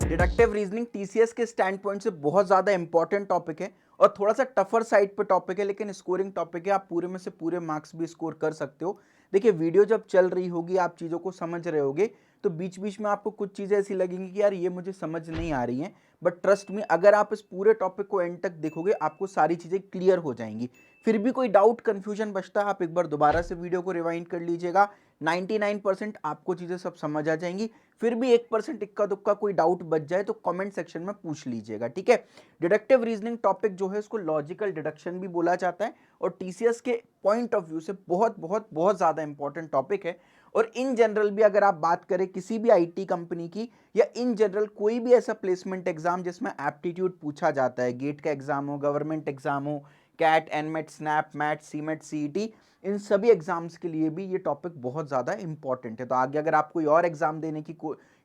Deductive reasoning TCS के stand point से बहुत ज़्यादा इंपॉर्टेंट टॉपिक है और थोड़ा सा टफर साइड पे टॉपिक है, लेकिन स्कोरिंग टॉपिक है। आप पूरे में से पूरे मार्क्स भी स्कोर कर सकते हो। देखिए, वीडियो जब चल रही होगी, आप चीज़ों को समझ रहे होगे, तो बीच बीच में आपको कुछ चीज़ें ऐसी लगेंगी कि यार ये मुझे समझ नहीं आ रही हैं, बट ट्रस्ट मी, अगर आप इस पूरे टॉपिक को एंड तक देखोगे, आपको सारी चीज़ें क्लियर हो जाएंगी। फिर भी कोई डाउट कंफ्यूजन बचता है, आप एक बार दोबारा से वीडियो को रिवाइंड कर लीजिएगा। 99% आपको चीज़ें सब समझ आ जाएंगी। फिर भी 1% इक्का दुक्का कोई डाउट बच जाए तो कमेंट सेक्शन में पूछ लीजिएगा, ठीक है। डिडक्टिव रीजनिंग टॉपिक जो है इसको लॉजिकल डिडक्शन भी बोला जाता है और टीसीएस के पॉइंट ऑफ व्यू से बहुत बहुत बहुत ज़्यादा इंपॉर्टेंट टॉपिक है। और इन जनरल भी अगर आप बात करें किसी भी आईटी कंपनी की, या इन जनरल कोई भी ऐसा प्लेसमेंट एग्जाम जिसमें एप्टीट्यूड पूछा जाता है, गेट का एग्जाम हो, गवर्नमेंट एग्जाम हो, CAT, NMAT, SNAP, MAT, CMAT, CET, इन सभी एग्जाम्स के लिए भी ये टॉपिक बहुत ज़्यादा इंपॉर्टेंट है। तो आगे अगर आप कोई और एग्जाम देने की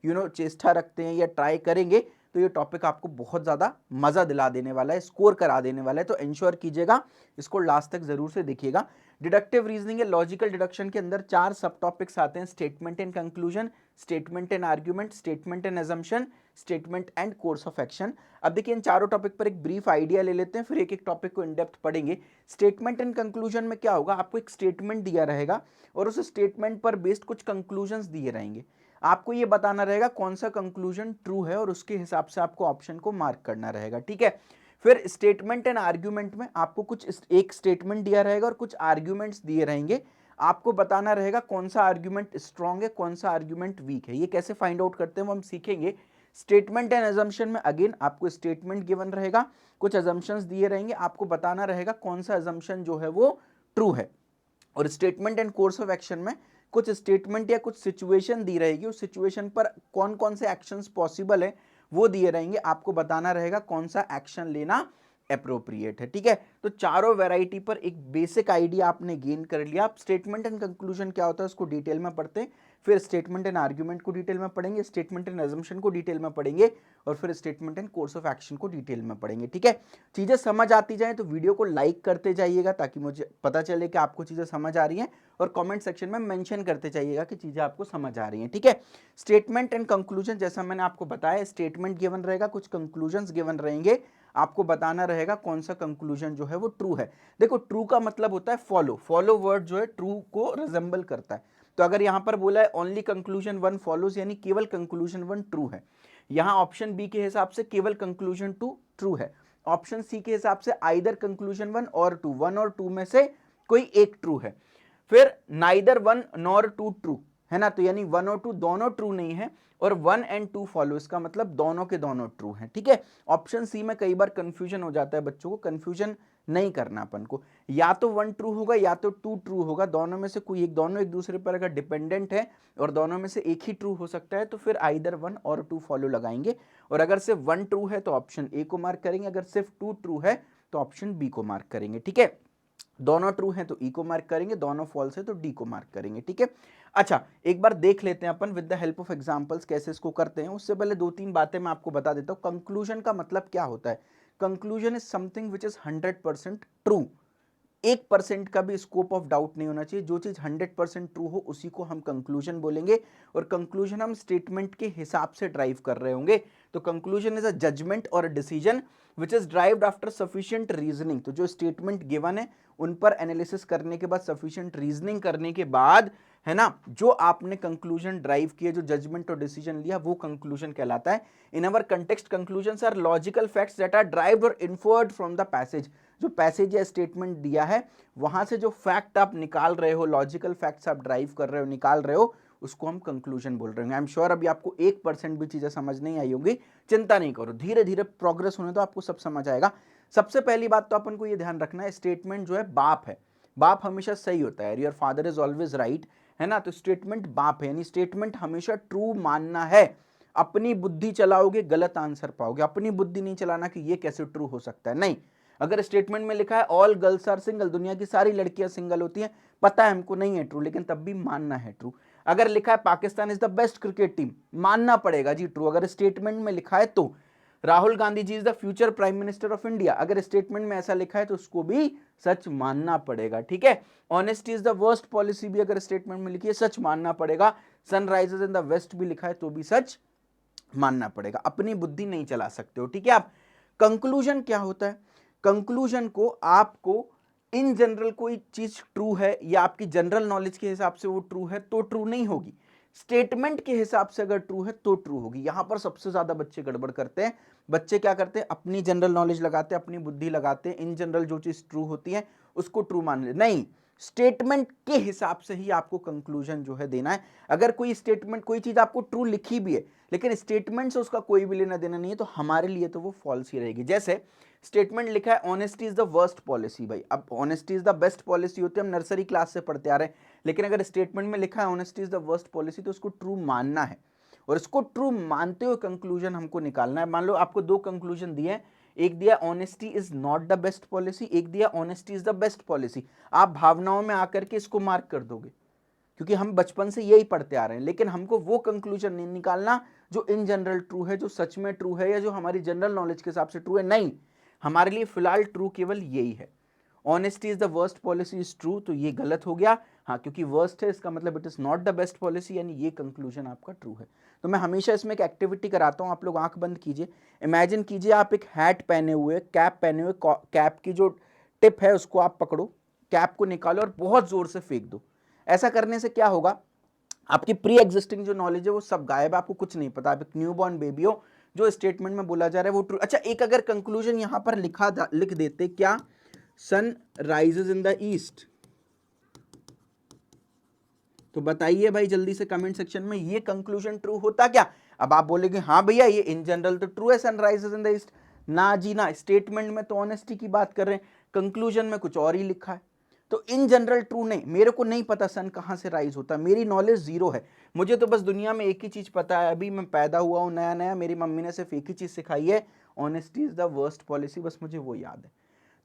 चेष्टा रखते हैं या ट्राई करेंगे, तो ये टॉपिक आपको बहुत ज़्यादा मज़ा दिला देने वाला है, स्कोर करा देने वाला है। तो इंश्योर कीजिएगा, इसको लास्ट तक जरूर से देखिएगा। डिडक्टिव रीजनिंग या लॉजिकल डिडक्शन के अंदर 4 सब टॉपिक्स आते हैं: statement and conclusion, statement and argument, statement and assumption, statement and course of action. अब देखिए, इन चारों टॉपिक पर एक ब्रीफ आइडिया ले लेते हैं, फिर एक एक टॉपिक को इन डेप्थ पढ़ेंगे। स्टेटमेंट एंड कंक्लूजन में क्या होगा, आपको एक स्टेटमेंट दिया रहेगा और उस स्टेटमेंट पर बेस्ड कुछ कंक्लूजन्स दिए रहेंगे। आपको ये बताना रहेगा कौन सा कंक्लूजन ट्रू है और उसके हिसाब से आपको ऑप्शन को मार्क करना रहेगा, ठीक है। फिर स्टेटमेंट एंड आर्ग्यूमेंट में आपको कुछ एक स्टेटमेंट दिया रहेगा और कुछ आर्ग्यूमेंट्स दिए रहेंगे। आपको बताना रहेगा कौन सा आर्ग्यूमेंट स्ट्रांग है, कौन सा आर्ग्यूमेंट वीक है। ये कैसे फाइंड आउट करते हैं वो हम सीखेंगे। स्टेटमेंट एंड अजम्पशन में अगेन आपको स्टेटमेंट गिवन रहेगा, कुछ अजम्पशंस दिए रहेंगे, आपको बताना रहेगा कौन सा अजम्पशन जो है वो ट्रू है। और statement and course of action में कुछ स्टेटमेंट या कुछ सिचुएशन दी रहेगी, उस सिचुएशन पर कौन कौन से एक्शंस पॉसिबल है वो दिए रहेंगे, आपको बताना रहेगा कौन सा एक्शन लेना अप्रोप्रिएट है, ठीक है। तो चारों वैरायटी पर एक बेसिक आइडिया आपने गेन कर लिया। आप स्टेटमेंट एंड कंक्लूजन क्या होता है उसको डिटेल में पढ़ते हैं, फिर स्टेटमेंट एंड आर्ग्यूमेंट को डिटेल में पढ़ेंगे, स्टेटमेंट एंड अजम्पशन को डिटेल में पढ़ेंगे और फिर statement and course of action को डिटेल में पढ़ेंगे, ठीक है। चीजें समझ आती जाए तो वीडियो को लाइक करते जाइएगा ताकि मुझे पता चले कि आपको चीजें समझ आ रही हैं, और कमेंट सेक्शन में मेंशन करते जाइएगा कि चीजें आपको समझ आ रही हैं, ठीक है। स्टेटमेंट एंड कंक्लूजन, जैसा मैंने आपको बताया, स्टेटमेंट गिवन रहेगा, कुछ कंक्लूजन्स गिवन रहेंगे, आपको बताना रहेगा कौन सा कंक्लूजन जो है वो ट्रू है। देखो, ट्रू का मतलब होता है फॉलो, फॉलो वर्ड जो है ट्रू को रिजेंबल करता है। तो अगर यहां पर बोला है ओनली कंक्लूजन 1 फॉलोज, यानी केवल कंक्लूजन 1 ट्रू है। यहां ऑप्शन बी के हिसाब से केवल कंक्लूजन 2 ट्रू है। ऑप्शन सी के हिसाब से आइदर कंक्लूजन 1 और 2, 1 और 2 में से कोई एक ट्रू है। फिर नाइदर 1 नॉर 2 ट्रू है ना, तो यानी 1 और 2 दोनों ट्रू नहीं है, और 1 एंड 2 फॉलो, इसका मतलब दोनों के दोनों ट्रू हैं, ठीक है। ऑप्शन सी में कई बार कंफ्यूजन हो जाता है बच्चों को, कंफ्यूजन नहीं करना अपन को, या तो 1 ट्रू होगा या तो 2 ट्रू होगा, दोनों में से कोई एक, दोनों एक दूसरे पर अगर डिपेंडेंट है और दोनों में से एक ही ट्रू हो सकता है तो फिर आइदर 1 और 2 फॉलो लगाएंगे। और अगर सिर्फ 1 ट्रू है तो ऑप्शन ए को मार्क करेंगे, अगर सिर्फ 2 ट्रू है तो ऑप्शन बी को मार्क करेंगे, ठीक है। दोनों ट्रू हैं तो ई को मार्क करेंगे, दोनों फॉल्स है तो डी को मार्क करेंगे, ठीक है। अच्छा, एक बार देख लेते हैं अपन with the help of examples कैसे इसको करते हैं। उससे पहले 2-3 बातें मैं आपको बता देता हूं। कंक्लूजन का मतलब क्या होता है? Conclusion is something which is 100% true. 1% का भी स्कोप ऑफ डाउट नहीं होना चाहिए। जो चीज 100% ट्रू हो उसी को हम कंक्लूजन बोलेंगे, और कंक्लूजन हम स्टेटमेंट के हिसाब से ड्राइव कर रहे होंगे। तो कंक्लूजन इज अ जजमेंट और decision which is derived after sufficient reasoning. तो जो स्टेटमेंट गिवन है उन पर एनालिसिस करने के बाद, सफिशिएंट रीजनिंग करने के बाद, है ना, जो आपने कंक्लूजन ड्राइव किया, जो जजमेंट और डिसीजन लिया, वो कंक्लूजन कहलाता है। In our context, conclusions are logical facts that are derived और इन्फर्ड फ्रॉम द पैसेज। जो पैसेज या स्टेटमेंट दिया है वहां से जो फैक्ट आप निकाल रहे हो, लॉजिकल फैक्ट्स आप ड्राइव कर रहे हो, निकाल रहे हो, उसको हम कंक्लूजन बोल रहे हैं। आई एम श्योर अभी आपको 1% भी चीजें समझ नहीं आई होंगी, चिंता नहीं करो, धीरे धीरे प्रोग्रेस होने तो आपको सब समझ आएगा। सबसे पहली बात तो अपन को ये ध्यान रखना है, स्टेटमेंट जो है बाप है, बाप हमेशा सही होता है, your father is always right, है ना। तो स्टेटमेंट बाप है, यानी स्टेटमेंट हमेशा ट्रू मानना है। अपनी बुद्धि चलाओगे गलत आंसर पाओगे, अपनी बुद्धि नहीं चलाना कि ये कैसे ट्रू हो सकता है, नहीं। अगर स्टेटमेंट में लिखा है ऑल गर्ल्स आर सिंगल, दुनिया की सारी लड़कियां सिंगल होती हैं, पता है हमको नहीं है ट्रू, लेकिन तब भी मानना है ट्रू। अगर लिखा है Pakistan is the best cricket team, मानना पड़ेगा जी ट्रू, अगर स्टेटमेंट में लिखा है तो। Rahul Gandhi ji is the future prime minister of India, अगर स्टेटमेंट में ऐसा लिखा है तो उसको भी सच मानना पड़ेगा, ठीक है। Honesty is the worst policy भी अगर स्टेटमेंट में लिखी है, सच मानना पड़ेगा। सनराइजेस इन द वेस्ट भी लिखा है तो भी सच मानना पड़ेगा, अपनी बुद्धि नहीं चला सकते हो, ठीक है। आप कंक्लूजन क्या होता है? कंक्लूजन को आपको इन जनरल कोई चीज ट्रू है या आपकी जनरल नॉलेज के हिसाब से वो ट्रू है तो ट्रू नहीं होगी, स्टेटमेंट के हिसाब से अगर ट्रू है तो ट्रू होगी। यहां पर सबसे ज्यादा बच्चे गड़बड़ करते हैं। बच्चे क्या करते हैं, अपनी जनरल नॉलेज लगाते हैं, अपनी बुद्धि लगाते हैं, इन जनरल जो चीज ट्रू होती है उसको ट्रू मान ले। नहीं, स्टेटमेंट के हिसाब से ही आपको कंक्लूजन जो है देना है। अगर कोई स्टेटमेंट, कोई चीज आपको ट्रू लिखी भी है लेकिन स्टेटमेंट से उसका कोई भी लेना देना नहीं है, तो हमारे लिए तो वो फॉल्स ही रहेगी। जैसे स्टेटमेंट लिखा है honesty is the worst policy, भाई अब honesty is the best policy होती है, हम नर्सरी क्लास से पढ़ते आ रहे हैं, लेकिन अगर स्टेटमेंट में लिखा है honesty is the worst policy तो उसको ट्रू मानना है, और इसको ट्रू मानते हुए कंक्लूजन हमको निकालना है। मान लो आपको दो कंक्लूजन दिए हैं, एक दिया honesty is not the best policy, एक दिया honesty is the best policy. आप भावनाओं में आकर के इसको मार्क कर दोगे क्योंकि हम बचपन से यही पढ़ते आ रहे हैं, लेकिन हमको वो कंक्लूजन नहीं निकालना जो इन जनरल ट्रू है, जो सच में ट्रू है या जो हमारी जनरल नॉलेज के हिसाब से ट्रू है। नहीं, हमारे लिए फिलहाल ट्रू केवल यही है, honesty is the worst policy is true, तो ये गलत हो गया। हाँ, क्योंकि वर्स्ट है इसका मतलब it is not the best policy, यानी ये कंक्लूजन आपका ट्रू है। तो मैं हमेशा इसमें एक एक्टिविटी कराता हूँ, आप लोग आंख बंद कीजिए, इमेजिन कीजिए आप एक हैट पहने हुए, कैप पहने हुए, कैप की जो टिप है उसको आप पकड़ो, कैप को निकालो और बहुत जोर से फेंक दो। ऐसा करने से क्या होगा, आपकी प्री एग्जिस्टिंग जो नॉलेज है वो सब गायब है, आपको कुछ नहीं पता, आप एक न्यू बॉर्न बेबी हो, जो स्टेटमेंट में बोला जा रहा है वो ट्रू। अच्छा, एक अगर कंक्लूजन यहां पर लिख देते, क्या sun rises in the east, तो बताइए भाई जल्दी से कमेंट सेक्शन में, ये कंक्लूजन ट्रू होता क्या? अब आप बोलेंगे हाँ भैया ये इन जनरल तो ट्रू है, sun rises in the east. ना जी ना, स्टेटमेंट में तो ऑनेस्टी की बात कर रहे हैं, कंक्लूजन में कुछ और ही लिखा है, तो इन जनरल ट्रू नहीं। मेरे को नहीं पता सन कहां से राइज होता है, मेरी नॉलेज जीरो है, मुझे तो बस दुनिया में एक ही चीज पता है, अभी मैं पैदा हुआ हूं नया नया, मेरी मम्मी ने सिर्फ एक ही चीज सिखाई है, honesty is the worst policy, बस मुझे वो याद है।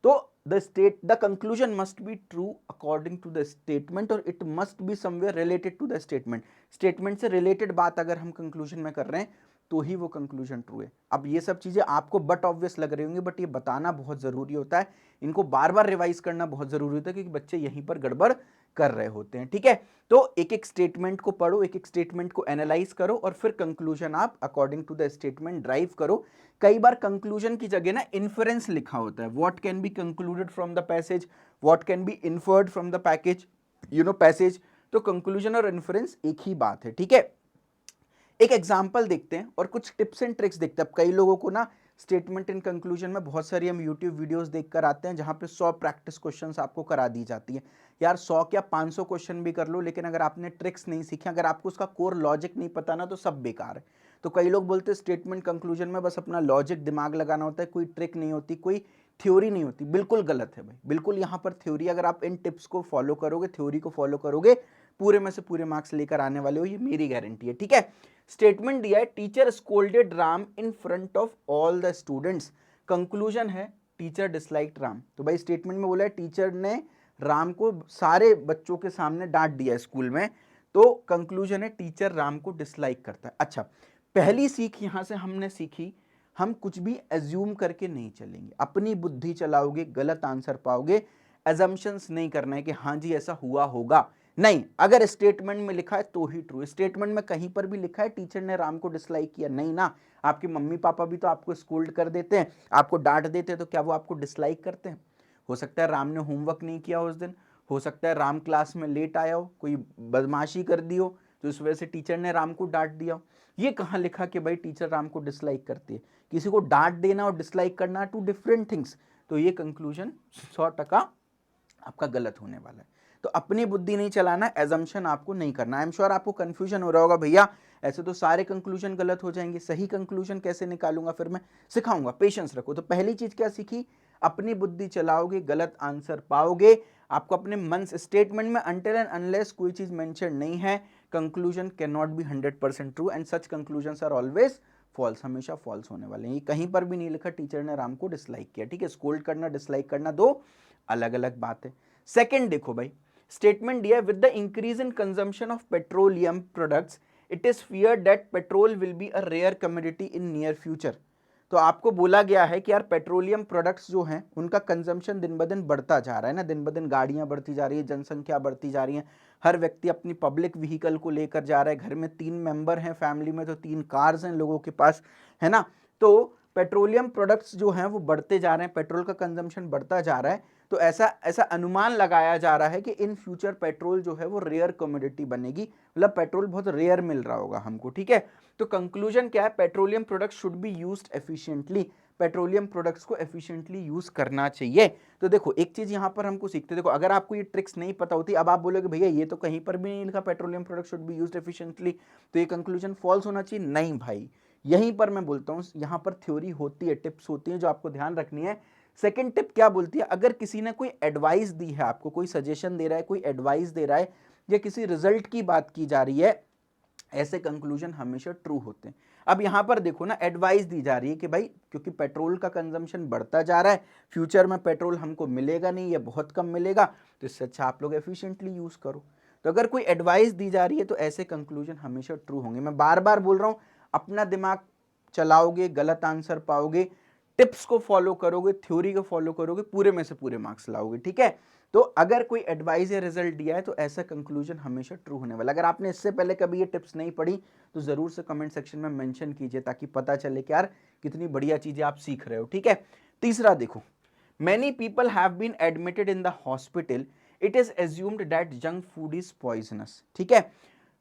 तो the conclusion must be true according to the statement और it must be somewhere related to the statement से related बात अगर हम conclusion में कर रहे हैं तो ही वो कंक्लूजन ट्रू है। अब ये सब चीजें आपको बट ऑब्वियस लग रही होंगी, बट ये बताना बहुत जरूरी होता है, इनको बार बार रिवाइज करना बहुत जरूरी होता है क्योंकि बच्चे यहीं पर गड़बड़ कर रहे होते हैं, ठीक है। तो एक एक स्टेटमेंट को पढ़ो, एक एक स्टेटमेंट को एनालाइज करो और फिर कंक्लूजन आप according to the statement drive करो। कई बार कंक्लूजन की जगह ना इन्फरेंस लिखा होता है, what can be concluded from the passage, what can be inferred from the package, passage. तो कंक्लूजन और इन्फरेंस एक ही बात है, ठीक है। एक एग्जाम्पल देखते हैं और कुछ टिप्स एंड ट्रिक्स देखते हैं। अब कई लोगों को ना स्टेटमेंट इन कंक्लूजन में बहुत सारी हम यूट्यूब वीडियोस देखकर आते हैं जहां पे 100 प्रैक्टिस क्वेश्चंस आपको करा दी जाती है। यार 100 क्या 500 क्वेश्चन भी कर लो, लेकिन अगर आपने ट्रिक्स नहीं सीखे, अगर आपको उसका कोर लॉजिक नहीं पता ना, तो सब बेकार है। तो कई लोग बोलते हैं स्टेटमेंट कंक्लूजन में बस अपना लॉजिक दिमाग लगाना होता है, कोई ट्रिक नहीं होती, कोई थ्योरी नहीं होती। बिल्कुल गलत है भाई, बिल्कुल यहाँ पर थ्योरी, अगर आप इन टिप्स को फॉलो करोगे, थ्योरी को फॉलो करोगे, पूरे में से पूरे मार्क्स लेकर आने वाले हो, ये मेरी गारंटी है, ठीक है। स्टेटमेंट दिया है teacher scolded Ram in front of all the students, conclusion है टीचर डिसलाइक्ड राम। तो भाई स्टेटमेंट में बोला है टीचर ने राम को सारे बच्चों के सामने डांट दिया स्कूल में, तो कंक्लूजन है टीचर राम को डिसलाइक करता है। अच्छा, पहली सीख यहां से हमने सीखी, हम कुछ भी एज्यूम करके नहीं चलेंगे, अपनी बुद्धि चलाओगे गलत आंसर पाओगे। एजम्पशंस नहीं करना है कि हाँ जी ऐसा हुआ होगा, नहीं। अगर स्टेटमेंट में लिखा है तो ही ट्रू। स्टेटमेंट में कहीं पर भी लिखा है टीचर ने राम को डिसलाइक किया, नहीं ना। आपके मम्मी पापा भी तो आपको स्कोल्ड कर देते हैं, आपको डांट देते हैं, तो क्या वो आपको डिसलाइक करते हैं? हो सकता है राम ने होमवर्क नहीं किया उस दिन, हो सकता है राम क्लास में लेट आया हो, कोई बदमाशी कर दी हो, तो इस वजह से टीचर ने राम को डांट दिया हो। ये कहाँ लिखा कि भाई टीचर राम को डिसलाइक करती है? किसी को डांट देना और डिसलाइक करना टू डिफरेंट थिंग्स। तो ये कंक्लूजन 100% आपका गलत होने वाला है। तो अपनी बुद्धि नहीं चलाना, एजम्पशन आपको नहीं करना। आई एम श्योर आपको कंफ्यूजन हो रहा होगा, भैया ऐसे तो सारे कंक्लूजन गलत हो जाएंगे, सही कंक्लूजन कैसे निकालूंगा? फिर मैं सिखाऊंगा, पेशेंस रखो। तो पहली चीज क्या सीखी, अपनी बुद्धि चलाओगे गलत आंसर पाओगे। आपको अपने मन से, स्टेटमेंट में अनटिल एंड अनलेस कोई चीज मेंशन नहीं है, conclusion can not be 100% true and such conclusions are always false, हमेशा फॉल्स होने वाले हैं। ये कहीं पर भी नहीं लिखा टीचर ने राम को डिसलाइक किया, ठीक है। स्कोल्ड करना, डिसलाइक करना दो अलग अलग बात है। सेकंड देखो भाई, स्टेटमेंट दिया है with the increase in consumption of petroleum products it is feared that petrol will be a rare commodity in near future. तो आपको बोला गया है कि यार पेट्रोलियम प्रोडक्ट्स जो हैं उनका कंजम्पशन दिन ब दिन बढ़ता जा रहा है ना, दिन ब दिन गाड़ियां बढ़ती जा रही है, जनसंख्या बढ़ती जा रही है, हर व्यक्ति अपनी पब्लिक व्हीकल को लेकर जा रहा है, घर में 3 मेंबर हैं फैमिली में तो 3 कार्स हैं लोगों के पास, है ना। तो पेट्रोलियम प्रोडक्ट्स जो हैं वो बढ़ते जा रहे हैं, पेट्रोल का कंजम्पशन बढ़ता जा रहा है, तो ऐसा ऐसा अनुमान लगाया जा रहा है कि इन फ्यूचर पेट्रोल जो है वो रेयर कमोडिटी बनेगी, मतलब पेट्रोल बहुत रेयर मिल रहा होगा हमको, ठीक है। तो कंक्लूजन क्या है, petroleum products should be used efficiently, petroleum products को एफिशिएंटली यूज करना चाहिए। तो देखो एक चीज यहां पर हमको सीखते, देखो अगर आपको ये ट्रिक्स नहीं पता होती, अब आप बोलोगे भैया ये तो कहीं पर भी नहीं लिखा petroleum product should be used efficiently, तो ये कंक्लूजन फॉल्स होना चाहिए। नहीं भाई, यहीं पर मैं बोलता हूं यहां पर थ्योरी होती है, टिप्स होती है जो आपको ध्यान रखनी है। सेकंड टिप क्या बोलती है, अगर किसी ने कोई एडवाइस दी है आपको, कोई सजेशन दे रहा है, कोई एडवाइस दे रहा है, या किसी रिजल्ट की बात की जा रही है, ऐसे कंक्लूजन हमेशा ट्रू होते हैं। अब यहां पर देखो ना, एडवाइस दी जा रही है कि भाई क्योंकि पेट्रोल का कंजम्पशन बढ़ता जा रहा है, फ्यूचर में पेट्रोल हमको मिलेगा नहीं या बहुत कम मिलेगा, तो इससे अच्छा आप लोग एफिशिएंटली यूज करो। तो अगर कोई एडवाइस दी जा रही है तो ऐसे कंक्लूजन हमेशा ट्रू होंगे। मैं बार बार बोल रहा हूं, अपना दिमाग चलाओगे गलत आंसर पाओगे, टिप्स को फॉलो करोगे, थ्योरी को फॉलो करोगे, पूरे में से पूरे मार्क्स लाओगे, ठीक है। तो अगर कोई एडवाइस या रिजल्ट दिया है तो ऐसा कंक्लूजन हमेशा ट्रू होने वाला। अगर आपने इससे पहले कभी ये टिप्स नहीं पढ़ी तो जरूर से कमेंट सेक्शन में मेंशन कीजिए, ताकि पता चले कि यार कितनी बढ़िया चीजें आप सीख रहे हो, ठीक है। तीसरा देखो, many people have been admitted in the hospital, it is assumed that junk food is poisonous, ठीक है।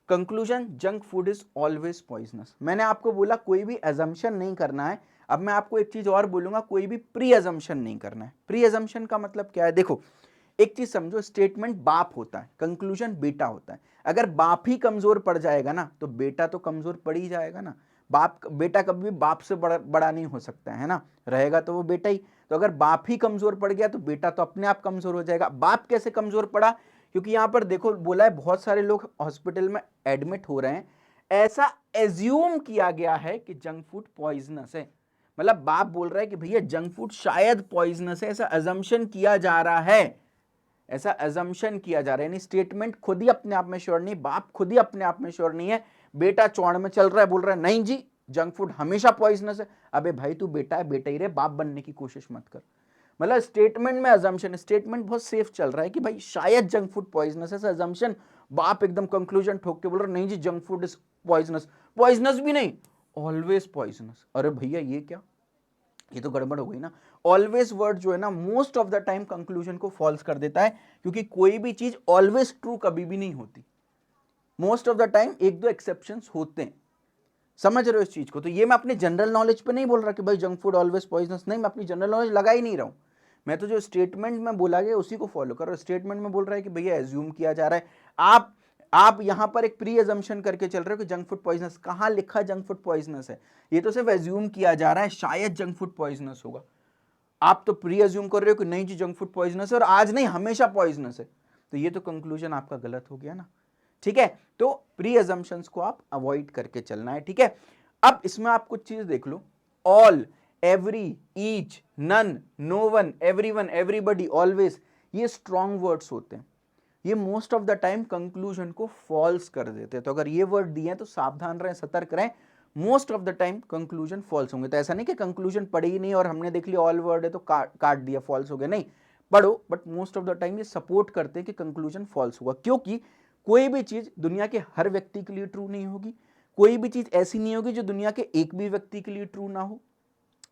Conclusion, junk food is always poisonous. मैंने आपको बोला कोई भी एजम्पशन नहीं करना है। अब मैं आपको एक चीज और बोलूंगा, कोई भी प्री एजम्पशन नहीं करना है। प्री एजम्पशन का मतलब क्या है, देखो एक चीज समझो, स्टेटमेंट बाप होता है, कंक्लूजन बेटा होता है। अगर बाप ही कमजोर पड़ जाएगा ना तो बेटा तो कमजोर पड़ ही जाएगा ना। बेटा कभी भी बाप से बड़ा नहीं हो सकता है ना, रहेगा तो वो बेटा ही। तो अगर बाप ही कमजोर पड़ गया तो बेटा तो अपने आप कमजोर हो जाएगा। बाप कैसे कमजोर पड़ा, क्योंकि यहां पर देखो बोला है बहुत सारे लोग हॉस्पिटल में एडमिट हो रहे हैं, ऐसा एज्यूम किया गया है कि जंक फूड पॉइजनस है। मतलब बाप बोल रहा है कि भैया जंक फूड शायद पॉइजनस है, ऐसा अजम्पशन किया जा रहा है, ऐसा अजम्पशन किया जा रहा है। यानी स्टेटमेंट खुद ही अपने आप में श्योर नहीं, बाप खुद ही अपने आप में श्योर नहीं है, बेटा चौड़ में चल रहा है, बोल रहा है नहीं जी जंक फूड हमेशा पॉइजनस है। अबे भाई तू बेटा है, बेटा ही रे, बाप बनने की कोशिश मत कर। मतलब स्टेटमेंट में अजम्पशन, स्टेटमेंट बहुत सेफ चल रहा है कि भाई शायद जंक फूड पॉइजनस है, अजम्पशन। बाप एकदम कंक्लूजन ठोक के बोल रहा नहीं जी junk food is poisonous, poisonous भी नहीं, ऑलवेज पॉइजनस। अरे भैया ये क्या, ये तो गड़बड़ हो गई ना। ऑलवेज वर्ड जो है ना most of the time conclusion को फॉल्स कर देता है, क्योंकि कोई भी चीज ऑलवेज ट्रू कभी भी नहीं होती। मोस्ट ऑफ द टाइम एक दो एक्सेप्शंस होते हैं, समझ रहे हो इस चीज को। तो ये मैं अपने जनरल नॉलेज पे नहीं बोल रहा कि भाई जंक फूड ऑलवेज पॉइजनस, नहीं, मैं अपनी जनरल नॉलेज लगा ही नहीं रहा हूं। मैं तो जो स्टेटमेंट में बोला गया उसी को फॉलो कर रहा हूं। स्टेटमेंट में बोल रहा है कि भैया एज्यूम किया जा रहा है, आप यहां पर एक प्री एजम्पशन करके चल रहे हो कि जंक फूड पॉइजनस, कहां लिखा जंक फूड पॉइजनस है, ये तो सिर्फ एज्यूम किया जा रहा है शायद जंक फूड पॉइजनस होगा। आप तो प्री एज्यूम कर रहे हो कि नहीं जी जंक फूड पॉइजनस है और आज नहीं हमेशा पॉइजनस है, तो ये तो कंक्लूजन आपका गलत हो गया ना, ठीक है। तो प्री एजम्पशंस को आप अवॉइड करके चलना है, ठीक है। अब इसमें आप कुछ चीज देख लो, all, every, each, none, no one, everyone, everybody, always, ये स्ट्रॉन्ग वर्ड्स होते हैं, ये most of the time conclusion को फॉल्स कर देते हैं। तो अगर ये वर्ड दिए हैं तो सावधान रहें, सतर्क रहें, most of the time conclusion false होंगे। तो ऐसा नहीं कि कंक्लूजन पढ़े ही नहीं और हमने देख लिया ऑल वर्ड है तो काट दिया, फॉल्स हो गया, नहीं, पढ़ो, but most of the time ये सपोर्ट करते हैं कि कंक्लूजन फॉल्स होगा, क्योंकि कोई भी चीज दुनिया के हर व्यक्ति के लिए ट्रू नहीं होगी, कोई भी चीज ऐसी नहीं होगी जो दुनिया के एक भी व्यक्ति के लिए ट्रू ना हो,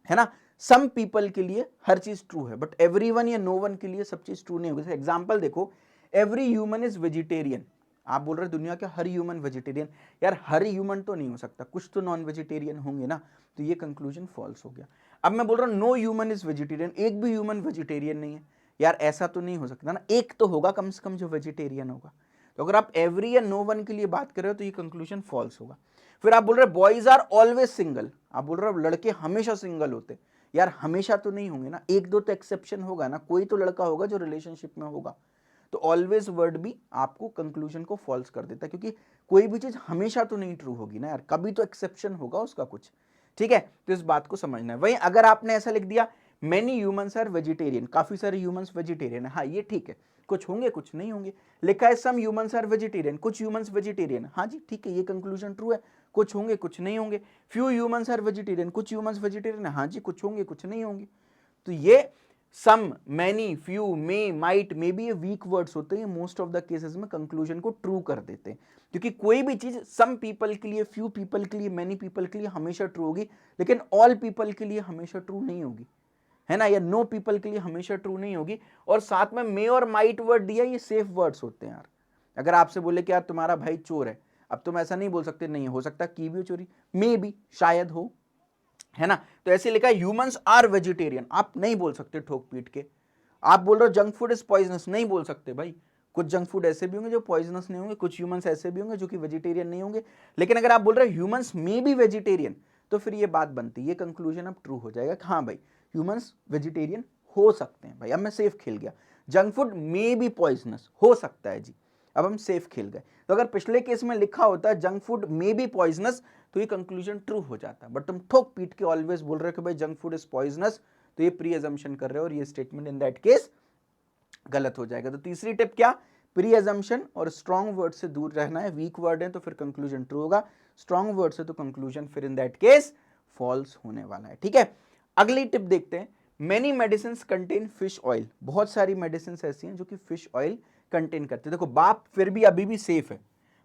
है ना। सम पीपल के लिए हर चीज ट्रू है, बट एवरीवन या नो वन के लिए सब चीज ट्रू नहीं होगी। एग्जाम्पल देखो, एवरी ह्यूमन इज वेजिटेरियन, आप बोल रहे दुनिया के हर ह्यूमन वेजिटेरियन, यार हर ह्यूमन तो नहीं हो सकता, कुछ तो नॉन वेजिटेरियन होंगे ना, तो ये कंक्लूजन फॉल्स हो गया। अब मैं बोल रहा हूं नो ह्यूमन इज वेजिटेरियन, एक भी ह्यूमन वेजिटेरियन नहीं है, यार ऐसा तो नहीं हो सकता ना, एक तो होगा कम से कम जो वेजिटेरियन होगा। तो अगर आप एवरी या नो वन के लिए बात कर रहे हो तो ये कंक्लूजन फॉल्स होगा। फिर आप बोल रहे बॉयज आर ऑलवेज सिंगल, आप बोल रहे हो लड़के हमेशा सिंगल होते, यार हमेशा तो नहीं होंगे ना, एक दो तो एक्सेप्शन होगा ना, कोई तो लड़का होगा जो रिलेशनशिप में होगा। तो ऑलवेज वर्ड भी आपको कंक्लूजन को फॉल्स कर देता है, क्योंकि कोई भी चीज हमेशा तो नहीं ट्रू होगी ना यार, कभी तो एक्सेप्शन होगा उसका कुछ, ठीक है। तो इस बात को समझना है। वहीं अगर आपने ऐसा लिख दिया मेनी ह्यूमंस आर वेजिटेरियन, काफी सारे ह्यूमंस वेजिटेरियन है, हाँ ये ठीक है, कुछ होंगे कुछ नहीं होंगे। लिखा है सम ह्यूमंस आर वेजिटेरियन, कुछ ह्यूमंस वेजिटेरियन, हाँ जी ठीक है, ये कंक्लूजन ट्रू है, कुछ होंगे कुछ नहीं होंगे। फ्यू ह्यूमंस आर वेजिटेरियन, कुछ ह्यूमंस वेजिटेरियन है, हाँ जी कुछ होंगे कुछ नहीं होंगे। तो ये some, many, few, may, might, may be, ये वीक वर्ड्स होते हैं, मोस्ट ऑफ द केसेस में कंक्लूजन को ट्रू कर देते हैं, क्योंकि कोई भी चीज सम पीपल के लिए, फ्यू पीपल के लिए, मैनी पीपल के लिए हमेशा ट्रू होगी, लेकिन ऑल पीपल के लिए हमेशा ट्रू नहीं होगी, है ना, या नो पीपल के लिए हमेशा ट्रू नहीं होगी। और साथ में मे और माइट वर्ड दिया, ये सेफ वर्ड्स होते हैं यार। अगर आपसे बोले कि यार तुम्हारा भाई चोर है, अब तुम ऐसा नहीं बोल सकते नहीं हो सकता की भी हो चोरी, मे भी, शायद हो, है ना। तो ऐसे लिखा है ह्यूमंस आर वेजिटेरियन, आप नहीं बोल सकते ठोक पीट के। आप बोल रहे हो जंक फूड इज पॉइजनस, नहीं बोल सकते भाई, कुछ जंक फूड ऐसे भी होंगे जो पॉइजनस नहीं होंगे, कुछ ह्यूमंस ऐसे भी होंगे जो कि वेजिटेरियन नहीं होंगे। लेकिन अगर आप बोल रहे हो ह्यूमंस मे बी वेजिटेरियन, तो फिर ये बात बनती है, ये कंक्लूजन अब ट्रू हो जाएगा कि हाँ भाई ह्यूमंस वेजिटेरियन हो सकते हैं। भाई अब मैं सेफ खेल गया, junk food may be poisonous हो सकता है जी, अब हम सेफ खेल गए। तो अगर पिछले केस में लिखा होता है junk food may be poisonous, तो ये कंक्लूजन ट्रू हो जाता। बट तुम ठोक पीट के ऑलवेज बोल रहे हो कि भाई जंक फूड इज पॉइजनस, तो ये प्री अजम्पशन कर रहे हो और ये स्टेटमेंट इन दैट केस गलत हो जाएगा। तो तीसरी टिप क्या, प्री अजम्पशन और स्ट्रॉन्ग वर्ड से दूर रहना है। वीक वर्ड है तो फिर कंक्लूजन ट्रू होगा, स्ट्रॉन्ग वर्ड से तो कंक्लूजन फिर इन दैट केस फॉल्स होने वाला है। ठीक है, अगली टिप देखते हैं, many medicine contain fish oil. बहुत सारी मेडिसिन ऐसी हैं जो कि फिश ऑयल कंटेन करते हैं। देखो बाप फिर भी अभी भी सेफ है,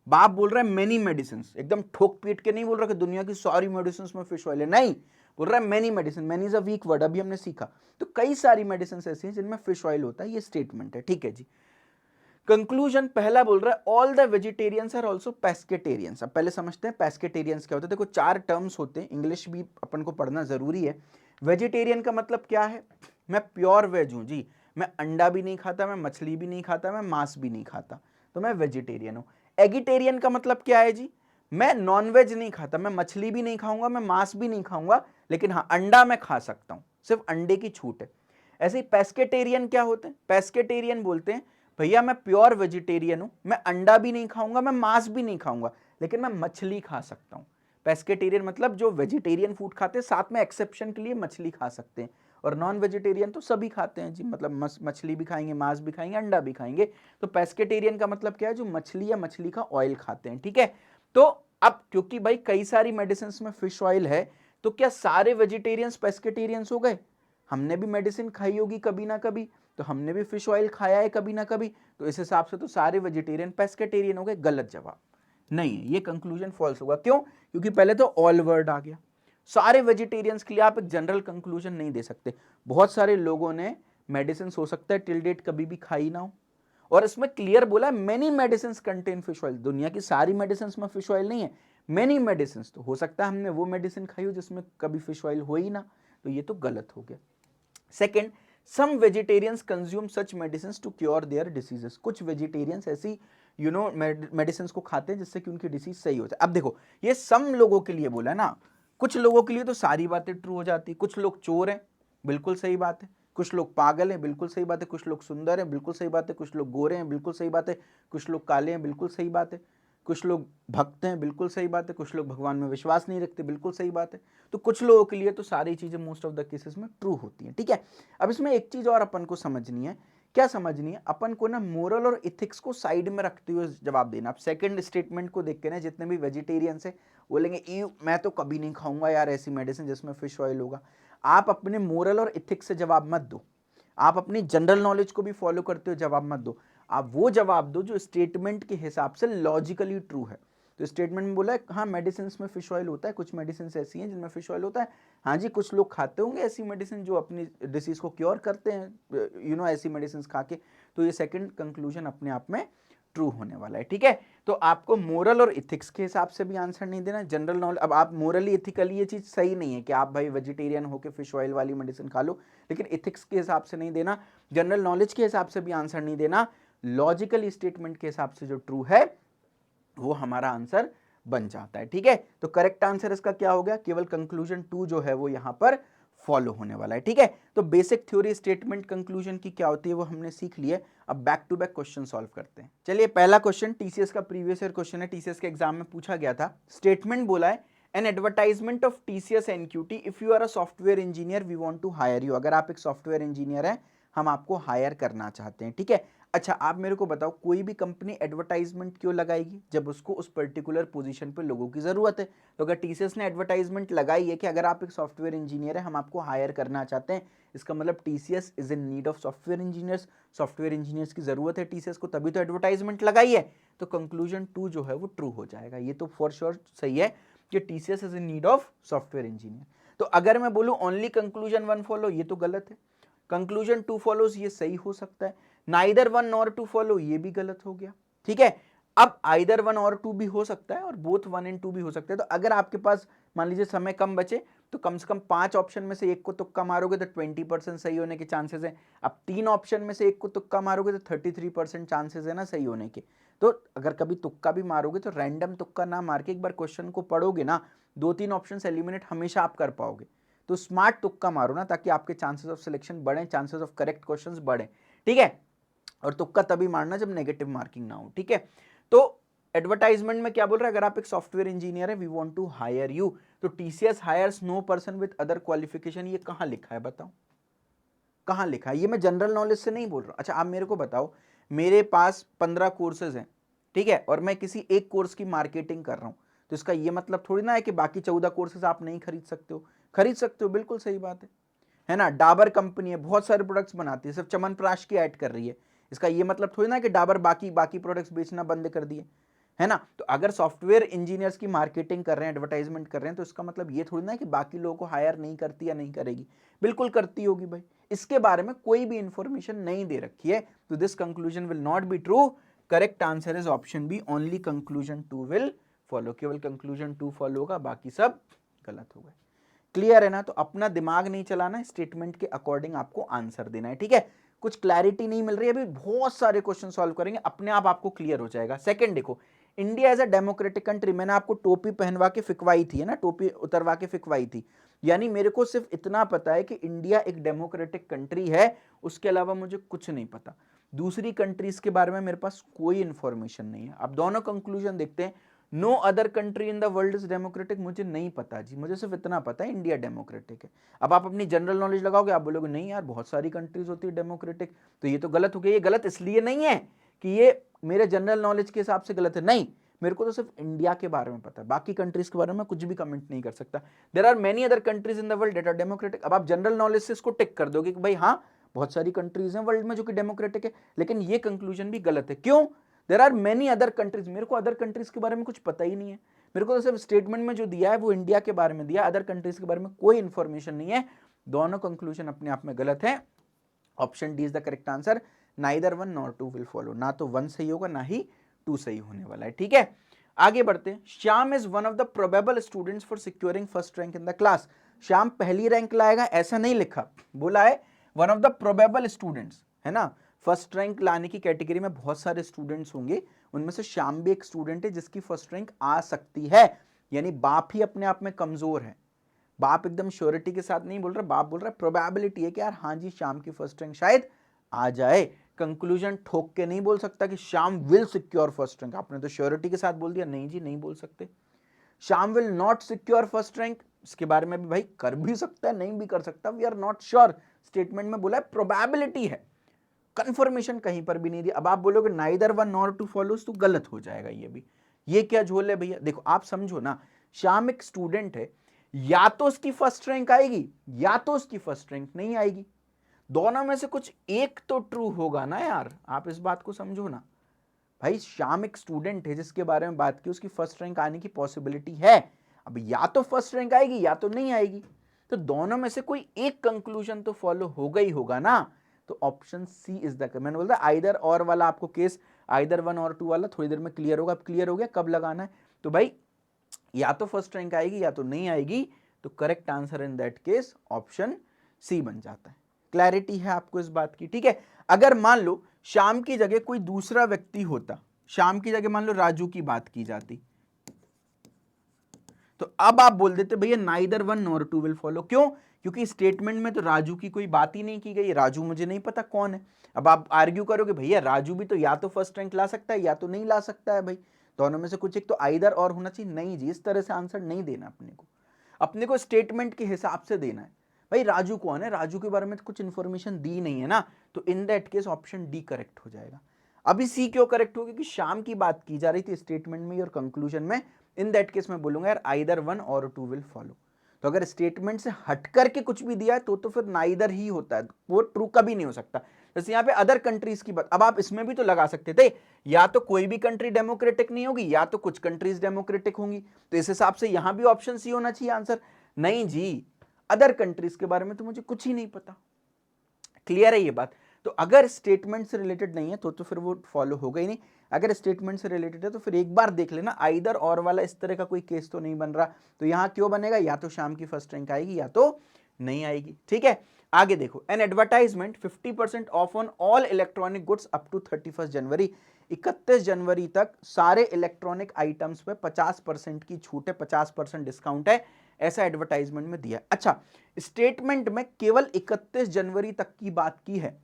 बाप बोल रहा है मेनी मेडिसिन, एकदम ठोक पीट के नहीं बोल रहा कि दुनिया की सारी मेडिसिन में फिश ऑयल है, नहीं, बोल रहा है many medicine. Many is a weak word, अभी हमने सीखा। तो कई सारी मेडिसिन ऐसी हैं जिनमें फिश ऑयल होता है, ये स्टेटमेंट है। ठीक है जी, कंक्लूजन पहला बोल रहा है all the vegetarians are also pescatarians. अब पहले समझते हैं पेस्केटेरियंस क्या होता है। देखो 4 टर्म्स होते हैं, इंग्लिश भी अपन को पढ़ना जरूरी है। वेजिटेरियन का मतलब क्या है, मैं प्योर वेज हूं जी, मैं अंडा भी नहीं खाता, मैं मछली भी नहीं खाता, मैं मांस भी नहीं खाता, तो मैं वेजिटेरियन हूं। एगिटेरियन का मतलब क्या है जी, मैं नॉन वेज नहीं खाता, मैं मछली भी नहीं खाऊंगा, मैं मांस भी नहीं खाऊंगा, लेकिन हाँ अंडा मैं खा सकता हूं, सिर्फ अंडे की छूट है। ऐसे ही पेस्केटेरियन क्या होते हैं, पेस्केटेरियन बोलते हैं भैया मैं प्योर वेजिटेरियन हूं, मैं अंडा भी नहीं खाऊंगा, मैं मांस भी नहीं खाऊंगा, लेकिन मैं मछली खा सकता हूं। पेस्केटेरियन मतलब जो वेजिटेरियन फूड खाते हैं, साथ में एक्सेप्शन के लिए मछली खा सकते हैं। और नॉन वेजिटेरियन तो सभी खाते हैं जी, मतलब मछली भी खाएंगे, मांस भी खाएंगे, अंडा भी खाएंगे। तो पेस्केटेरियन का मतलब क्या है, जो मछली या मछली का ऑयल खाते हैं। ठीक है, तो अब क्योंकि भाई कई सारी मेडिसिन में फिश ऑयल है, तो क्या सारे वेजिटेरियंस पेस्केटेरियंस हो गए? हमने भी मेडिसिन खाई होगी कभी ना कभी, तो हमने भी फिश ऑयल खाया है कभी ना कभी, तो इस हिसाब से तो सारे वेजिटेरियन पेस्केटेरियन हो गए। गलत जवाब, नहीं है, ये कंक्लूजन फॉल्स होगा। क्यों? क्योंकि पहले तो ऑल वर्ड आ गया, सारे वेजिटेरियंस के लिए आप एक जनरल कंक्लूजन नहीं दे सकते। बहुत सारे लोगों ने मेडिसिन हो सकता है टिल डेट कभी भी खाई ना हो, और इसमें क्लियर बोला many medicine contain fish oil. दुनिया की सारी मेडिसिन में फिश ऑयल नहीं है, मेनी मेडिसिन। तो हो सकता है हमने वो मेडिसिन खाई हो जिसमें कभी फिश ऑयल हो ही ना, तो ये तो गलत हो गया। Second, some vegetarians consume such medicine to cure their diseases. कुछ वेजिटेरियंस ऐसी मेडिसिन को खाते हैं जिससे कि उनकी डिसीज सही हो जाए। अब देखो ये सम लोगों के लिए बोला है ना, कुछ लोगों के लिए तो सारी बातें ट्रू हो जाती। कुछ लोग चोर हैं, बिल्कुल सही बात है। कुछ लोग पागल हैं, बिल्कुल सही बात है। कुछ लोग सुंदर हैं, बिल्कुल सही बात है। कुछ लोग गोरे हैं, बिल्कुल सही बात है। कुछ लोग काले हैं, बिल्कुल सही बात है। कुछ लोग भक्त हैं, बिल्कुल सही बात है। कुछ लोग भगवान में विश्वास नहीं रखते, बिल्कुल सही बात है। तो कुछ लोगों के लिए तो सारी चीजें मोस्ट ऑफ द केसेस में ट्रू होती हैं। ठीक है, अब इसमें एक चीज और अपन को समझनी है। क्या समझनी है? अपन को ना मोरल और इथिक्स को साइड में रखते हुए जवाब देना। आप सेकंड स्टेटमेंट को देख के ना, जितने भी वेजिटेरियंस है बोलेंगे ई मैं तो कभी नहीं खाऊंगा यार ऐसी मेडिसिन जिसमें फिश ऑयल होगा। आप अपने मोरल और इथिक्स से जवाब मत दो, आप अपनी जनरल नॉलेज को भी फॉलो करते हुए जवाब मत दो। आप वो जवाब दो जो स्टेटमेंट के हिसाब से लॉजिकली ट्रू है। तो स्टेटमेंट में बोला है हाँ मेडिसिन में फिश ऑयल होता है, कुछ मेडिसिन ऐसी हैं जिनमें फिश ऑयल होता है। हाँ जी, कुछ लोग खाते होंगे ऐसी मेडिसिन जो अपनी डिसीज को क्योर करते हैं, ऐसी मेडिसिन खा के। तो ये सेकंड कंक्लूजन अपने आप में ट्रू होने वाला है। ठीक है, तो आपको मोरल और इथिक्स के हिसाब से भी आंसर नहीं देना, जनरल नॉलेज। अब आप मोरली इथिकली ये चीज सही नहीं है कि आप भाई वेजिटेरियन होकर फिश ऑयल वाली मेडिसिन खा लो, लेकिन इथिक्स के हिसाब से नहीं देना, जनरल नॉलेज के हिसाब से भी आंसर नहीं देना। लॉजिकल स्टेटमेंट के हिसाब से जो ट्रू है वो हमारा आंसर बन जाता है। ठीक है, तो करेक्ट आंसर इसका क्या हो गया? केवल कंक्लूजन 2 जो है वो यहां पर फॉलो होने वाला है। ठीक है, तो बेसिक थ्योरी स्टेटमेंट कंक्लूजन की क्या होती है वो हमने सीख लिया। अब back to back question solve करते हैं। चलिए, पहला क्वेश्चन टीसीएस का प्रीवियस ईयर क्वेश्चन है, टीसीएस के एग्जाम में पूछा गया था। स्टेटमेंट बोला है an advertisement of TCS NQT, if you are a software engineer we want to hire you. अगर आप एक सॉफ्टवेयर इंजीनियर हैं, हम आपको हायर करना चाहते हैं। ठीक है, अच्छा आप मेरे को बताओ, कोई भी कंपनी एडवर्टाइजमेंट क्यों लगाएगी? जब उसको उस पर्टिकुलर पोजीशन पे लोगों की जरूरत है। तो अगर टीसीएस ने एडवर्टाइजमेंट लगाई है कि अगर आप एक सॉफ्टवेयर इंजीनियर है, हम आपको हायर करना चाहते हैं, इसका मतलब TCS is in need of software engineers, software engineers की जरूरत है टीसीएस को, तभी तो एडवर्टाइजमेंट लगाई है। तो कंक्लूजन 2 जो है वो ट्रू हो जाएगा। ये तो फॉर श्योर सही है कि TCS is in need of software engineer. तो अगर मैं बोलूं ओनली कंक्लूजन 1 फॉलो, ये तो गलत है। कंक्लूजन 2 फॉलोज, ये सही हो सकता है। नाइदर 1 नॉर 2 फॉलो, ये भी गलत हो गया। ठीक है, अब आइदर 1 और 2 भी हो सकता है और बोथ 1 एंड 2 भी हो सकते हैं। तो अगर आपके पास मान लीजिए समय कम बचे, तो कम से कम 5 ऑप्शन में से एक को तुक्का मारोगे तो 20% सही होने के चांसेस है। अब 3 ऑप्शन में से एक को तुक्का मारोगे तो 33% चांसेस है ना सही होने के। तो अगर कभी तुक्का भी मारोगे तो रैंडम तुक्का ना मार के एक बार क्वेश्चन को पढ़ोगे ना, 2-3 ऑप्शन एलिमिनेट हमेशा आप कर पाओगे। तो स्मार्ट तुक्का मारो ना, ताकि आपके चांसेस ऑफ सिलेक्शन बढ़े, चांसेस ऑफ करेक्ट क्वेश्चंस बढ़े। ठीक है, और तुक्का तभी मारना जब नेगेटिव मार्किंग ना हो। ठीक है, तो एडवर्टाइजमेंट में क्या बोल रहा है, अगर आप एक सॉफ्टवेयर इंजीनियर है, we want to hire you, तो TCS hires no person with other qualification, ये कहां लिखा है बताओ, कहां लिखा है? ये मैं जनरल नॉलेज से नहीं बोल रहा। अच्छा आप मेरे को बताओ, मेरे पास 15 कोर्सेज हैं, ठीक है, और मैं किसी एक कोर्स की मार्केटिंग कर रहा हूं, तो इसका ये मतलब थोड़ी ना है कि बाकी 14 कोर्सेज आप नहीं खरीद सकते हो। खरीद सकते हो, बिल्कुल सही बात है ना। डाबर कंपनी है, बहुत सारे प्रोडक्ट्स बनाती है, सिर्फ च्यवनप्राश की ऐड कर रही है, इसका ये मतलब थोड़ी ना कि डाबर बाकी बाकी प्रोडक्ट्स बेचना बंद कर दिए, है ना। तो अगर सॉफ्टवेयर इंजीनियर्स की मार्केटिंग कर रहे हैं, एडवर्टाइजमेंट कर रहे हैं, तो इसका मतलब ये थोड़ी ना है कि बाकी लोगों को हायर नहीं करती या नहीं करेगी, बिल्कुल करती होगी भाई। इसके बारे में कोई भी इंफॉर्मेशन नहीं दे रखी है, तो this conclusion will not be true. Correct answer is option B, only conclusion 2 will follow. केवल कंक्लूजन 2 फॉलो होगा, बाकी सब गलत हो गए। क्लियर है ना। तो अपना दिमाग नहीं चलाना, स्टेटमेंट के अकॉर्डिंग आपको आंसर देना है। ठीक है, कुछ क्लैरिटी नहीं मिल रही है, अभी बहुत सारे क्वेश्चन सॉल्व करेंगे, अपने आप आपको क्लियर हो जाएगा। सेकंड देखो, India as a democratic country, मैंने आपको टोपी पहनवा के फिकवाई थी, है ना, टोपी उतरवा के फिकवाई थी, यानी मेरे को सिर्फ इतना पता है कि इंडिया एक डेमोक्रेटिक कंट्री है, उसके अलावा मुझे कुछ नहीं पता। दूसरी कंट्रीज के बारे में मेरे पास कोई इंफॉर्मेशन नहीं है। अब दोनों कंक्लूजन देखते हैं। No other country in the world is democratic, मुझे नहीं पता जी, मुझे सिर्फ इतना पता है इंडिया डेमोक्रेटिक है। अब आप अपनी जनरल नॉलेज लगाओगे, आप बोलोगे नहीं यार बहुत सारी कंट्रीज होती है डेमोक्रेटिक, तो ये तो गलत हो गया। ये गलत इसलिए नहीं है कि ये मेरे जनरल नॉलेज के हिसाब से गलत है, नहीं, मेरे को तो सिर्फ इंडिया के बारे में पता है, बाकी कंट्रीज के बारे में कुछ भी कमेंट नहीं कर सकता। There are many other countries in the world that are democratic. अब आप जनरल नॉलेज से इसको टिक कर दोगे कि भाई हाँ बहुत सारी कंट्रीज हैं वर्ल्ड में जो कि डेमोक्रेटिक है, लेकिन ये कंक्लूजन भी गलत है। क्यों? There are many other countries, मेरे को अदर कंट्रीज के बारे में कुछ पता ही नहीं है, मेरे को तो सिर्फ स्टेटमेंट में जो दिया है वो इंडिया के बारे में दिया, अदर कंट्रीज के बारे में कोई इंफॉर्मेशन नहीं है। दोनों कंक्लूजन अपने आप में गलत है। Option D is the correct answer, neither 1 nor 2 will follow, ना तो 1 सही होगा ना ही 2 सही होने वाला है। ठीक है, आगे बढ़ते हैं। Shyam is one of the probable students for securing first rank in the class. Shyam पहली रैंक लाएगा ऐसा नहीं लिखा, बोला है one of the probable students, है ना। फर्स्ट रैंक लाने की कैटेगरी में बहुत सारे स्टूडेंट्स होंगे, उनमें से श्याम भी एक स्टूडेंट है जिसकी फर्स्ट रैंक आ सकती है। यानी बाप ही अपने आप में कमजोर है, बाप एकदम श्योरिटी के साथ नहीं बोल रहा, बाप बोल रहा है प्रोबेबिलिटी है कि यार हाँ जी श्याम की फर्स्ट रैंक शायद आ जाए। कंक्लूजन ठोक के नहीं बोल सकता कि Shyam will secure first rank, आपने तो श्योरिटी के साथ बोल दिया, नहीं जी नहीं बोल सकते। Shyam will not secure first rank, इसके बारे में भी भाई कर भी सकता है नहीं भी कर सकता, we are not sure, statement में बोला है प्रोबेबिलिटी है, कंफर्मेशन कहीं पर भी नहीं दी। अब आप बोलोगे नाइदर 1 नॉर 2 फॉलोज, तो गलत हो जाएगा ये भी। ये क्या झोल है भैया? देखो आप समझो ना, श्याम एक स्टूडेंट है, या तो उसकी फर्स्ट रैंक आएगी या तो उसकी फर्स्ट रैंक नहीं आएगी, दोनों में से कुछ एक तो ट्रू होगा ना यार, आप इस बात को समझो ना भाई। श्याम एक स्टूडेंट है जिसके बारे में बात की, उसकी फर्स्ट रैंक आने की पॉसिबिलिटी है, अब या तो फर्स्ट रैंक आएगी या तो नहीं आएगी, तो दोनों में से कोई एक कंक्लूजन तो फॉलो होगा ही होगा ना। तो ऑप्शन सी इज द, मैंने बोला आइदर और वाला आपको केस, आइदर 1 और 2 वाला थोड़ी देर में क्लियर होगा। अब क्लियर हो गया कब लगाना है, तो भाई या तो फर्स्ट रैंक आएगी या तो नहीं आएगी, तो correct answer in that case option C बन जाता है। क्लैरिटी है आपको इस बात की? ठीक है, अगर मान लो श्याम की जगह कोई दूसरा व्यक्ति होता, श्याम की जगह मान लो राजू की बात की जाती, तो अब आप बोल देते भैया नाइदर 1 नॉर 2 विल फॉलो। क्यों? क्योंकि स्टेटमेंट में तो राजू की कोई बात ही नहीं की गई, राजू मुझे नहीं पता कौन है। अब आप आर्ग्यू करोगे भैया राजू भी तो या तो फर्स्ट रैंक ला सकता है या तो नहीं ला सकता है, भाई दोनों में से कुछ एक तो आइदर और होना चाहिए। नहीं जी, इस तरह से आंसर नहीं देना अपने को स्टेटमेंट के हिसाब से देना है। भाई राजू कौन है, राजू के बारे में तो कुछ इन्फॉर्मेशन दी नहीं है ना, तो इन that case option D correct हो जाएगा। अभी सी क्यों करेक्ट होगी, क्योंकि शाम की बात की जा रही थी स्टेटमेंट में और कंक्लूजन में। इन दैट केस मैं बोलूंगा यार आइदर 1 और 2 विल फॉलो। तो अगर स्टेटमेंट से हट करके कुछ भी दिया है तो फिर नाइदर ही होता है, वो ट्रू कभी नहीं हो सकता। जैसे यहाँ पे अदर कंट्रीज की बात, अब आप इसमें भी तो लगा सकते थे, या तो कोई भी कंट्री डेमोक्रेटिक नहीं होगी या तो कुछ कंट्रीज डेमोक्रेटिक होंगी, तो इस हिसाब से यहां भी ऑप्शन सी होना चाहिए आंसर। नहीं जी, अदर कंट्रीज के बारे में तो मुझे कुछ ही नहीं पता। क्लियर है ये बात। तो अगर स्टेटमेंट से रिलेटेड नहीं है तो फिर वो फॉलो होगा ही नहीं। अगर स्टेटमेंट से रिलेटेड है तो फिर एक बार देख लेना, आइदर और वाला इस तरह का कोई केस तो नहीं बन रहा, तो यहां क्यों बनेगा, या तो शाम की फर्स्ट रैंक आएगी या तो नहीं आएगी। ठीक है, आगे देखो, an advertisement 50% off on all electronic goods up to 31 January. 31 जनवरी तक सारे इलेक्ट्रॉनिक आइटम्स पे 50% की छूट है, 50% डिस्काउंट है, ऐसा एडवर्टाइजमेंट में दिया। अच्छा, स्टेटमेंट में केवल 31 जनवरी तक की बात की है,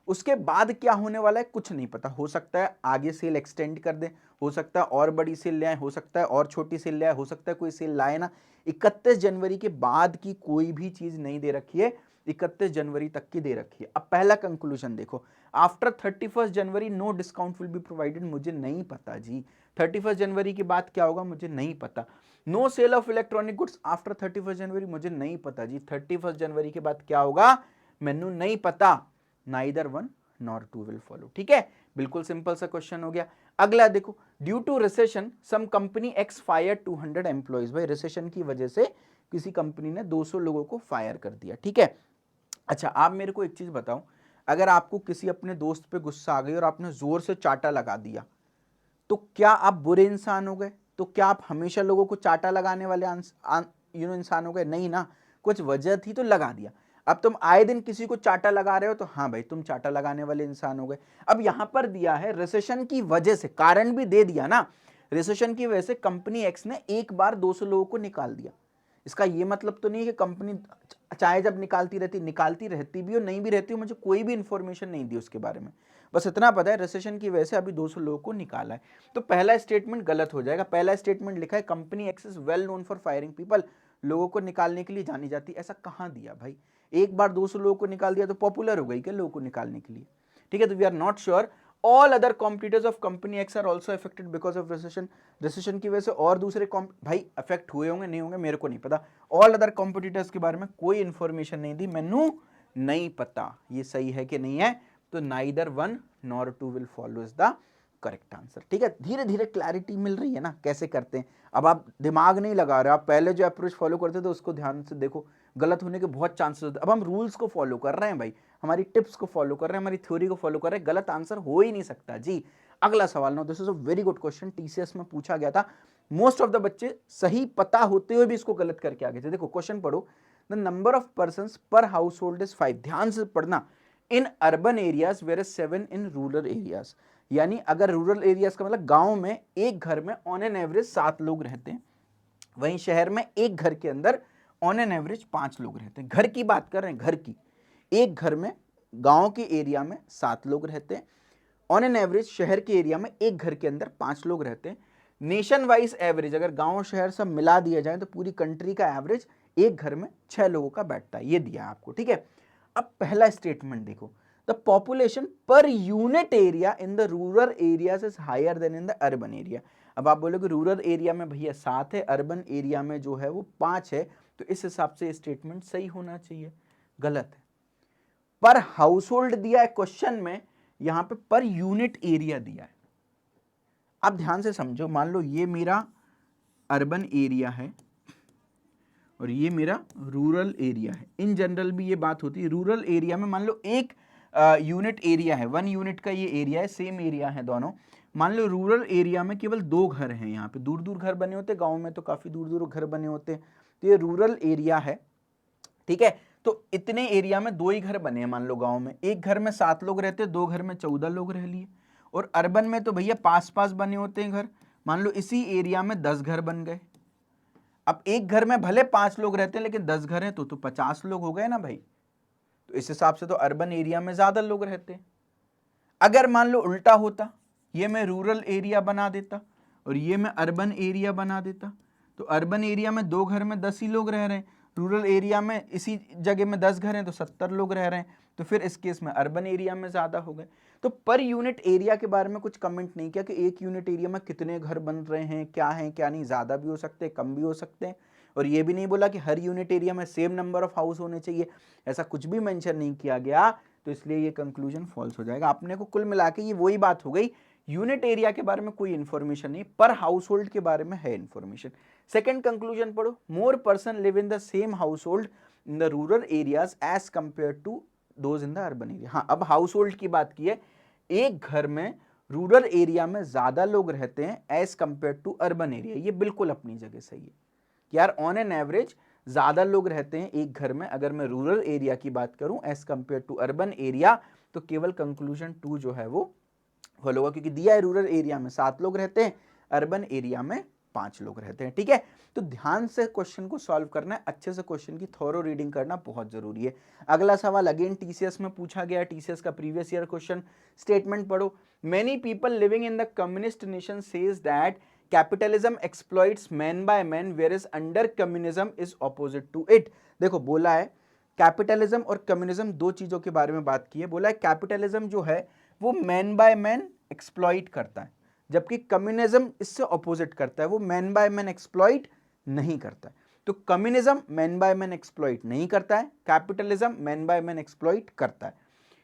उसके बाद क्या होने वाला है कुछ नहीं पता। हो सकता है आगे सेल एक्सटेंड कर दे, हो सकता है और बड़ी सेल ले आए, हो सकता है और छोटी सेल ले आए, हो सकता है कोई सेल लाए ना। 31 जनवरी के बाद की कोई भी चीज नहीं दे रखी है, 31 जनवरी तक की दे रखी है। अब पहला कंक्लूजन देखो, after 31 January no discount will be provided, मुझे नहीं पता जी। 31 जनवरी के बाद क्या होगा मुझे नहीं पता। No sale of electronic goods after 31 January, मुझे नहीं पता जी। 31 जनवरी के बाद क्या होगा मैनू नहीं पता। Neither 1 nor 2 will follow. ठीक है, बिल्कुल सिंपल सा क्वेश्चन हो गया। अगला देखो, due to recession some company X fire 200 employees. भाई रिसेशन की वजह से किसी कंपनी ने 200 लोगों को फायर कर दिया। ठीक है, अच्छा आप मेरे को एक चीज बताओ, अगर आपको किसी अपने दोस्त पे गुस्सा आ गई और आपने जोर से चाटा लगा दिया, तो क्या आप बुरे इंसान हो गए? तो क्या आप हमेशा लोगों को चाटा लगाने वाले इंसान हो गए? नहीं ना, कुछ वजह थी तो लगा दिया। अब तुम आए दिन किसी को चाटा लगा रहे हो तो हाँ भाई तुम चाटा लगाने वाले इंसान हो गए। अब यहां पर दिया है रिसेशन की वजह से, कारण भी दे दिया ना, रिसेशन की वजह से कंपनी एक्स ने एक बार 200 लोगों को निकाल दिया। इसका ये मतलब तो नहीं है कि कंपनी चाहे जब निकालती रहती भी हो नहीं भी रहती हो, मुझे कोई भी इंफॉर्मेशन नहीं दी उसके बारे में। बस इतना पता है रिसेशन की वजह से अभी 200 लोगों को निकाला है। तो पहला स्टेटमेंट गलत हो जाएगा। पहला स्टेटमेंट लिखा है company x is well known for firing people, लोगों को निकालने के लिए जानी जाती। ऐसा कहां दिया भाई? एक बार 200 लोगों को निकाल दिया तो पॉपुलर हो गई क्या लोगों को निकालने के लिए? ठीक है, तो we are not sure. All other competitors of company X are also affected because of recession. Recession की वजह से और दूसरे भाई अफेक्ट हुए होंगे नहीं होंगे मेरे को नहीं पता। ऑल अदर कॉम्पिटिटर्स के बारे में कोई इंफॉर्मेशन नहीं दी, मैनू नहीं पता ये सही है कि नहीं है। तो neither 1 nor 2 will follow is the correct answer. ठीक है, धीरे धीरे क्लैरिटी मिल रही है ना कैसे करते हैं। अब आप दिमाग नहीं लगा रहे, आप पहले जो अप्रोच फॉलो करते थे उसको ध्यान से देखो, गलत होने के बहुत चांसेस होते हैं। अब हम रूल्स को फॉलो कर रहे हैं भाई, हमारी टिप्स को फॉलो कर रहे हैं, हमारी थ्योरी को फॉलो कर रहे हैं, गलत आंसर हो ही नहीं सकता जी। अगला सवाल ना, this is a very good question, TCS में पूछा गया था। मोस्ट ऑफ द बच्चे सही पता होते हुए भी इसको गलत करके आ गए थे। देखो क्वेश्चन पढ़ो, the number of person per household is 5। ध्यान से पढ़ना, in urban areas where 7 in rural areas. यानी अगर रूरल एरियाज का मतलब गांव में एक घर में ऑन एन एवरेज 7 लोग रहते हैं, वहीं शहर में एक घर के अंदर ऑन एन एवरेज 5 लोग रहते हैं। घर की बात कर रहे हैं, घर की। एक घर में गांव के एरिया में 7 लोग रहते हैं, ऑन एन एवरेज शहर के एरिया में एक घर के अंदर 5 लोग रहते हैं। नेशन वाइज एवरेज अगर गांव शहर सब मिला दिया जाए तो पूरी कंट्री का एवरेज एक घर में 6 लोगों का बैठता है। ये दिया है आपको। ठीक है, अब पहला स्टेटमेंट देखो, the population per unit area in the rural areas is higher than in the urban area. अब आप बोलोगे रूरल एरिया में भैया 7 है, अर्बन एरिया में जो है वो 5 है, तो इस हिसाब से स्टेटमेंट सही होना चाहिए। गलत है। पर हाउस होल्ड दिया है क्वेश्चन में, यहां पे पर यूनिट एरिया दिया है। आप ध्यान से समझो, मान लो ये मेरा अर्बन एरिया है और ये मेरा रूरल एरिया है। इन जनरल भी ये बात होती है, रूरल एरिया में मान लो एक यूनिट एरिया है, 1 यूनिट का ये एरिया है, सेम एरिया है दोनों। मान लो रूरल एरिया में केवल 2 घर हैं, यहाँ पे दूर दूर घर बने होते, गांव में तो काफी दूर दूर घर बने होते हैं। तो ये रूरल एरिया है। ठीक है, तो इतने एरिया में 2 ही घर बने हैं। मान लो गांव में एक घर में 7 लोग रहते हैं, 2 घर में 14 लोग रह लिए। और अर्बन में तो भैया पास पास बने होते हैं घर, मान लो इसी एरिया में 10 घर बन गए। अब एक घर में भले 5 लोग रहते हैं लेकिन 10 घर हैं तो 50 लोग हो गए ना भाई। तो इस हिसाब से तो अर्बन एरिया में ज्यादा लोग रहते हैं। अगर मान लो उल्टा होता, ये मैं रूरल एरिया बना देता और ये मैं अर्बन एरिया बना देता, तो अर्बन एरिया में 2 घर में 10 ही लोग रह रहे हैं, रूरल एरिया में इसी जगह में 10 घर हैं तो 70 लोग रह रहे हैं, तो फिर इस केस में अर्बन एरिया में ज़्यादा हो गए। तो पर यूनिट एरिया के बारे में कुछ कमेंट नहीं किया कि एक यूनिट एरिया में कितने घर बन रहे हैं, क्या है क्या नहीं, ज़्यादा भी हो सकते हैं, कम भी हो सकते हैं। और ये भी नहीं बोला कि हर यूनिट एरिया में सेम नंबर ऑफ हाउस होने चाहिए, ऐसा कुछ भी मेंशन नहीं किया गया। तो इसलिए ये कंक्लूजन फॉल्स हो जाएगा। अपने को कुल मिला के ये वही बात हो गई, यूनिट एरिया के बारे में कोई इंफॉर्मेशन नहीं, पर हाउस होल्ड के बारे में है इंफॉर्मेशन। सेकेंड कंक्लूजन पढ़ो, more person live in the same household in the rural areas as compare to those in the urban area. हाँ, अब हाउस होल्ड की बात की है, एक घर में रूरल एरिया में ज्यादा लोग रहते हैं as compare to urban area. ये बिल्कुल अपनी जगह सही है यार, ऑन एन एवरेज ज्यादा लोग रहते हैं एक घर में, अगर मैं रूरल एरिया की बात करूं as compare to urban area, तो केवल कंक्लूजन 2 जो है वो फॉलो होगा, क्योंकि दिया है रूरल एरिया में 7 लोग रहते हैं, अर्बन एरिया में 5 लोग रहते हैं। ठीक है, तो ध्यान से क्वेश्चन को सॉल्व करना है, अच्छे से क्वेश्चन की थोरो रीडिंग करना बहुत जरूरी है। अगला सवाल अगेन टीसीएस में पूछा गया, टीसीएस का प्रीवियस ईयर क्वेश्चन, स्टेटमेंट पढ़ो। Many people living in the communist nation says that capitalism exploits man by man whereas under communism is opposite to it. देखो बोला है कैपिटलिज्म और कम्युनिज्म दो चीजों के बारे में बात की है। बोला है कैपिटलिज्म जो है वो मैन बाय मैन एक्सप्लॉइट करता है, जबकि कम्युनिज्म इससे ऑपोजिट करता है, वो मैन बाय मैन एक्सप्लॉइट नहीं करता है। तो communism man by man exploit नहीं करता है, capitalism man by man exploit करता है।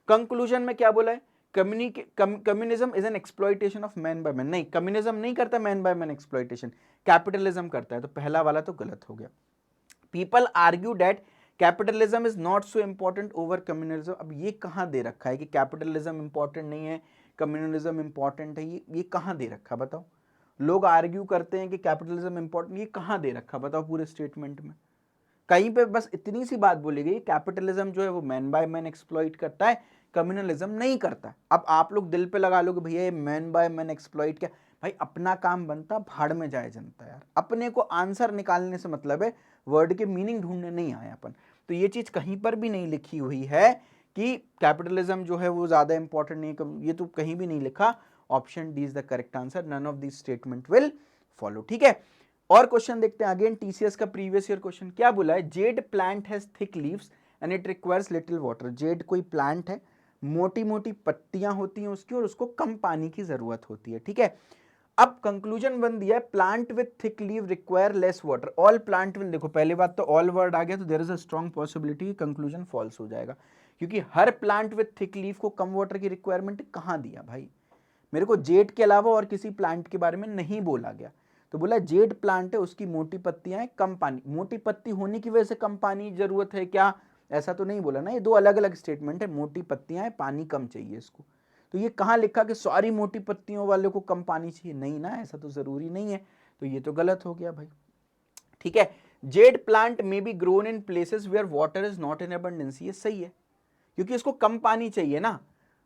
कंक्लूजन में क्या बोला है, communism is an exploitation of man by man. नहीं, कम्युनिज्म नहीं करता man by man exploitation, capitalism करता है। तो पहला वाला तो गलत हो गया। People argue that capitalism is not so important over communalism. अब ये कहां दे रखा है कि कैपिटलिज्म इंपॉर्टेंट नहीं है, कम्युनलिज्म इंपॉर्टेंट है? ये कहां दे रखा बताओ? लोग आर्ग्यू करते हैं कि कैपिटलिज्म इंपॉर्टेंट, ये कहां दे रखा बताओ पूरे स्टेटमेंट में? कहीं पे बस इतनी सी बात बोली गई, कैपिटलिज्म जो है वो मैन बाय मैन एक्सप्लॉइट करता है, कम्युनलिज्म नहीं करता। अब आप लोग दिल पे लगा लो कि भैया ये मैन बाय मैन एक्सप्लॉइट क्या, भाई अपना काम बनता, भाड़ में जाए जनता यार। अपने को आंसर निकालने से मतलब है, वर्ड के मीनिंग ढूंढने नहीं आए अपन। तो ये चीज कहीं पर भी नहीं लिखी हुई है कि कैपिटलिज्म जो है वो ज्यादा इंपॉर्टेंट नहीं, ये तो कहीं भी नहीं लिखा। Option D is the correct answer, none of this statement will follow. ठीक है, और क्वेश्चन देखते हैं। अगेन टीसीएस का प्रीवियस ईयर क्वेश्चन क्या बोला है, Z plant has thick leaves and it requires little water. Z कोई प्लांट है, मोटी मोटी पत्तियां होती हैं उसकी और उसको कम पानी की जरूरत होती है। ठीक है, अब कंक्लूजन बन दिया है plant with thick leave require less water. All plant will, देखो पहली बात तो ऑल वर्ड आ गया, तो there is a strong possibility conclusion false हो जाएगा, क्योंकि हर प्लांट विथ थिक लीव को कम वाटर की रिक्वायरमेंट कहां दिया भाई? मेरे को जेड के अलावा और किसी प्लांट के बारे में नहीं बोला गया। तो बोला जेड प्लांट है, उसकी मोटी पत्तियां हैं, कम पानी, मोटी पत्ती होने की वजह से कम पानी जरूरत है क्या? ऐसा तो नहीं बोला ना, ये दो अलग अलग स्टेटमेंट है। मोटी पत्तियां हैं, पानी कम चाहिए इसको। तो ये कहाँ लिखा कि सारी मोटी पत्तियों वाले को कम पानी चाहिए? नहीं ना, ऐसा तो जरूरी नहीं है। तो ये तो गलत हो गया भाई। ठीक है, Z plant may be grown in places where water is not in abundance. ये सही है, क्योंकि इसको कम पानी चाहिए ना।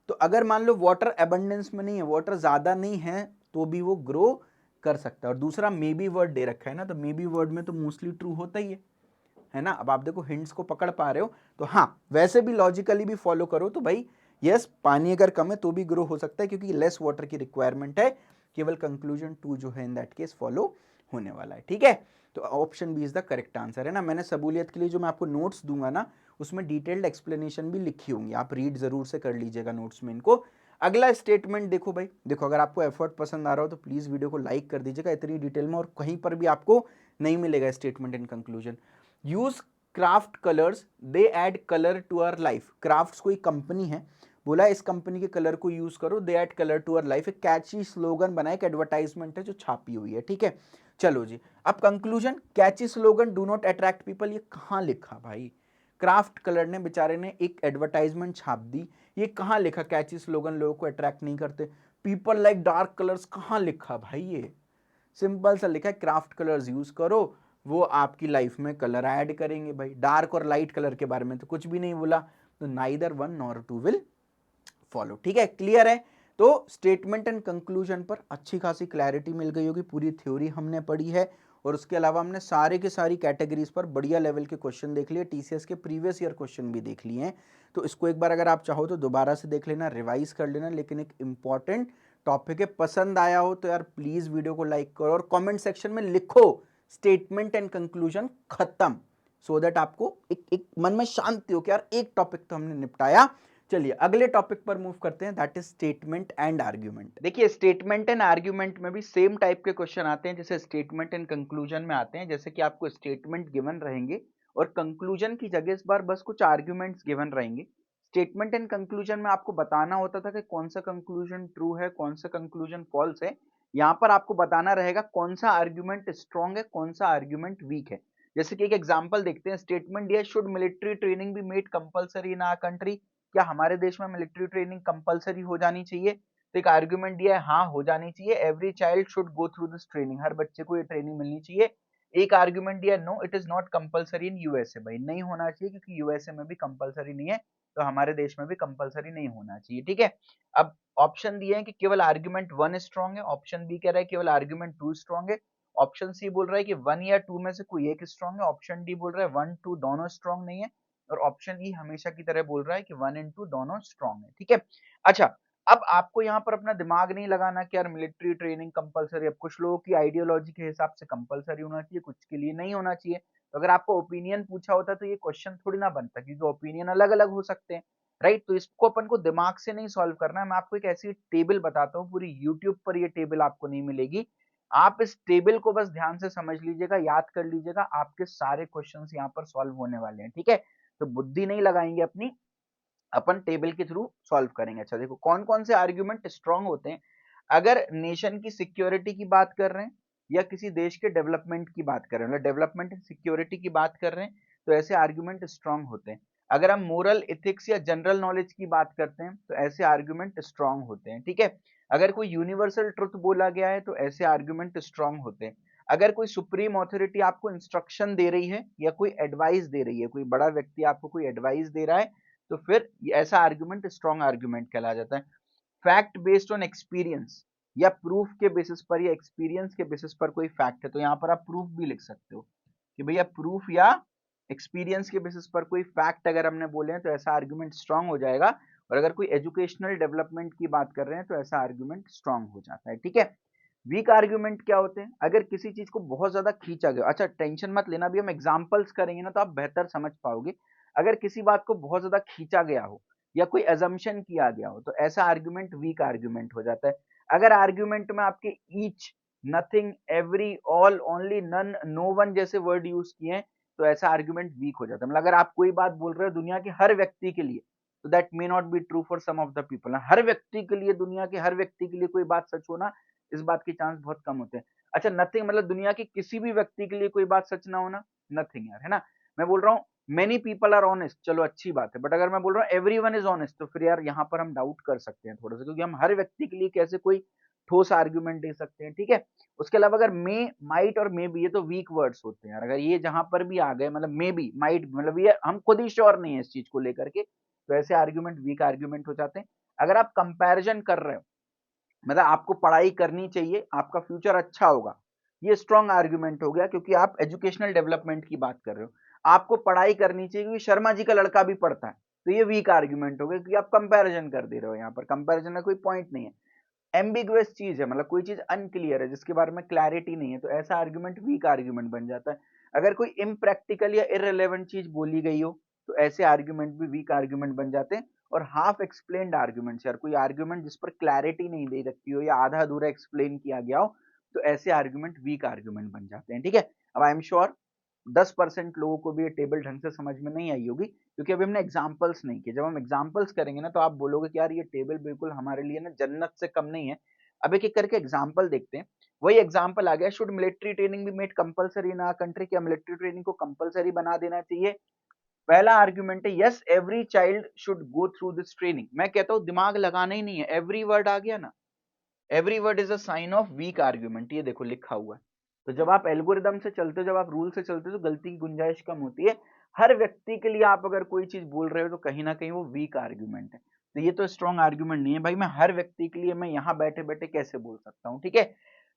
तो अगर मान लो वाटर एबंडेंस में नहीं है, वाटर ज्यादा नहीं है, तो भी वो ग्रो कर सकता है। और दूसरा मे बी वर्ड दे रखा है ना, तो मे बी वर्ड में तो मोस्टली ट्रू होता ही है ना। अब आप देखो हिंट्स को पकड़ पा रहे हो, तो हाँ वैसे भी लॉजिकली भी फॉलो करो तो भाई यस, पानी अगर कम है तो भी ग्रो हो सकता है, क्योंकि लेस वाटर की रिक्वायरमेंट है। केवल कंक्लूजन 2 जो है इन दैट केस फॉलो होने वाला है। ठीक है, तो option B is the correct answer है ना। मैंने सबूलियत के लिए जो मैं आपको नोट्स दूंगा ना, उसमें डिटेल्ड एक्सप्लेनेशन भी लिखी होंगी, आप रीड जरूर से कर लीजिएगा नोट्स में इनको। अगला स्टेटमेंट देखो भाई, देखो अगर आपको एफर्ट पसंद आ रहा हो तो प्लीज वीडियो को लाइक कर दीजिएगा इतनी डिटेल में, और कहीं पर भी आपको नहीं मिलेगा statement in conclusion. Use craft colours, they add colour to our life. Crafts कोई कंपनी है, बोला इस कंपनी के कलर को यूज करो, they add colour to our life. एक कैची स्लोगन बना, एक एडवर्टाइजमेंट है जो छापी हुई है। ठीक है, चलो जी अब conclusion, catchy slogan do not attract people, ये कहां लिखा भाई? क्राफ्ट कलर ने बेचारे ने एक एडवर्टाइजमेंट छाप दी, ये कहां लिखा कैची स्लोगन लोगों को अट्रैक्ट नहीं करते? पीपल लाइक डार्क कलर्स, कहां लिखा भाई? ये सिंपल सा लिखा है, क्राफ्ट कलर्स यूज करो, वो आपकी लाइफ में कलर ऐड करेंगे भाई। डार्क और लाइट कलर के बारे में तो कुछ भी नहीं बोला, तो neither one nor two will follow. ठीक है, क्लियर है? तो स्टेटमेंट एंड कंक्लूजन पर अच्छी खासी क्लैरिटी मिल गई होगी, पूरी थ्योरी हमने पढ़ी है, और उसके अलावा हमने सारे के सारी कैटेगरीज पर बढ़िया लेवल के क्वेश्चन देख लिए, टीसीएस के प्रीवियस ईयर क्वेश्चन भी देख लिए हैं। तो इसको एक बार अगर आप चाहो तो दोबारा से देख लेना, रिवाइज कर लेना, लेकिन एक इंपॉर्टेंट टॉपिक है। पसंद आया हो तो यार प्लीज वीडियो को लाइक करो और कमेंट सेक्शन में लिखो स्टेटमेंट एंड कंक्लूजन खत्म। सो दैट आपको एक मन में शांति हो कि यार एक टॉपिक तो हमने निपटाया। चलिए अगले टॉपिक पर मूव करते हैं, that is statement and argument. देखिए स्टेटमेंट एंड आर्ग्यूमेंट में भी सेम टाइप के क्वेश्चन आते हैं जैसे स्टेटमेंट एंड कंक्लूजन में आते हैं। जैसे कि आपको स्टेटमेंट गिवन रहेंगे और कंक्लूजन की जगह इस बार बस कुछ आर्ग्यूमेंट्स गिवन रहेंगे। स्टेटमेंट एंड कंक्लूजन में आपको बताना होता था कि कौन सा कंक्लूजन ट्रू है, कौन सा कंक्लूजन फॉल्स है। यहाँ पर आपको बताना रहेगा कौन सा आर्ग्यूमेंट स्ट्रॉन्ग है, कौन सा आर्ग्यूमेंट वीक है। जैसे कि एक एग्जांपल देखते हैं, स्टेटमेंट दिया should military training be made compulsory in our country, क्या हमारे देश में मिलिट्री ट्रेनिंग कंपलसरी हो जानी चाहिए। तो एक आर्ग्यूमेंट दिया है हाँ हो जानी चाहिए, every child should go through this training, हर बच्चे को ये ट्रेनिंग मिलनी चाहिए। एक आर्ग्यूमेंट दिया no it is not compulsory in USA, भाई नहीं होना चाहिए क्योंकि यूएसए में भी कंपलसरी नहीं है, तो हमारे देश में भी कंपलसरी नहीं होना चाहिए। ठीक है, अब ऑप्शन दिए हैं कि केवल आर्ग्यूमेंट 1 स्ट्रॉन्ग है, ऑप्शन बी कह रहा है केवल आर्ग्यूमेंट 2 स्ट्रॉन्ग है, ऑप्शन सी बोल रहा है कि 1 या 2 में से कोई एक स्ट्रॉन्ग है, ऑप्शन डी बोल रहा है 1 2 दोनों स्ट्रॉन्ग नहीं है, और ऑप्शन ई हमेशा की तरह बोल रहा है कि 1 और 2 दोनों स्ट्रॉन्ग है। ठीक है, अच्छा अब आपको यहाँ पर अपना दिमाग नहीं लगाना कि यार मिलिट्री ट्रेनिंग कंपलसरी, अब कुछ लोगों की आइडियोलॉजी के हिसाब से कंपलसरी होना चाहिए, कुछ के लिए नहीं होना चाहिए। तो अगर आपको ओपिनियन पूछा होता तो ये क्वेश्चन थोड़ी ना बनता, क्योंकि ओपिनियन अलग अलग हो सकते हैं, राइट। तो इसको अपन को दिमाग से नहीं सॉल्व करना है। मैं आपको एक ऐसी टेबल बताता हूँ, पूरी यूट्यूब पर ये टेबल आपको नहीं मिलेगी, आप इस टेबल को बस ध्यान से समझ लीजिएगा, याद कर लीजिएगा, आपके सारे क्वेश्चंस यहाँ पर सॉल्व होने वाले हैं। ठीक है, तो बुद्धि नहीं लगाएंगे अपनी, अपन टेबल के थ्रू सॉल्व करेंगे। अच्छा देखो कौन कौन से आर्ग्यूमेंट स्ट्रांग होते हैं। अगर नेशन की सिक्योरिटी की बात कर रहे हैं या किसी देश के डेवलपमेंट की बात कर रहे हैं, मतलब डेवलपमेंट एंड सिक्योरिटी की बात कर रहे हैं, तो ऐसे आर्ग्यूमेंट स्ट्रांग होते हैं। अगर हम मोरल एथिक्स या जनरल नॉलेज की बात करते हैं तो ऐसे आर्ग्यूमेंट स्ट्रांग होते हैं। ठीक है, अगर कोई यूनिवर्सल ट्रुथ बोला गया है तो ऐसे आर्ग्यूमेंट स्ट्रांग होते हैं। अगर कोई सुप्रीम ऑथोरिटी आपको इंस्ट्रक्शन दे रही है या कोई एडवाइस दे रही है, कोई बड़ा व्यक्ति आपको कोई एडवाइस दे रहा है, तो फिर ऐसा आर्ग्यूमेंट स्ट्रॉन्ग आर्ग्यूमेंट कहला जाता है। फैक्ट बेस्ड ऑन एक्सपीरियंस या प्रूफ के बेसिस पर या एक्सपीरियंस के बेसिस पर कोई फैक्ट है, तो यहाँ पर आप प्रूफ भी लिख सकते हो कि भैया प्रूफ या एक्सपीरियंस के बेसिस पर कोई फैक्ट अगर हमने बोले हैं तो ऐसा आर्ग्यूमेंट स्ट्रांग हो जाएगा। और अगर कोई एजुकेशनल डेवलपमेंट की बात कर रहे हैं तो ऐसा आर्ग्यूमेंट स्ट्रांग हो जाता है। ठीक है, वीक आर्ग्यूमेंट क्या होते हैं, अगर किसी चीज को बहुत ज्यादा खींचा गया, अच्छा टेंशन मत लेना, भी हम एग्जांपल्स करेंगे ना तो आप बेहतर समझ पाओगे। अगर किसी बात को बहुत ज्यादा खींचा गया हो या कोई अजम्पशन किया गया हो तो ऐसा आर्ग्यूमेंट वीक आर्ग्यूमेंट हो जाता है। अगर आर्ग्यूमेंट में आपके each, nothing, every, all, only, none, no one जैसे वर्ड यूज किए हैं तो ऐसा आर्ग्यूमेंट वीक हो जाता है। मतलब अगर आप कोई बात बोल रहे हो दुनिया के हर व्यक्ति के लिए, तो that may not be true for some of the people. हर व्यक्ति के लिए, दुनिया के हर व्यक्ति के लिए कोई बात सच होना, इस बात के चांस बहुत कम होते हैं। अच्छा नथिंग मतलब दुनिया के किसी भी व्यक्ति के लिए कोई बात सच ना होना, नथिंग यार, है ना। मैं बोल रहा हूँ मेनी पीपल आर ऑनेस्ट, चलो अच्छी बात है, बट अगर मैं बोल रहा हूँ एवरीवन इज ऑनेस्ट, तो फिर यार यहाँ पर हम डाउट कर सकते हैं थोड़ा सा, क्योंकि हम हर व्यक्ति के लिए कैसे कोई ठोस आर्ग्यूमेंट दे सकते हैं। ठीक है, उसके अलावा अगर मे, माइट और मे बी, ये तो वीक वर्ड्स होते हैं यार, अगर ये जहां पर भी आ गए, मतलब मे बी, माइट, मतलब ये हम खुद ही श्योर नहीं है इस चीज को लेकर के, तो ऐसे आर्ग्यूमेंट वीक आर्ग्यूमेंट हो जाते हैं। अगर आप कंपैरिजन कर रहे हो, मतलब आपको पढ़ाई करनी चाहिए, आपका फ्यूचर अच्छा होगा, ये स्ट्रॉन्ग आर्ग्यूमेंट हो गया, क्योंकि आप एजुकेशनल डेवलपमेंट की बात कर रहे हो। आपको पढ़ाई करनी चाहिए क्योंकि शर्मा जी का लड़का भी पढ़ता है, तो ये वीक आर्ग्यूमेंट हो गया क्योंकि आप कंपैरिजन कर दे रहे हो। यहाँ पर कंपैरिजन में कोई पॉइंट नहीं है, एम्बिगुअस चीज है, मतलब कोई चीज अनक्लियर है जिसके बारे में क्लैरिटी नहीं है, तो ऐसा आर्ग्यूमेंट वीक आर्ग्यूमेंट बन जाता है। अगर कोई इम्प्रैक्टिकल या इररिलेवेंट चीज बोली गई हो तो ऐसे आर्ग्यूमेंट भी वीक आर्ग्यूमेंट बन जाते हैं। और हाफ एक्सप्लेन्ड आर्ग्यूमेंट्स, यार कोई आर्ग्यूमेंट जिस पर क्लैरिटी नहीं दे रखी हो या आधा अधूरा एक्सप्लेन किया गया हो, तो ऐसे आर्ग्यूमेंट वीक आर्ग्यूमेंट बन जाते हैं। ठीक है, अब आई एम श्योर 10% लोगों को भी ये टेबल ढंग से समझ में नहीं आई होगी, क्योंकि अभी हमने एग्जांपल्स नहीं किए। जब हम एग्जांपल्स करेंगे ना तो आप बोलोगे कि यार ये टेबल बिल्कुल हमारे लिए ना जन्नत से कम नहीं है। अब एक एक करके एग्जांपल देखते हैं। वही एग्जांपल आ गया, should military training be made compulsory in our country, क्या मिलिट्री ट्रेनिंग को कंपलसरी बना देना चाहिए। पहला आर्ग्यूमेंट है yes every child should go through this training. मैं कहता हूं दिमाग लगाना ही नहीं है, एवरी वर्ड आ गया ना, every word is a sign of weak argument, ये देखो लिखा हुआ है। तो जब आप एल्गोरिदम से चलते हो, जब आप रूल से चलते हो, तो गलती की गुंजाइश कम होती है। हर व्यक्ति के लिए आप अगर कोई चीज बोल रहे हो तो कहीं ना कहीं वो वीक आर्ग्यूमेंट है, तो ये तो स्ट्रॉन्ग आर्ग्यूमेंट नहीं है भाई। मैं हर व्यक्ति के लिए मैं यहाँ बैठे बैठे कैसे बोल सकता हूँ। ठीक है,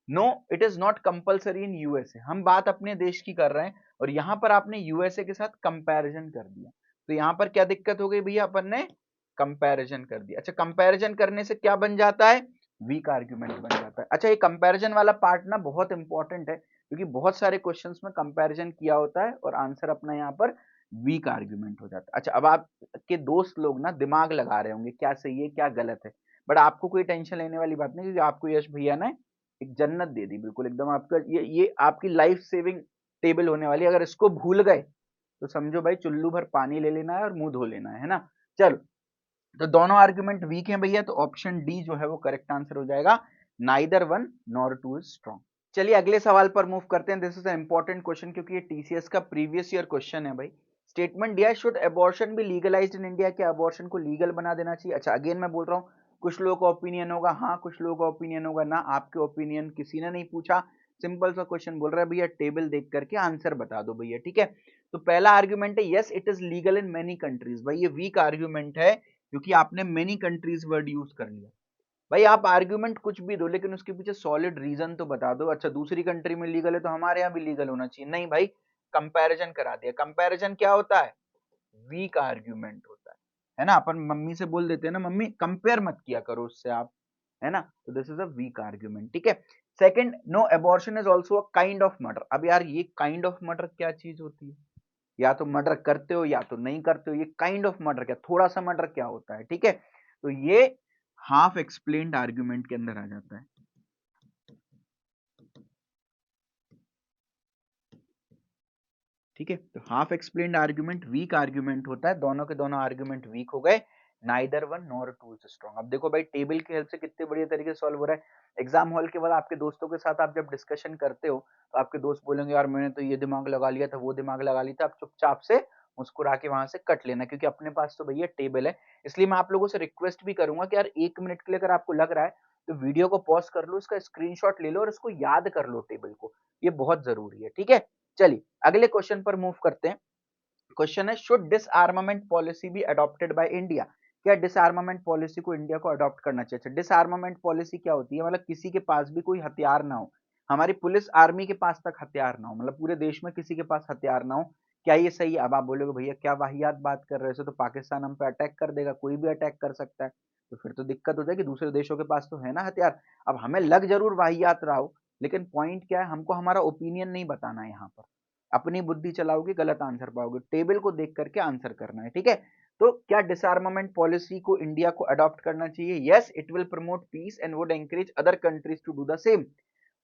no it is not compulsory in USA, हम बात अपने देश की कर रहे हैं और यहाँ पर आपने यूएसए के साथ कंपैरिजन कर दिया, तो यहाँ पर क्या दिक्कत हो गई भैया, अपन ने कंपैरिजन कर दिया। अच्छा कंपैरिजन करने से क्या बन जाता है, वीक आर्ग्यूमेंट बन जाता है। अच्छा, ये कंपैरिजन वाला पार्ट ना बहुत इंपॉर्टेंट है, क्योंकि बहुत सारे क्वेश्चंस में कंपैरिजन किया होता है और आंसर अपना यहाँ पर वीक आर्ग्यूमेंट हो जाता है। अच्छा, अब आपके दोस्त लोग ना दिमाग लगा रहे होंगे क्या सही है क्या गलत है, बट आपको कोई टेंशन लेने वाली बात नहीं, क्योंकि आपको यश भैया ने एक जन्नत दे दी, बिल्कुल एकदम आपका ये आपकी लाइफ सेविंग टेबल होने वाली है। अगर इसको भूल गए तो समझो भाई चुल्लू भर पानी ले लेना है और मुंह धो लेना है ना। चलो, तो दोनों आर्ग्यूमेंट वीक हैं भैया, तो ऑप्शन डी जो है वो करेक्ट आंसर हो जाएगा, neither one nor two is strong. चलिए अगले सवाल पर मूव करते हैं। दिस इज इंपॉर्टेंट क्वेश्चन, क्योंकि ये टीसीएस का प्रीवियस ईयर क्वेश्चन है भाई। स्टेटमेंट दिया है, should abortion be legalised in India, क्या अबॉर्शन को लीगल बना देना चाहिए। अच्छा, अगेन मैं बोल रहा हूँ, कुछ लोगों का ओपिनियन होगा हाँ, कुछ लोगों का ओपिनियन होगा ना। आपके ओपिनियन किसी ने नहीं पूछा, सिंपल सा क्वेश्चन बोल रहा है भैया, टेबल देख करके आंसर बता दो भैया, ठीक है। तो पहला आर्ग्यूमेंट है yes it is legal in many countries. भाई ये वीक आर्ग्यूमेंट है, क्योंकि आपने मेनी कंट्रीज वर्ड यूज कर लिया। भाई आप आर्ग्यूमेंट कुछ भी दो, लेकिन उसके पीछे सॉलिड रीजन तो बता दो। अच्छा, दूसरी कंट्री में लीगल है तो हमारे यहाँ भी लीगल होना चाहिए, नहीं भाई, कंपैरिजन करा दिया। कंपैरिजन क्या होता है, वीक आर्ग्यूमेंट होता है ना। अपन मम्मी से बोल देते हैं ना, मम्मी कंपेयर मत किया करो उससे आप, है ना। तो this is a weak argument, ठीक है। Second, no abortion is also a kind of murder. अब यार ये काइंड ऑफ मर्डर क्या चीज होती है, या तो मर्डर करते हो या तो नहीं करते हो, ये काइंड ऑफ मर्डर क्या, थोड़ा सा मर्डर क्या होता है, ठीक है। तो ये हाफ एक्सप्लेन्ड आर्ग्यूमेंट के अंदर आ जाता है, ठीक है। तो half explained argument weak argument होता है, दोनों के दोनों आर्ग्यूमेंट वीक हो गए, neither one nor two is strong. अब देखो भाई, टेबल की हेल्प से कितने बढ़िया तरीके से सॉल्व हो रहा है। एग्जाम हॉल के बाद आपके दोस्तों के साथ आप जब डिस्कशन करते हो, तो आपके दोस्त बोलेंगे यार मैंने तो ये दिमाग लगा लिया था, वो दिमाग लगा लिया था, आप चुपचाप से मुस्कुरा के वहां से कट लेना, क्योंकि अपने पास तो भैया टेबल है। इसलिए मैं आप लोगों से रिक्वेस्ट भी करूंगा कि यार 1 मिनट के लिए अगर आपको लग रहा है तो वीडियो को पॉज कर लो, इसका स्क्रीनशॉट ले लो और इसको याद कर लो टेबल को, ये बहुत जरूरी है, ठीक है। चलिए अगले क्वेश्चन पर मूव करते हैं। क्वेश्चन है, should डिसआर्मामेंट policy be adopted by India, क्या डिसआर्मामेंट पॉलिसी को इंडिया को अडॉप्ट करना चाहिए। अच्छा, डिसआर्मामेंट पॉलिसी क्या होती है, मतलब किसी के पास भी कोई हथियार ना हो, हमारी पुलिस आर्मी के पास तक हथियार ना हो, मतलब पूरे देश में किसी के पास हथियार ना हो। क्या ये सही है। अब आप बोलोगे भैया क्या वाहियात बात कर रहे हो, तो पाकिस्तान हम पे अटैक कर देगा, कोई भी अटैक कर सकता है, तो फिर तो दिक्कत हो जाएगी, दूसरे देशों के पास तो है ना हथियार। अब हमें लग जरूर वाहियात रहा हो, लेकिन पॉइंट क्या है, हमको हमारा ओपिनियन नहीं बताना है यहाँ पर, अपनी बुद्धि चलाओगे गलत आंसर पाओगे, टेबल को देख करके आंसर करना है, ठीक है। तो क्या डिसआर्मामेंट पॉलिसी को इंडिया को अडॉप्ट करना चाहिए, yes it will promote peace and would encourage other countries to do the same.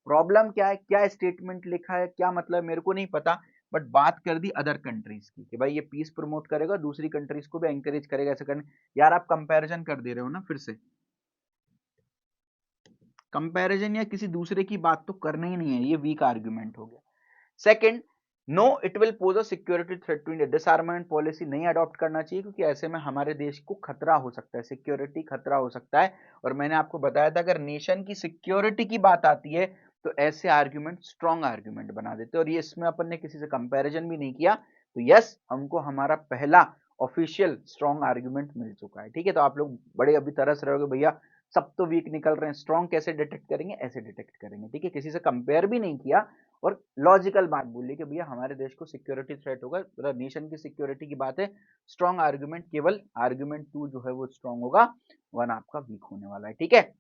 Problem क्या है, क्या स्टेटमेंट लिखा है, क्या मतलब मेरे को नहीं पता, बट बात कर दी अदर कंट्रीज की कि भाई ये पीस प्रमोट करेगा, दूसरी कंट्रीज को भी एनकरेज करेगा ऐसे करने। यार आप कंपैरिजन कर दे रहे हो ना, फिर से कंपैरिजन या किसी दूसरे की बात तो करना ही नहीं है, ये वीक आर्ग्यूमेंट हो गया। Second, no it will pose a security threat to India, disarmament policy नहीं अडॉप्ट करना चाहिए, क्योंकि ऐसे में हमारे देश को खतरा हो सकता है, सिक्योरिटी खतरा हो सकता है। और मैंने आपको बताया था अगर नेशन की सिक्योरिटी की बात आती है तो ऐसे आर्ग्यूमेंट स्ट्रॉन्ग आर्ग्यूमेंट बना देते हैं, और ये इसमें अपन ने किसी से कंपैरिजन भी नहीं किया, तो यस हमको हमारा पहला ऑफिशियल स्ट्रॉन्ग आर्ग्यूमेंट मिल चुका है, ठीक है। तो आप लोग बड़े अभी तरस रहे होगे भैया सब तो वीक निकल रहे हैं, स्ट्रॉन्ग कैसे डिटेक्ट करेंगे, ऐसे डिटेक्ट करेंगे, ठीक है। किसी से कंपेयर भी नहीं किया और लॉजिकल बात बोली कि भैया हमारे देश को सिक्योरिटी थ्रेट होगा, मतलब नेशन की सिक्योरिटी की बात है, स्ट्रॉन्ग आर्गुमेंट, केवल आर्गुमेंट 2 जो है वो स्ट्रॉन्ग होगा, 1 आपका वीक होने वाला है, ठीक है।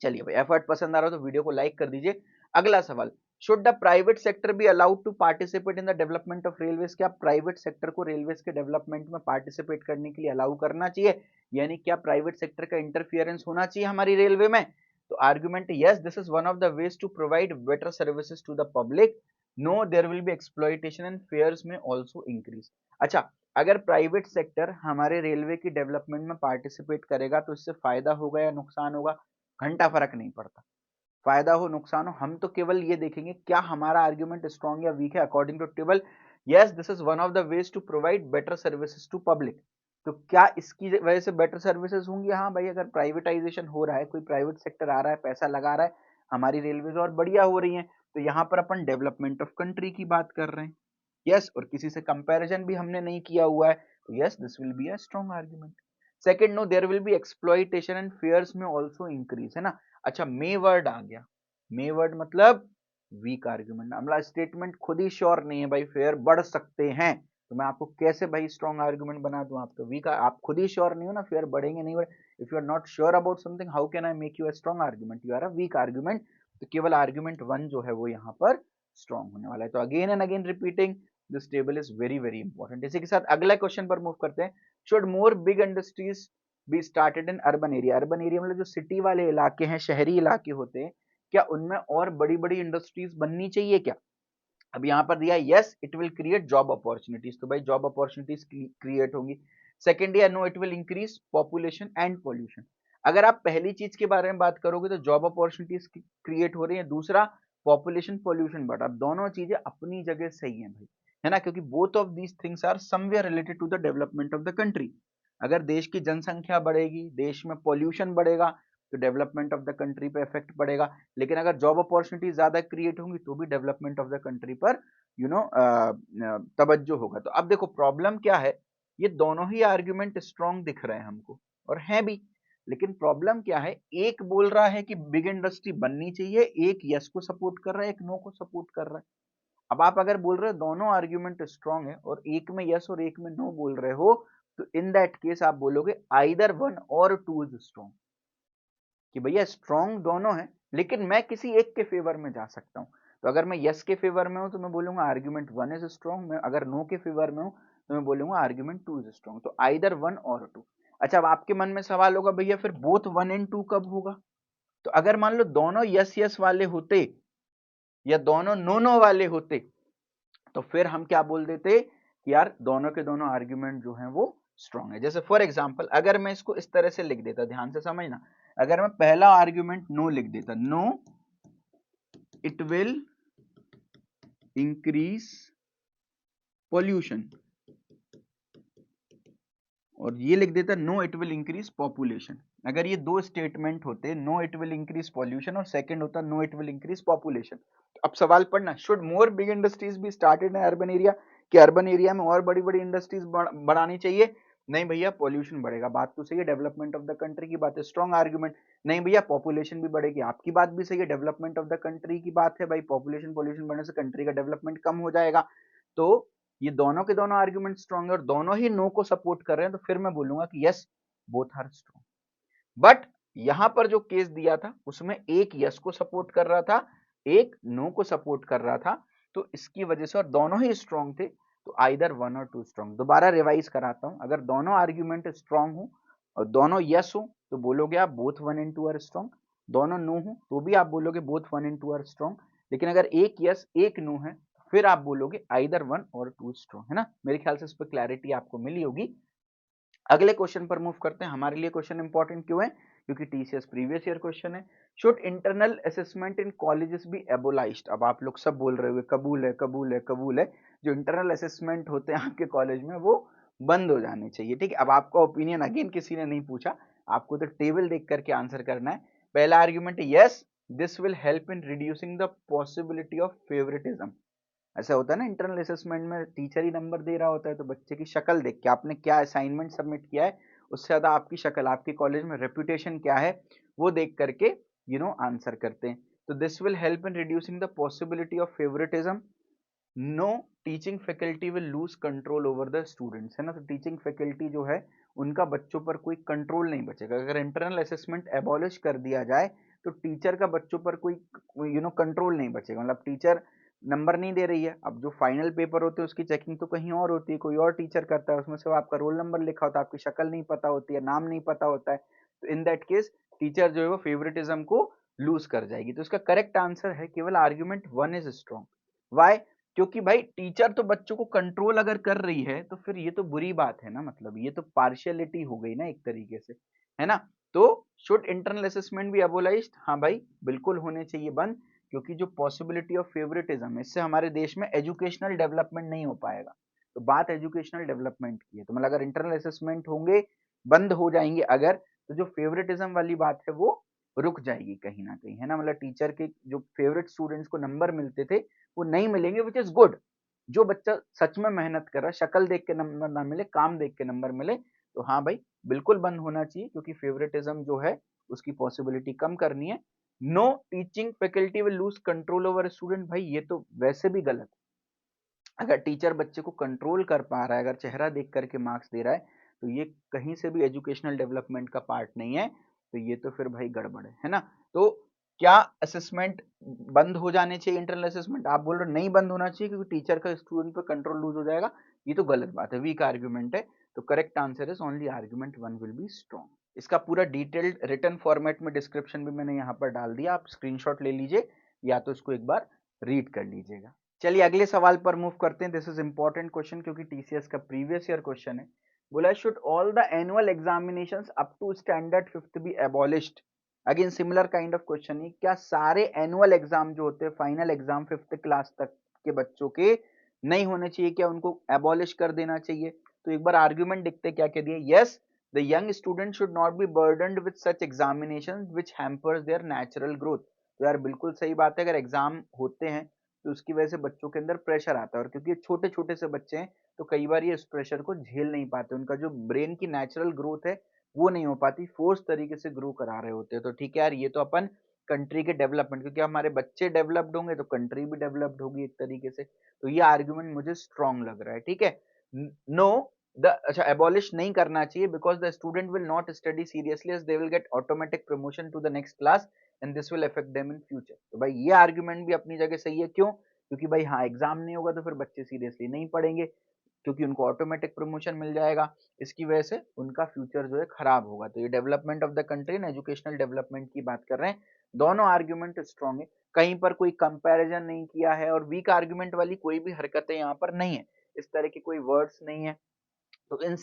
चलिए भाई, एफर्ट पसंद आ रहा हो तो वीडियो को लाइक कर दीजिए। अगला सवाल, should the private sector be allowed to participate in the development of railways, क्या प्राइवेट सेक्टर को रेलवेज के डेवलपमेंट में पार्टिसिपेट करने के लिए अलाउ करना चाहिए, यानी क्या प्राइवेट सेक्टर का इंटरफियरेंस होना चाहिए हमारी रेलवे में। तो argument, yes this is one of the ways to provide better services to the public, no there will be exploitation and fares may also increase. अच्छा, अगर प्राइवेट सेक्टर हमारे railway की डेवलपमेंट में पार्टिसिपेट करेगा तो इससे फायदा होगा या नुकसान होगा, घंटा फर्क नहीं पड़ता, फायदा हो नुकसान हो, हम तो केवल ये देखेंगे क्या हमारा आर्ग्यूमेंट स्ट्रॉन्ग या वीक है according to table. Yes this is one of the ways to provide better services to public, तो क्या इसकी वजह से बेटर सर्विसेज होंगी, हाँ भाई, अगर प्राइवेटाइजेशन हो रहा है, कोई प्राइवेट सेक्टर आ रहा है, पैसा लगा रहा है, हमारी रेलवेज और बढ़िया हो रही है, तो यहाँ पर अपन डेवलपमेंट ऑफ कंट्री की बात कर रहे हैं, यस, और किसी से कंपैरिजन भी हमने नहीं किया हुआ है, तो yes this will be a strong argument. Second, no there will be exploitation and fares may also increase, है ना। अच्छा, मे वर्ड आ गया, मे वर्ड मतलब वीक आर्ग्यूमेंट, मतलब स्टेटमेंट खुद ही श्योर नहीं है भाई फेयर बढ़ सकते हैं, तो मैं आपको कैसे भाई स्ट्रॉन्ग आर्ग्यूमेंट बना दूं, आप तो वीक, आप खुद ही श्योर नहीं हो ना फेयर बढ़ेंगे नहीं बढ़े, if you are not sure about something, how can I make you a strong argument, you are a weak argument. तो केवल आर्ग्यूमेंट 1 जो है वो यहाँ पर स्ट्रॉन्ग होने वाला है। तो again and again repeating this table is very very important. इसी के साथ अगला क्वेश्चन पर मूव करते हैं। Should more big industries be started in urban area. Urban area मतलब जो सिटी वाले इलाके हैं, शहरी इलाके होते हैं, क्या उनमें और बड़ी बड़ी इंडस्ट्रीज बननी चाहिए क्या? अब यहाँ पर दिया yes it will create job opportunities, तो भाई जॉब अपॉर्चुनिटीज क्रिएट होंगी। सेकेंड या no it will increase population and pollution. अगर आप पहली चीज के बारे में बात करोगे तो जॉब अपॉर्चुनिटीज क्रिएट हो रही है, दूसरा पॉपुलेशन पॉल्यूशन बढ़ रहा। अब दोनों चीजें अपनी जगह सही है भाई, है ना, क्योंकि both of these things are somewhere related to the development of the country. अगर देश की जनसंख्या बढ़ेगी, देश में पॉल्यूशन बढ़ेगा, तो डेवलपमेंट ऑफ द कंट्री पे इफेक्ट पड़ेगा। लेकिन अगर जॉब अपॉर्चुनिटी ज्यादा क्रिएट होंगी तो भी डेवलपमेंट ऑफ द कंट्री पर तवज्जो होगा। तो अब देखो प्रॉब्लम क्या है, ये दोनों ही आर्ग्यूमेंट स्ट्रॉन्ग दिख रहे हैं हमको और हैं भी, लेकिन प्रॉब्लम क्या है, एक बोल रहा है कि बिग इंडस्ट्री बननी चाहिए, एक यस को सपोर्ट कर रहा है, एक नो को सपोर्ट कर रहा है। अब आप अगर बोल रहे हो दोनों आर्ग्यूमेंट स्ट्रॉन्ग है और एक में यस और एक में नो बोल रहे हो, तो इन दैट केस आप बोलोगे आइदर वन और टू इज स्ट्रॉन्ग, कि भैया स्ट्रॉन्ग दोनों है लेकिन मैं किसी एक के फेवर में जा सकता हूं। तो अगर मैं यस के फेवर में हूं तो मैं बोलूंगा आर्ग्यूमेंट 1 इज स्ट्रॉन्ग, मैं अगर नो के फेवर में हूं तो मैं बोलूंगा आर्ग्यूमेंट 2 इज स्ट्रॉन्ग। तो आइदर 1 और 2। अच्छा, अब आपके मन में सवाल होगा भैया फिर बोथ 1 एंड 2 कब होगा? तो अगर मान लो दोनों यस यस वाले होते या दोनों नो नो वाले होते, तो फिर हम क्या बोल देते कि यार दोनों के दोनों आर्ग्यूमेंट जो हैं वो स्ट्रॉन्ग है। जैसे फॉर एग्जांपल अगर मैं इसको इस तरह से लिख देता, ध्यान से समझना, अगर मैं पहला आर्ग्यूमेंट नो लिख देता, no it will increase pollution, और ये लिख देता no it will increase population. अगर ये दो स्टेटमेंट होते, no it will increase pollution और सेकंड होता no it will increase population. अब सवाल पढ़ना, should more big industries be started in urban area, कि अर्बन एरिया में और बड़ी बड़ी इंडस्ट्रीज बढ़ानी चाहिए? नहीं भैया, पॉल्यूशन बढ़ेगा, बात तो सही है, डेवलपमेंट ऑफ द कंट्री की बात है, स्ट्रॉन्ग आर्ग्यूमेंट। नहीं भैया, पॉपुलेशन भी बढ़ेगी, आपकी बात भी सही है, डेवलपमेंट ऑफ द कंट्री की बात है भाई, पॉपुलेशन पॉल्यूशन बढ़ने से कंट्री का डेवलपमेंट कम हो जाएगा। तो ये दोनों के दोनों आर्ग्यूमेंट स्ट्रॉन्ग है और दोनों ही नो को सपोर्ट कर रहे हैं, तो फिर मैं बोलूंगा कि yes both are strong. But यहां पर जो केस दिया था उसमें एक यस को सपोर्ट कर रहा था, एक नो को सपोर्ट कर रहा था, तो इसकी वजह से, और दोनों ही स्ट्रॉन्ग थे, तो आइदर 1 और 2 स्ट्रॉन्ग। दोबारा रिवाइज कराता हूं, अगर दोनों आर्ग्यूमेंट स्ट्रॉन्ग हो और दोनों यस हो तो बोलोगे आप बोथ 1 एंड 2 आर स्ट्रॉन्ग, दोनों नो हो तो भी आप बोलोगे बोथ 1 एंड 2 आर स्ट्रॉन्ग। लेकिन अगर एक यस एक नो है फिर आप बोलोगे आइदर 1 और 2 स्ट्रॉन्ग, है ना। मेरे ख्याल से इस पर क्लैरिटी आपको मिली होगी। अगले क्वेश्चन पर मूव करते हैं। हमारे लिए क्वेश्चन इंपॉर्टेंट क्यों है? क्योंकि टीसीएस प्रीवियस ईयर क्वेश्चन है। Should internal assessment in colleges be abolished? अब आप लोग सब बोल रहे हो कबूल है कबूल है कबूल है, जो इंटरनल असेसमेंट होते हैं आपके कॉलेज में वो बंद हो जाने चाहिए, ठीक है। अब आपका ओपिनियन अगेन किसी ने नहीं पूछा, आपको तो टेबल देख करके आंसर करना है। पहला आर्ग्यूमेंट है yes this will help in reducing the possibility of favouritism. ऐसा होता है ना, इंटरनल असेसमेंट में टीचर ही नंबर दे रहा होता है, तो बच्चे की शक्ल देख के, आपने क्या असाइनमेंट सबमिट किया है उससे ज्यादा आपकी शक्ल, आपके कॉलेज में रेपुटेशन क्या है, वो देख करके आंसर करते हैं। तो this will help in reducing the possibility of favouritism. No, teaching faculty will lose control over the students, है ना। तो टीचिंग फैकल्टी जो है उनका बच्चों पर कोई कंट्रोल नहीं बचेगा। अगर इंटरनल असेसमेंट एबॉलिश कर दिया जाए तो टीचर का बच्चों पर कोई कंट्रोल नहीं बचेगा। मतलब टीचर नंबर नहीं दे रही है, अब जो फाइनल पेपर होते हैं उसकी चेकिंग तो कहीं और होती है, कोई और टीचर करता है, उसमें से आपका रोल नंबर लिखा होता है, आपकी शक्ल नहीं पता होती है, नाम नहीं पता होता है, तो इन दैट केस टीचर जो है वो फेवरेटिज्म को लूज कर जाएगी। तो इसका करेक्ट आंसर है केवल आर्ग्यूमेंट 1 इज स्ट्रॉन्ग। वाई? क्योंकि भाई टीचर तो बच्चों को कंट्रोल अगर कर रही है तो फिर ये तो बुरी बात है ना, मतलब ये तो पार्शियलिटी हो गई ना एक तरीके से, है ना। तो शुड इंटरनल असेसमेंट भी एबोलाइज्ड? हाँ भाई, बिल्कुल होने चाहिए बंद, क्योंकि जो पॉसिबिलिटी ऑफ फेवरेटिज्म है इससे हमारे देश में एजुकेशनल डेवलपमेंट नहीं हो पाएगा। तो बात एजुकेशनल डेवलपमेंट की है, तो मतलब अगर इंटरनल असेसमेंट होंगे, बंद हो जाएंगे अगर, तो जो फेवरेटिज्म वाली बात है वो रुक जाएगी कहीं ना कहीं, है ना। मतलब टीचर के जो फेवरेट स्टूडेंट्स को नंबर मिलते थे वो नहीं मिलेंगे, विच इज गुड। जो बच्चा सच में मेहनत कर रहा है, शक्ल देख के नंबर ना मिले, काम देख के नंबर मिले, तो हाँ भाई बिल्कुल बंद होना चाहिए, क्योंकि फेवरेटिज्म जो है उसकी पॉसिबिलिटी कम करनी है। No, teaching faculty will lose control over student, भाई ये तो वैसे भी गलत है। अगर टीचर बच्चे को कंट्रोल कर पा रहा है, अगर चेहरा देख करके मार्क्स दे रहा है, तो ये कहीं से भी एजुकेशनल डेवलपमेंट का पार्ट नहीं है, तो ये तो फिर भाई गड़बड़ है ना। तो क्या असेसमेंट बंद हो जाने चाहिए, इंटरनल असेसमेंट? आप बोल रहे हो नहीं बंद होना चाहिए क्योंकि टीचर का स्टूडेंट पे कंट्रोल लूज हो जाएगा, ये तो गलत बात है, वीक आर्ग्यूमेंट है। तो correct answer is only argument 1 will be strong. इसका पूरा डिटेल्ड रिटन फॉर्मेट में डिस्क्रिप्शन भी मैंने यहाँ पर डाल दिया, आप स्क्रीनशॉट ले लीजिए या तो इसको एक बार रीड कर लीजिएगा। चलिए अगले सवाल पर मूव करते हैं। दिस इज इंपॉर्टेंट क्वेश्चन क्योंकि टीसीएस का प्रीवियस ईयर क्वेश्चन है। बोला should all the annual examinations up to standard 5th be abolished? Again similar kind of question है, क्या सारे एनुअल एग्जाम जो होते हैं, फाइनल एग्जाम 5th क्लास तक के बच्चों के नहीं होने चाहिए, क्या उनको एबॉलिश कर देना चाहिए? तो एक बार आर्ग्यूमेंट देखते क्या कह दिए। Yes, the young student should not B burdened with such examinations which hampers there natural growth. तो यार बिल्कुल सही बात है, अगर एग्जाम होते हैं तो उसकी वजह से बच्चों के अंदर प्रेशर आता है, और क्योंकि छोटे छोटे से बच्चे हैं तो कई बार ये इस प्रेशर को झेल नहीं पाते, उनका जो ब्रेन की नेचुरल ग्रोथ है वो नहीं हो पाती, फोर्स तरीके से ग्रो करा रहे होते हैं। तो ठीक है यार, ये तो अपन कंट्री के डेवलपमेंट, क्योंकि हमारे बच्चे डेवलप्ड होंगे तो कंट्री भी डेवलप्ड होगी एक तरीके से। तो ये आर्ग्यूमेंट मुझे स्ट्रॉन्ग लग रहा है, ठीक है। नो, द अच्छा एबॉलिश नहीं करना चाहिए because the student will not study seriously as they will get automatic promotion to the next class and this will affect them in future. तो भाई ये आर्ग्यूमेंट भी अपनी जगह सही है, क्यों? क्योंकि भाई हाँ, एग्जाम नहीं होगा तो फिर बच्चे सीरियसली नहीं पढ़ेंगे क्योंकि उनको ऑटोमेटिक प्रमोशन मिल जाएगा, इसकी वजह से उनका फ्यूचर जो है खराब होगा। तो ये development of the country and educational development की बात कर रहे हैं। दोनों आर्ग्यूमेंट स्ट्रॉन्ग है, कहीं पर कोई कंपैरिजन नहीं किया है, और वीक आर्ग्यूमेंट वाली कोई भी हरकतें यहाँ पर नहीं है, इस तरह के कोई वर्ड्स नहीं है। तो इस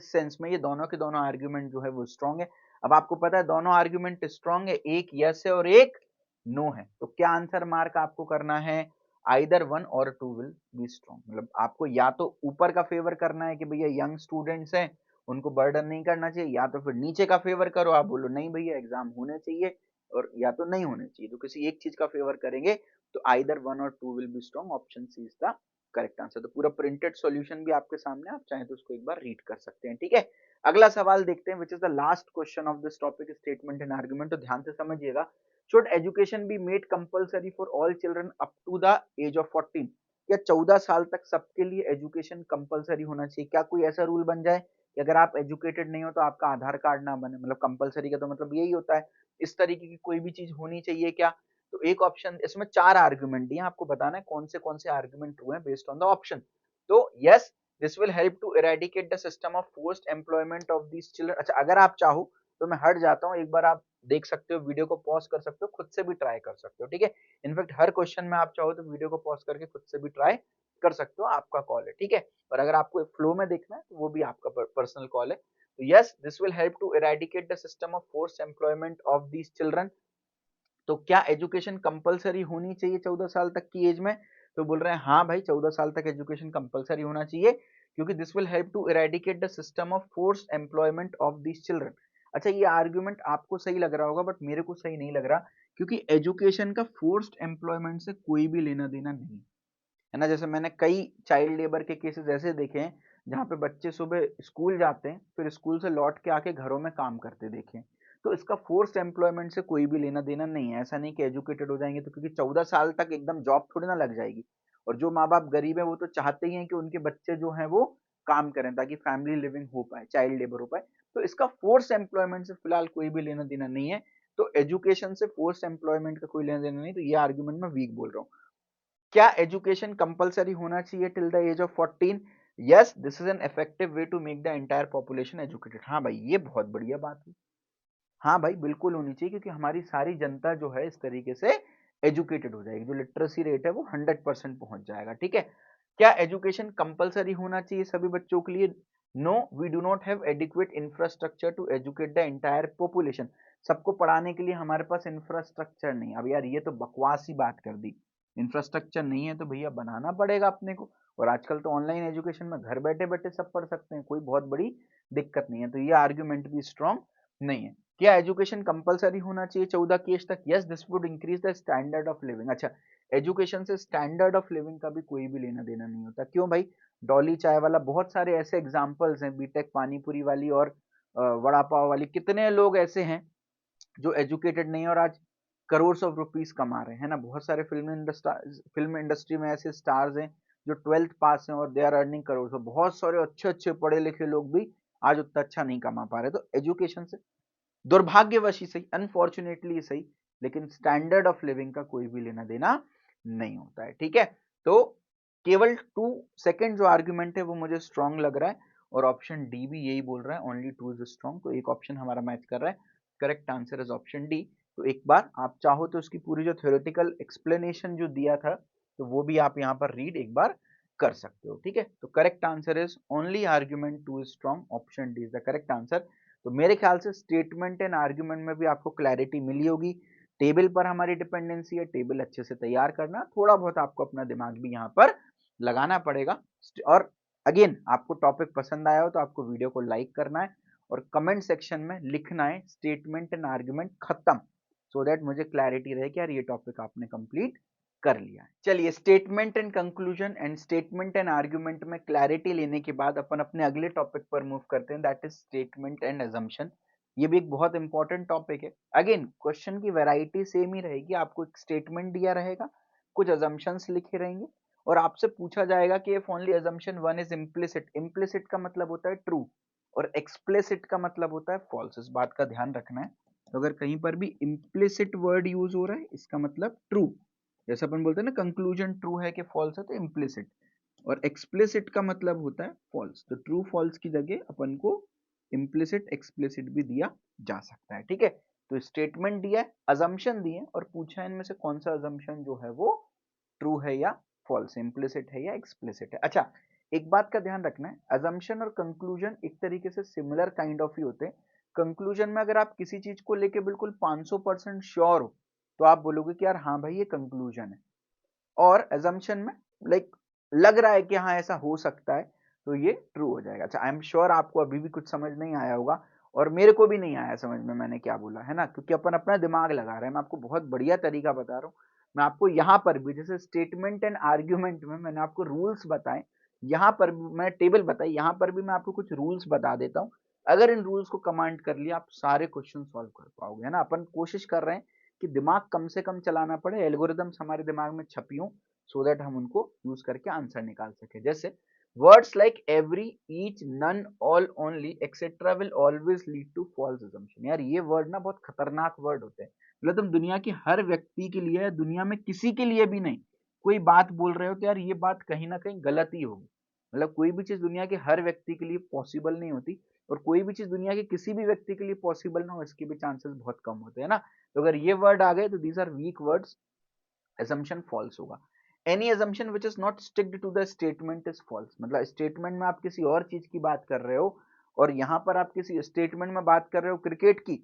सेंस में ये दोनों के दोनों आर्ग्यूमेंट जो है वो स्ट्रॉन्ग है। अब आपको पता है दोनों आर्ग्यूमेंट स्ट्रॉन्ग है, एक यस है और एक नो है, तो क्या आंसर मार्क आपको करना है? आइदर 1 और 2 विल बी स्ट्रॉन्ग। मतलब आपको या तो ऊपर का फेवर करना है कि भैया यंग स्टूडेंट्स हैं उनको बर्डन नहीं करना चाहिए, या तो फिर नीचे का फेवर करो, आप बोलो नहीं भैया एग्जाम होने चाहिए, और या तो नहीं होने चाहिए। तो किसी एक चीज का फेवर करेंगे तो आइदर 1 और 2 will be strong, option C is the correct answer. तो पूरा प्रिंटेड सॉल्यूशन भी आपके सामने, आप चाहें तो उसको एक बार रीड कर सकते हैं, ठीक है। अगला सवाल देखते हैं, which is the last question of this topic, statement and argument. तो ध्यान से समझिएगा। Should education be made compulsory for all children up to the age of 14? क्या 14 साल तक सबके लिए एजुकेशन कंपलसरी होना चाहिए? क्या कोई ऐसा रूल बन जाए कि अगर आप एजुकेटेड नहीं हो तो आपका आधार कार्ड ना बने? मतलब कंपलसरी का तो मतलब यही होता है, इस तरीके की कोई भी चीज होनी चाहिए क्या? तो एक ऑप्शन, इसमें 4 आर्गुमेंट दिए, आपको बताना है कौन से आर्गुमेंट ट्रू हैं बेस्ड ऑन द ऑप्शन। तो yes, this will help to eradicate the system of forced employment of these children. अच्छा, अगर आप चाहो तो मैं हट जाता हूँ, एक बार आप देख सकते हो, वीडियो को पॉज कर सकते हो, खुद से भी ट्राई कर सकते हो, ठीक है। इनफैक्ट हर क्वेश्चन में आप चाहो तो वीडियो को पॉज करके खुद से भी ट्राई कर सकते हो, आपका कॉल है, ठीक है। और अगर आपको फ्लो में देखना है तो वो भी आपका पर्सनल कॉल है। तो yes, this will help to eradicate the system of forced employment of these children. तो क्या एजुकेशन कंपलसरी होनी चाहिए 14 साल तक की एज में? तो बोल रहे हैं हाँ भाई, 14 साल तक एजुकेशन कंपलसरी होना चाहिए, क्योंकि this will help to eradicate the system of forced employment of this children. अच्छा, ये आर्ग्यूमेंट आपको सही लग रहा होगा, बट मेरे को सही नहीं लग रहा, क्योंकि एजुकेशन का फोर्स्ड एम्प्लॉयमेंट से कोई भी लेना देना नहीं है ना। जैसे मैंने कई चाइल्ड लेबर के केसेस ऐसे देखे हैं जहाँ पे बच्चे सुबह स्कूल जाते हैं, फिर स्कूल से लौट के आके घरों में काम करते देखे हैं। तो इसका फोर्स्ड एम्प्लॉयमेंट से कोई भी लेना देना नहीं है। ऐसा नहीं कि एजुकेटेड हो जाएंगे तो, क्योंकि 14 साल तक एकदम जॉब थोड़ी ना लग जाएगी। और जो माँ बाप गरीब है वो तो चाहते ही हैं कि उनके बच्चे जो हैं वो काम करें ताकि फैमिली लिविंग हो पाए, चाइल्ड लेबर हो पाए। तो इसका फोर्स एम्प्लॉयमेंट से फिलहाल कोई भी लेना देना नहीं है। तो एजुकेशन से फोर्स एम्प्लॉयमेंट का कोई लेना देना नहीं, तो ये आर्ग्यूमेंट मैं वीक बोल रहा हूँ। क्या एजुकेशन कंपलसरी होना चाहिए till the age of 14? Yes, this is an effective way to make the entire population educated. हाँ भाई, ये बहुत बढ़िया बात है। हाँ भाई, बिल्कुल होनी चाहिए, क्योंकि हमारी सारी जनता जो है इस तरीके से एजुकेटेड हो जाएगी, जो लिटरेसी रेट है वो 100% पहुंच जाएगा, ठीक है। क्या एजुकेशन कंपलसरी होना चाहिए सभी बच्चों के लिए? No, we do not have adequate infrastructure to educate the entire population. सबको पढ़ाने के लिए हमारे पास इंफ्रास्ट्रक्चर नहीं। अब यार ये तो बकवास ही बात कर दी, इंफ्रास्ट्रक्चर नहीं है तो भैया बनाना पड़ेगा अपने को। और आजकल तो ऑनलाइन एजुकेशन में घर बैठे बैठे सब पढ़ सकते हैं, कोई बहुत बड़ी दिक्कत नहीं है। तो ये आर्ग्यूमेंट भी स्ट्रॉन्ग नहीं है। क्या एजुकेशन कंपलसरी होना चाहिए 14 की एज तक? Yes, this would increase the standard of living. अच्छा, एजुकेशन से स्टैंडर्ड ऑफ लिविंग का भी कोई भी लेना देना नहीं होता। क्यों भाई? डॉली चाय वाला, बहुत सारे ऐसे एग्जांपल्स हैं, बीटेक पानीपुरी वाली और वड़ा पाव वाली, कितने लोग ऐसे हैं जो एजुकेटेड नहीं है और आज करोड़ ऑफ रुपीस कमा रहे हैं ना। बहुत सारे फिल्म इंडस्ट्री में ऐसे स्टार्स हैं जो 12th पास हैं और दे आर अर्निंग करोड़। बहुत सारे अच्छे अच्छे पढ़े लिखे लोग भी आज उतना अच्छा नहीं कमा पा रहे, तो एजुकेशन से दुर्भाग्यवश ही सही, अनफॉर्चुनेटली ही सही, लेकिन स्टैंडर्ड ऑफ लिविंग का कोई भी लेना देना नहीं होता है, ठीक है। तो केवल 2 सेकंड जो आर्गुमेंट है वो मुझे स्ट्रॉन्ग लग रहा है, और ऑप्शन डी भी यही बोल रहा है, ओनली 2 इज स्ट्रॉन्ग, तो एक ऑप्शन हमारा मैच कर रहा है। Correct answer is option D. तो एक बार आप चाहो तो उसकी पूरी जो थ्योरेटिकल एक्सप्लेनेशन जो दिया था, तो वो भी आप यहाँ पर रीड एक बार कर सकते हो, ठीक है। तो correct answer is only argument 2 is strong, option D is the correct answer. तो मेरे ख्याल से स्टेटमेंट एंड आर्ग्यूमेंट में भी आपको क्लैरिटी मिली होगी। टेबल पर हमारी डिपेंडेंसी है, टेबल अच्छे से तैयार करना, थोड़ा बहुत आपको अपना दिमाग भी यहाँ पर लगाना पड़ेगा। और अगेन आपको टॉपिक पसंद आया हो तो आपको वीडियो को लाइक करना है और कमेंट सेक्शन में लिखना है स्टेटमेंट एंड आर्ग्यूमेंट खत्म, सो दैट मुझे क्लैरिटी रहे कि यार ये टॉपिक आपने कंप्लीट कर लिया है। चलिए, statement and conclusion and statement and argument में क्लैरिटी लेने के बाद अपन अपने अगले टॉपिक पर मूव करते हैं, that is statement and assumption. ये भी एक बहुत इंपॉर्टेंट टॉपिक है। अगेन क्वेश्चन की वैरायटी सेम ही रहेगी, आपको एक स्टेटमेंट दिया रहेगा, कुछ अजम्पशंस लिखे रहेंगे, और आपसे पूछा जाएगा कि if only assumption one is implicit, implicit का मतलब होता है ट्रू और एक्सप्लिसिट का मतलब होता है फॉल्स, इस बात का ध्यान रखना है। तो अगर कहीं पर भी इम्प्लिसिट वर्ड यूज हो रहा है, इसका मतलब ट्रू, जैसे अपन बोलते हैं ना कंक्लूजन ट्रू है कि फॉल्स है, तो इम्प्लिसिट। और एक्सप्लिसिट का मतलब होता है फॉल्स, तो ट्रू फॉल्स की जगह अपन को इम्प्लिसिट एक्सप्लिसिट भी दिया जा सकता है, ठीक है। तो स्टेटमेंट दिया है, अजम्पशन दिए और पूछा है इनमें से कौन सा अजम्पशन जो है वो ट्रू है या फॉल्स, इम्प्लिसिट है या एक्सप्लिसिट है। अच्छा, एक बात का ध्यान रखना है, अजम्पशन और कंक्लूजन एक तरीके से सिमिलर काइंड ऑफ ही होते हैं। कंक्लूजन में अगर आप किसी चीज को लेके बिल्कुल 500% श्योर हो, तो आप बोलोगे कि यार हाँ भाई ये कंक्लूजन है, और assumption में लाइक लग रहा है कि हाँ ऐसा हो सकता है, तो ये ट्रू हो जाएगा। अच्छा, आई एम श्योर आपको अभी भी कुछ समझ नहीं आया होगा, और मेरे को भी नहीं आया समझ में मैंने क्या बोला है ना, क्योंकि अपन अपना दिमाग लगा रहे हैं। मैं आपको बहुत बढ़िया तरीका बता रहा हूँ। मैं आपको यहाँ पर भी जैसे स्टेटमेंट एंड आर्ग्यूमेंट में मैंने आपको रूल्स बताए, यहाँ पर भी मैं टेबल बताई, यहाँ पर भी मैं आपको कुछ रूल्स बता देता हूँ। अगर इन रूल्स को कमांड कर लिया, आप सारे क्वेश्चन सॉल्व कर पाओगे, है ना। अपन कोशिश कर रहे हैं कि दिमाग कम से कम चलाना पड़े, एल्गोरिदम्स हमारे दिमाग में छपी हों, सो दैट हम उनको यूज करके आंसर निकाल सके। जैसे words like every, each, none, all, only, etcetera will always lead to false assumption. यार ये वर्ड ना बहुत खतरनाक वर्ड होते हैं। मतलब तुम दुनिया की हर व्यक्ति के लिए, दुनिया में किसी के लिए भी नहीं, कोई बात बोल रहे हो तो यार ये बात कहीं ना कहीं गलत ही होगी। मतलब कोई भी चीज दुनिया के हर व्यक्ति के लिए पॉसिबल नहीं होती, और कोई भी चीज दुनिया के किसी भी व्यक्ति के लिए पॉसिबल ना हो, इसके भी चांसेस बहुत कम होते हैं ना। तो अगर ये वर्ड आ गए तो these are weak words, assumption false होगा। any assumption which is not sticked to the statement is false। मतलब स्टेटमेंट में आप किसी और चीज की बात कर रहे हो, और यहाँ पर आप किसी स्टेटमेंट में बात कर रहे हो क्रिकेट की,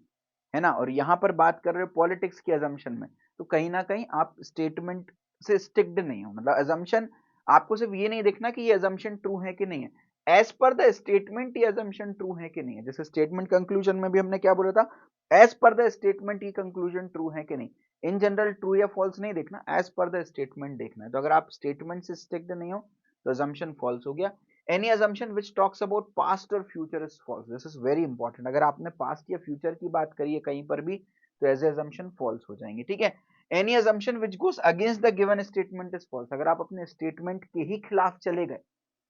है ना, और यहाँ पर बात कर रहे हो पॉलिटिक्स की assumption में, तो कहीं ना कहीं आप स्टेटमेंट से स्टिक्ड नहीं हो। मतलब assumption, आपको सिर्फ ये नहीं देखना कि ये assumption ट्रू है कि नहीं है, एज पर द स्टेटमेंट ये assumption ट्रू है कि नहीं है। जैसे स्टेटमेंट कंक्लूजन में भी हमने क्या बोला था, एज पर द स्टेटमेंट ये कंक्लूजन ट्रू है कि नहीं। इन जनरल ट्रू या फॉल्स नहीं देखना, एज पर द स्टेटमेंट देखना है। तो अगर आप स्टेटमेंट से स्टिक्ड नहीं हो तो assumption फॉल्स हो गया। Any assumption which talks about past or future is false। This is very important. अगर आपने पास्ट या फ्यूचर की बात करी है कहीं पर भी, तो एज assumption फॉल्स हो जाएंगे, ठीक है। Any assumption which goes against the given statement is false। अगर आप अपने स्टेटमेंट के ही खिलाफ चले गए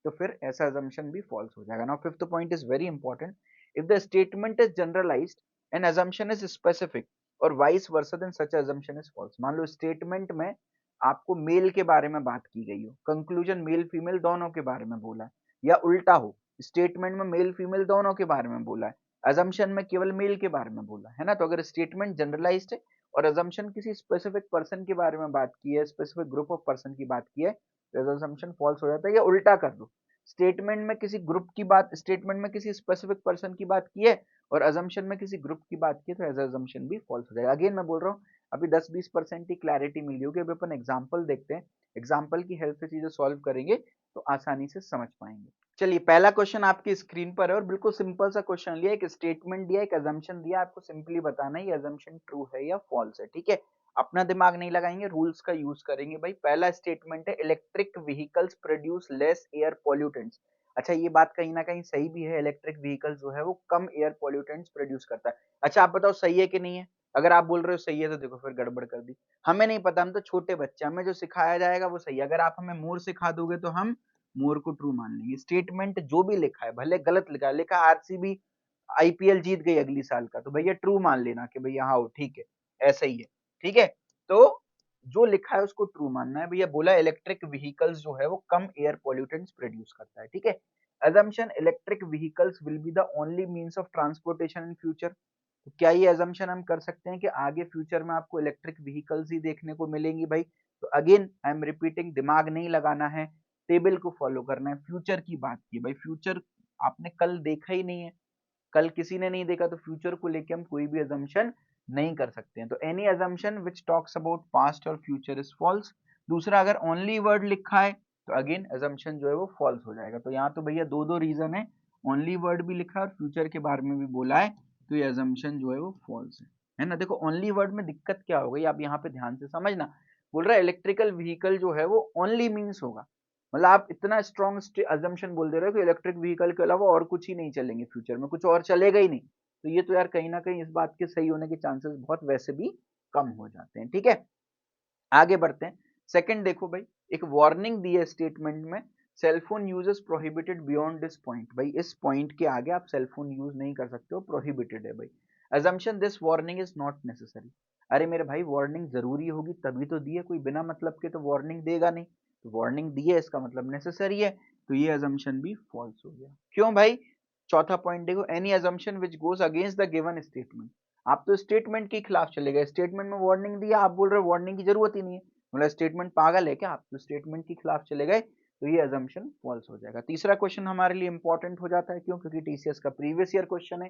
तो फिर ऐसा assumption भी फॉल्स हो जाएगा। Now fifth point is very important, if the statement is generalised and assumption is specific और vice versa then such assumption is false. मान लो स्टेटमेंट में आपको मेल के बारे में बात की गई हो, कंक्लूजन मेल फीमेल दोनों के बारे में बोला है, या उल्टा हो, स्टेटमेंट में मेल फीमेल दोनों के बारे में बोला है, assumption में केवल मेल के बारे में बोला है ना। तो अगर स्टेटमेंट जनरलाइज्ड है और assumption किसी स्पेसिफिक पर्सन के बारे में बात की है, स्पेसिफिक ग्रुप ऑफ पर्सन की बात की है, तो assumption फॉल्स हो जाता है। या उल्टा कर दो, स्टेटमेंट में किसी ग्रुप की बात, स्टेटमेंट में किसी स्पेसिफिक पर्सन की बात की है और assumption में किसी ग्रुप की बात की है, तो एज assumption भी फॉल्स हो जाएगा। अगेन मैं बोल रहा हूँ, अभी 10-20% ही क्लैरिटी मिली होगी। अभी अपन एग्जाम्पल देखते हैं, एग्जाम्पल की हेल्प से चीजें सॉल्व करेंगे तो आसानी से समझ पाएंगे। चलिए, पहला क्वेश्चन आपकी स्क्रीन पर है और बिल्कुल सिंपल सा क्वेश्चन लिया, एक स्टेटमेंट दिया, एक assumption दिया, आपको सिंपली बताना है ये assumption ट्रू है या फॉल्स है, ठीक है। अपना दिमाग नहीं लगाएंगे, रूल्स का यूज करेंगे। भाई पहला स्टेटमेंट है, electric vehicles produce less air pollutants. अच्छा, ये बात कहीं ना कहीं सही भी है, इलेक्ट्रिक व्हीकल जो है वो कम एयर पॉल्यूटेंट्स प्रोड्यूस करता है। अच्छा, आप बताओ सही है कि नहीं है। अगर आप बोल रहे हो सही है तो देखो फिर गड़बड़ कर दी। हमें नहीं पता, हम तो छोटे बच्चे, हमें जो सिखाया जाएगा वो सही है। अगर आप हमें मोर सिखा दोगे तो हम मोर को ट्रू मान लेंगे। स्टेटमेंट जो भी लिखा है, भले गलत लिखा है, लिखा आरसीबी आईपीएल जीत गई अगली साल का, तो भैया ट्रू मान लेना कि भैया हाँ ठीक है, ऐसा ही है, ठीक है। तो जो लिखा है उसको ट्रू मानना है भैया। बोला इलेक्ट्रिक व्हीकल्स जो है वो कम एयर पॉल्यूटेंट्स प्रोड्यूस करता है, ठीक है। assumption electric vehicles will be the only means of transportation in future. तो क्या ये assumption हम कर सकते हैं कि आगे फ्यूचर में आपको इलेक्ट्रिक व्हीकल्स ही देखने को मिलेंगी भाई? तो अगेन आई एम रिपीटिंग, दिमाग नहीं लगाना है, टेबल को फॉलो करना है। फ्यूचर की बात की भाई, फ्यूचर आपने कल देखा ही नहीं है, कल किसी ने नहीं देखा, तो फ्यूचर को लेके हम कोई भी assumption नहीं कर सकते हैं। तो any assumption which talks about past और future is false। दूसरा, अगर only word लिखा है तो अगेन assumption जो है वो false हो जाएगा। तो यहाँ तो भैया दो दो रीजन है, only word भी लिखा है और फ्यूचर के बारे में भी बोला है, तो ये assumption जो है वो false है ना। देखो only word में दिक्कत क्या हो गई, आप यहाँ पे ध्यान से समझना। बोल रहा है इलेक्ट्रिकल व्हीकल जो है वो only means होगा, मतलब आप इतना स्ट्रॉन्ग अजम्पशन बोल दे रहे हो कि इलेक्ट्रिक व्हीकल के अलावा और कुछ ही नहीं चलेंगे फ्यूचर में, कुछ और चलेगा ही नहीं। तो ये तो यार कहीं ना कहीं इस बात के सही होने के चांसेस बहुत वैसे भी कम हो जाते हैं, ठीक है। आगे बढ़ते हैं। सेकंड देखो भाई, एक वार्निंग दी है स्टेटमेंट में, cellphone use is prohibited beyond this point. भाई इस पॉइंट के आगे आप सेलफोन यूज नहीं कर सकते हो, प्रोहिबिटेड है भाई। Assumption this warning is not necessary. अरे मेरे भाई वार्निंग जरूरी होगी तभी तो दी है, कोई बिना मतलब के तो वार्निंग देगा नहीं। तो वार्निंग दी है इसका मतलब नेसेसरी है, तो ये अजम्पशन भी फॉल्स हो गया। क्यों भाई? चौथा पॉइंट देखो, any assumption which goes against the given statement. आप तो स्टेटमेंट के खिलाफ चले गए, स्टेटमेंट में वार्निंग दिया, आप बोल रहे हो वार्निंग की जरूरत ही नहीं है, मतलब स्टेटमेंट पागल है क्या? आप तो स्टेटमेंट के खिलाफ चले गए, तो ये अजम्पशन फॉल्स हो जाएगा। तीसरा क्वेश्चन हमारे लिए इंपॉर्टेंट हो जाता है, क्यों? क्योंकि टीसीएस का प्रीवियस ईयर क्वेश्चन है।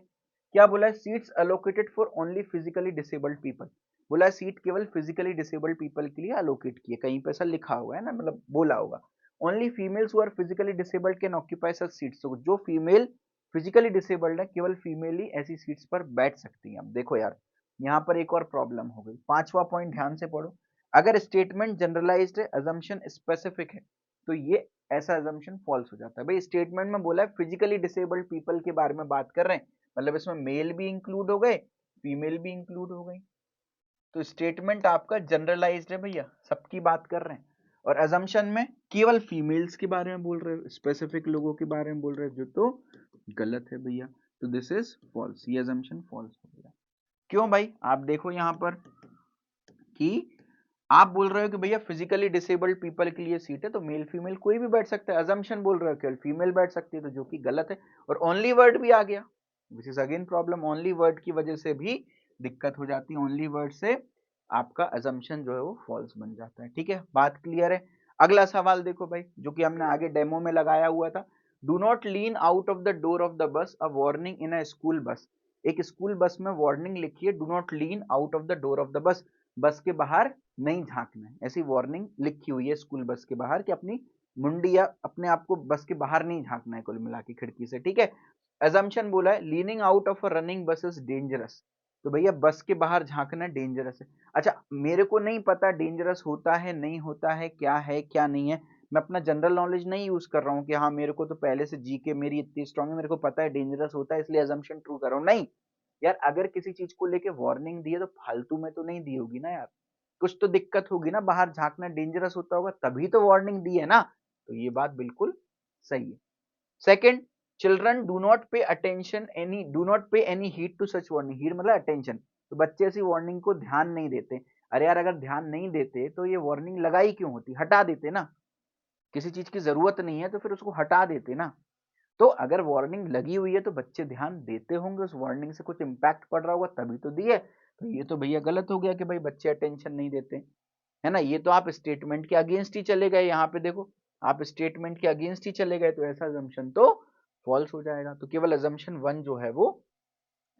क्या बोला है? Seats allocated for only physically disabled people. बोला है सीट केवल फिजिकली डिसेबल्ड पीपल के लिए अलोकेट की है, कहीं पे ऐसा लिखा हुआ है ना, मतलब बोला होगा। Only females who are physically disabled can occupy such seats. तो जो फीमेल फिजिकली डिसेबल्ड है, केवल फीमेल ही ऐसी सीट्स पर बैठ सकती है। अब देखो यार, यहाँ पर एक और प्रॉब्लम हो गई। पांचवा पॉइंट ध्यान से पढ़ो, अगर स्टेटमेंट जनरलाइज्ड है, अजम्पशन स्पेसिफिक है, तो ये ऐसा अजम्पशन फॉल्स हो जाता है। भाई स्टेटमेंट में बोला है फिजिकली डिसेबल्ड पीपल के बारे में बात कर रहे हैं, मतलब इसमें मेल भी इंक्लूड हो गए, फीमेल भी इंक्लूड हो गई, तो स्टेटमेंट आपका जनरलाइज्ड है भैया, सबकी बात कर रहे हैं। और अजम्पशन में केवल फीमेल्स के बारे में बोल रहे हो, स्पेसिफिक लोगों के बारे में बोल रहे हो, जो तो गलत है भैया। तो दिस इज फॉल्स, ये अजम्पशन फॉल्स हो गया। क्यों भाई? आप देखो यहाँ पर कि आप बोल रहे हो कि भैया फिजिकली डिसेबल्ड पीपल के लिए सीट है, तो मेल फीमेल कोई भी बैठ सकता है। अजम्पशन बोल रहे हो केवल फीमेल बैठ सकती है, तो जो कि गलत है। और ओनली वर्ड भी आ गया, which is again problem. Only word की वजह से भी दिक्कत हो जाती है, ओनली वर्ड से आपका अजम्पशन जो है वो फॉल्स बन जाता है, ठीक है। बात क्लियर है? अगला सवाल देखो भाई, जो कि हमने आगे डेमो में लगाया हुआ था। Do not lean out of the door of the bus, a warning in a school bus. एक स्कूल बस में वार्निंग लिखी है, do not lean out of the door of the bus, बस के बाहर नहीं झांकना है, ऐसी वार्निंग लिखी हुई है स्कूल बस के बाहर कि अपनी मुंडी या अपने आप को बस के बाहर नहीं झांकना है, कुल मिला के खिड़की से, ठीक है। अजम्पशन बोला है leaning out of a running बस इज डेंजरस। तो भैया बस के बाहर झांकना डेंजरस है। अच्छा, मेरे को नहीं पता डेंजरस होता है नहीं होता है, क्या है क्या नहीं है, मैं अपना जनरल नॉलेज नहीं यूज कर रहा हूँ कि हाँ मेरे को तो पहले से जीके मेरी इतनी स्ट्रांग है, मेरे को पता है डेंजरस होता है इसलिए अजम्पशन ट्रू कर रहा हूँ। नहीं यार, अगर किसी चीज को लेके वार्निंग दी है तो फालतू में तो नहीं दी होगी ना यार, कुछ तो दिक्कत होगी ना, बाहर झांकना डेंजरस होता होगा तभी तो वार्निंग दी है ना। तो ये बात बिल्कुल सही है। Second, children do not pay attention any, do not pay any heed to such warning. Heed मतलब अटेंशन, तो बच्चे ऐसी वार्निंग को ध्यान नहीं देते। अरे यार, अगर ध्यान नहीं देते तो ये वार्निंग लगाई क्यों होती, हटा देते ना। किसी चीज की जरूरत नहीं है तो फिर उसको हटा देते ना। तो अगर वार्निंग लगी हुई है तो बच्चे ध्यान देते होंगे, उस वार्निंग से कुछ इंपैक्ट पड़ रहा होगा तभी तो दी है। तो ये तो भैया गलत हो गया कि भाई बच्चे अटेंशन नहीं देते, है ना। ये तो आप स्टेटमेंट के अगेंस्ट ही चले गए, यहाँ पे देखो आप स्टेटमेंट के अगेंस्ट ही चले गए, तो ऐसा अजम्पशन तो फॉल्स हो जाएगा। तो केवल अजम्पशन 1 जो है वो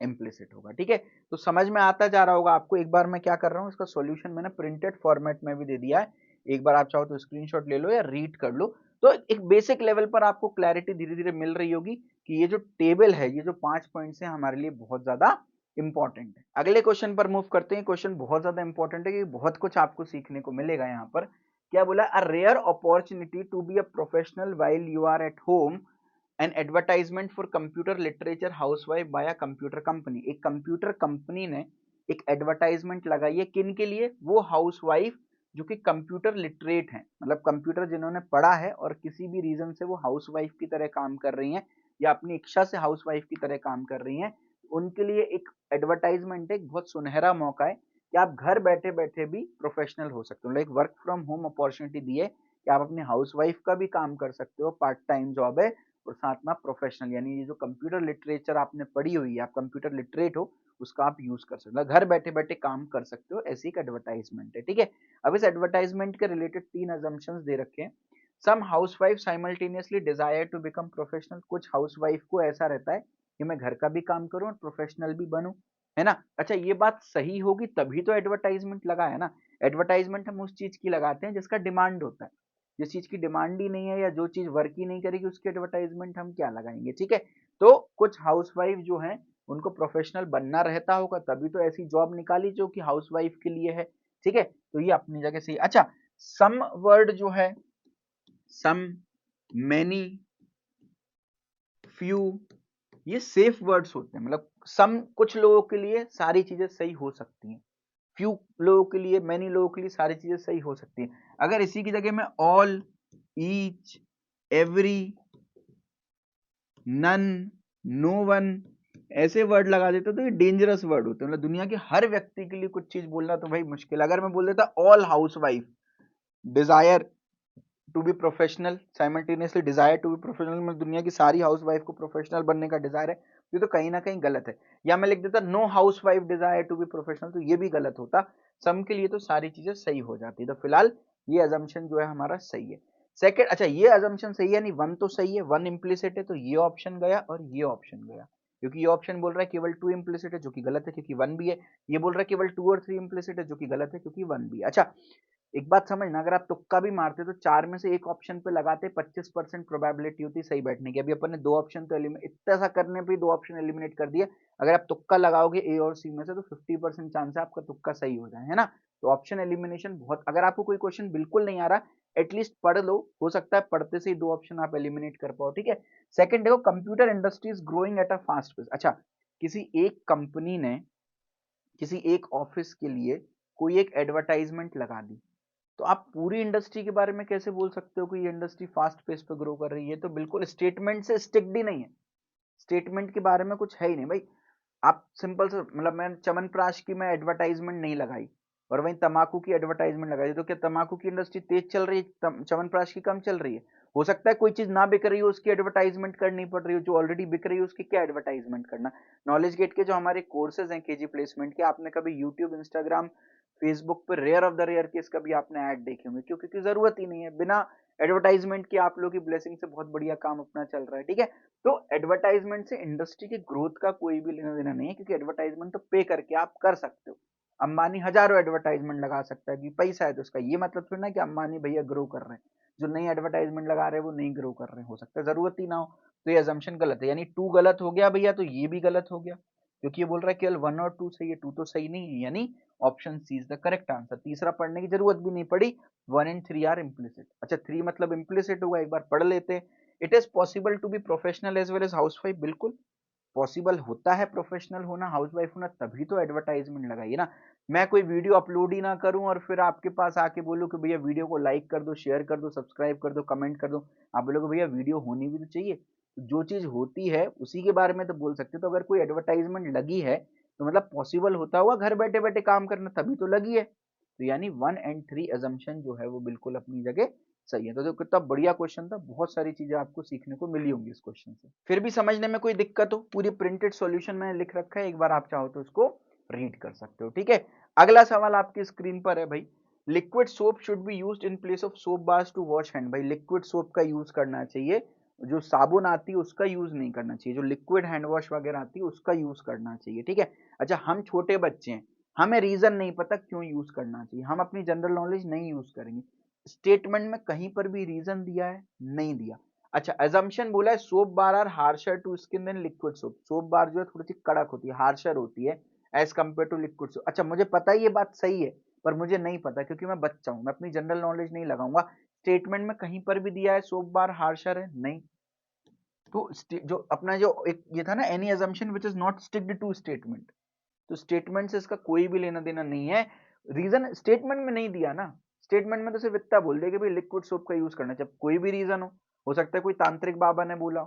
इम्प्लिसिट होगा, ठीक है। तो समझ में आता जा रहा होगा आपको। एक बार मैं क्या कर रहा हूँ, इसका सॉल्यूशन मैंने प्रिंटेड फॉर्मेट में भी दे दिया है, एक बार आप चाहो तो स्क्रीनशॉट ले लो या रीड कर लो, तो एक बेसिक लेवल पर आपको क्लैरिटी धीरे धीरे मिल रही होगी कि ये जो टेबल है, ये जो 5 पॉइंट्स है हमारे लिए बहुत ज्यादा इंपॉर्टेंट है। अगले क्वेश्चन पर मूव करते हैं। क्वेश्चन बहुत ज्यादा इंपॉर्टेंट है क्योंकि बहुत कुछ आपको सीखने को मिलेगा यहाँ पर। क्या बोला? A rare opportunity to be a professional while you are at home, an advertisement for computer literature housewife by a computer company. एक कंप्यूटर कंपनी ने एक एडवर्टाइजमेंट लगाई है, किन के लिए? वो हाउसवाइफ जो कि कंप्यूटर लिटरेट हैं, मतलब कंप्यूटर जिन्होंने पढ़ा है और किसी भी रीजन से वो हाउसवाइफ की तरह काम कर रही हैं या अपनी इच्छा से हाउसवाइफ की तरह काम कर रही हैं, उनके लिए एक एडवर्टाइजमेंट एक बहुत सुनहरा मौका है कि आप घर बैठे बैठे भी प्रोफेशनल हो सकते हो। Like work from home opportunity दी है कि आप अपने हाउसवाइफ का भी काम कर सकते हो, पार्ट टाइम जॉब है और साथ में प्रोफेशनल, यानी ये जो कंप्यूटर लिटरेचर आपने पढ़ी हुई है, आप कंप्यूटर लिटरेट हो, उसका आप यूज कर सकते हो, घर बैठे बैठे काम कर सकते हो, ऐसी एक एडवर्टाइजमेंट है। ठीक है, अब इस एडवर्टाइजमेंट के रिलेटेड 3 assumptions दे रखे हैं। Some housewife simultaneously desire to become professional, कुछ हाउसवाइफ को ऐसा रहता है कि मैं घर का भी काम करूं और प्रोफेशनल भी बनूं, है ना। अच्छा, ये बात सही होगी तभी तो एडवर्टाइजमेंट लगा है ना। एडवर्टाइजमेंट हम उस चीज की लगाते हैं जिसका डिमांड होता है, जिस चीज की डिमांड ही नहीं है या जो चीज वर्क ही नहीं करेगी उसकी एडवर्टाइजमेंट हम क्या लगाएंगे। ठीक है, तो कुछ हाउसवाइफ जो हैं उनको प्रोफेशनल बनना रहता होगा, तभी तो ऐसी जॉब निकाली जो कि हाउसवाइफ के लिए है। ठीक है, तो ये अपनी जगह सही। अच्छा, सम वर्ड जो है, सम, मैनी, फ्यू, ये सेफ वर्ड्स होते हैं, मतलब सम कुछ लोगों के लिए सारी चीजें सही हो सकती हैं, फ्यू लोगों के लिए, मैनी लोगों के लिए सारी चीजें सही हो सकती हैं। अगर इसी की जगह मैं all, each, every, none, no one ऐसे वर्ड लगा देते तो ये डेंजरस वर्ड होते हैं, मतलब दुनिया के हर व्यक्ति के लिए कुछ चीज बोलना तो भाई मुश्किल। अगर मैं बोल देता all housewife desire to be professional, simultaneously desire to be professional, मतलब दुनिया की सारी हाउसवाइफ को प्रोफेशनल बनने का डिजायर है, ये तो कहीं ना कहीं गलत है। या मैं लिख देता no housewife desire to be professional, तो ये भी गलत होता। सम के लिए तो सारी चीजें सही हो जाती, तो फिलहाल ये अजम्पशन जो है हमारा सही है। सेकंड, अच्छा ये अजम्पशन सही है, यानी वन तो सही है, वन इम्प्लिसिट है, तो ये ऑप्शन गया और ये ऑप्शन गया, क्योंकि ये ऑप्शन बोल रहा है केवल टू इम्प्लिसिट है, जो कि गलत है क्योंकि वन भी है। ये बोल रहा है केवल टू और थ्री इम्प्लिसिट है, जो कि गलत है क्योंकि वन भी है। अच्छा, एक बात समझना, अगर आप तुक्का भी मारते तो चार में से एक ऑप्शन पे लगाते 25% प्रोबेबिलिटी होती सही बैठने की। अभी अपन ने दो ऑप्शन तो इतना सा करने पे दो ऑप्शन एलिमिनेट कर दिया। अगर आप तुक्का लगाओगे ए और सी में से तो 50% चांस है आपका तुक्का सही हो जाए, है ना। तो ऑप्शन एलिमिनेशन बहुत, अगर आपको कोई क्वेश्चन बिल्कुल नहीं आ रहा, एटलीस्ट पढ़ लो, हो सकता है पढ़ते से ही दो ऑप्शन आप एलिमिनेट कर पाओ। ठीक है, सेकंड देखो, computer industry is growing at a fast pace. अच्छा, किसी एक कंपनी ने किसी एक ऑफिस के लिए कोई एक एडवर्टाइजमेंट लगा दी, तो आप पूरी इंडस्ट्री के बारे में कैसे बोल सकते हो कि ये इंडस्ट्री फास्ट पेस पे ग्रो कर रही है। तो बिल्कुल स्टेटमेंट से स्टिक्ड ही नहीं है, स्टेटमेंट के बारे में कुछ है ही नहीं भाई। आप सिंपल से, मतलब मैं च्यवनप्राश की मैं एडवर्टाइजमेंट नहीं लगाई और वहीं तंबाकू की एडवर्टाइजमेंट लगाई, तो क्या तंबाकू की इंडस्ट्री तेज चल रही है, च्यवनप्राश की कम चल रही है। हो सकता है कोई चीज ना बिक रही हो उसकी एडवर्टाइजमेंट करनी पड़ रही हो, जो ऑलरेडी बिक रही है उसकी क्या एडवर्टाइजमेंट करना। नॉलेज गेट के जो हमारे कोर्सेज हैं केजी प्लेसमेंट के, आपने कभी यूट्यूब, इंस्टाग्राम, फेसबुक पर rare of the rare case कभी आपने ऐड देखे होंगे, क्यों? क्योंकि जरूरत ही नहीं है, बिना एडवर्टाइजमेंट की आप लोगों की ब्लेसिंग से बहुत बढ़िया काम अपना चल रहा है। ठीक है, तो एडवर्टाइजमेंट से इंडस्ट्री की ग्रोथ का कोई भी लेना देना नहीं है, क्योंकि एडवर्टाइजमेंट तो पे करके आप कर सकते हो। अंबानी हजारों एडवर्टाइजमेंट लगा सकता है कि पैसा है, तो उसका ये मतलब थोड़ी ना कि अंबानी भैया ग्रो कर रहे हैं। जो नई एडवर्टाइजमेंट लगा रहे हैं वो नहीं ग्रो कर रहे हैं, हो सकता है जरूरत ही ना हो। तो ये अजम्पशन गलत है, यानी टू गलत हो गया भैया, तो ये भी गलत हो गया, क्योंकि ये बोल रहा है केवल वन और टू सही है, टू तो सही नहीं है, यानी option C is the correct answer. तीसरा पढ़ने की जरूरत भी नहीं पड़ी, one and three are implicit. अच्छा, थ्री मतलब इम्प्लिसिट होगा, एक बार पढ़ लेते। It is possible to be professional as well as housewife, बिल्कुल पॉसिबल होता है प्रोफेशनल होना, हाउसवाइफ होना, तभी तो एडवर्टाइजमेंट लगाइए ना। मैं कोई वीडियो अपलोड ही ना करूं और फिर आपके पास आके बोलूं कि भैया वीडियो को लाइक कर दो, शेयर कर दो, सब्सक्राइब कर दो, कमेंट कर दो, आप बोलोगे भैया वीडियो होनी भी तो चाहिए। जो चीज होती है उसी के बारे में तो बोल सकते हो। तो अगर कोई एडवर्टाइजमेंट लगी है तो मतलब पॉसिबल होता हुआ घर बैठे बैठे काम करना, तभी तो लगी है। तो यानी वन एंड थ्री अजम्पशन जो है वो बिल्कुल अपनी जगह सही है। तो कितना बढ़िया क्वेश्चन था, बहुत सारी चीजें आपको सीखने को मिली होंगी इस क्वेश्चन से। फिर भी समझने में कोई दिक्कत हो, पूरी प्रिंटेड सॉल्यूशन मैंने लिख रखा है, एक बार आप चाहो तो उसको रीड कर सकते हो। ठीक है, अगला सवाल आपकी स्क्रीन पर है भाई, liquid soap should be used in place of soap bars to wash hand. भाई लिक्विड सोप का यूज करना चाहिए, जो साबुन आती है उसका यूज नहीं करना चाहिए, जो लिक्विड हैंड वॉश वगैरह आती है उसका यूज करना चाहिए। ठीक है, अच्छा हम छोटे बच्चे हैं, हमें रीजन नहीं पता क्यों यूज करना चाहिए, हम अपनी जनरल नॉलेज नहीं यूज करेंगे। स्टेटमेंट में कहीं पर भी रीजन दिया है? नहीं दिया। अच्छा, अजम्पशन बोला है soap bar are harsher to skin than liquid soap, soap bar जो है थोड़ी सी कड़क होती है, हार्शर होती है as compare to liquid soap. अच्छा, मुझे पता है ये बात सही है, पर मुझे नहीं पता क्योंकि मैं बच्चा हूं, मैं अपनी जनरल नॉलेज नहीं लगाऊंगा। स्टेटमेंट में कहीं पर भी दिया है सोप बार हार्शर है? नहीं। तो जो अपना जो एक ये था ना, any assumption which is not sticked to statement, तो स्टेटमेंट से इसका कोई भी लेना देना नहीं है। रीजन स्टेटमेंट में नहीं दिया ना, स्टेटमेंट में तो सिर्फ इतना बोल दिया कि भाई लिक्विड सोप का यूज करना चाहिए, कोई भी रीजन हो सकता है कोई तांत्रिक बाबा ने बोला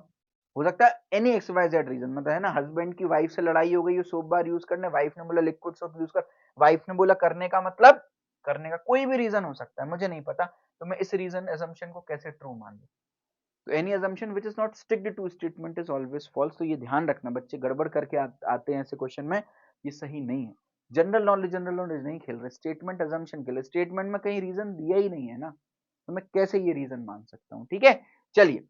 हो सकता है any X Y Z reason, मतलब है ना, हस्बैंड की वाइफ से लड़ाई हो गई, सोप बार यूज करने, वाइफ ने बोला लिक्विड सोप यूज कर, वाइफ ने बोला करने का मतलब करने का, कोई भी रीजन हो सकता है, मुझे नहीं पता, तो मैं इस रीजन असम्पशन को कैसे ट्रू मान लूं? तो any assumption which is not sticked to statement is always false। तो ये ध्यान रखना, बच्चे गड़बड़ करके आते हैं ऐसे क्वेश्चन में, ये सही नहीं है। जनरल नॉलेज नहीं खेल रहे, स्टेटमेंट assumption के लिए, स्टेटमेंट में कहीं रीजन दिया ही नहीं है ना, तो मैं कैसे ये रीजन मान सकता हूँ? ठीक है, चलिए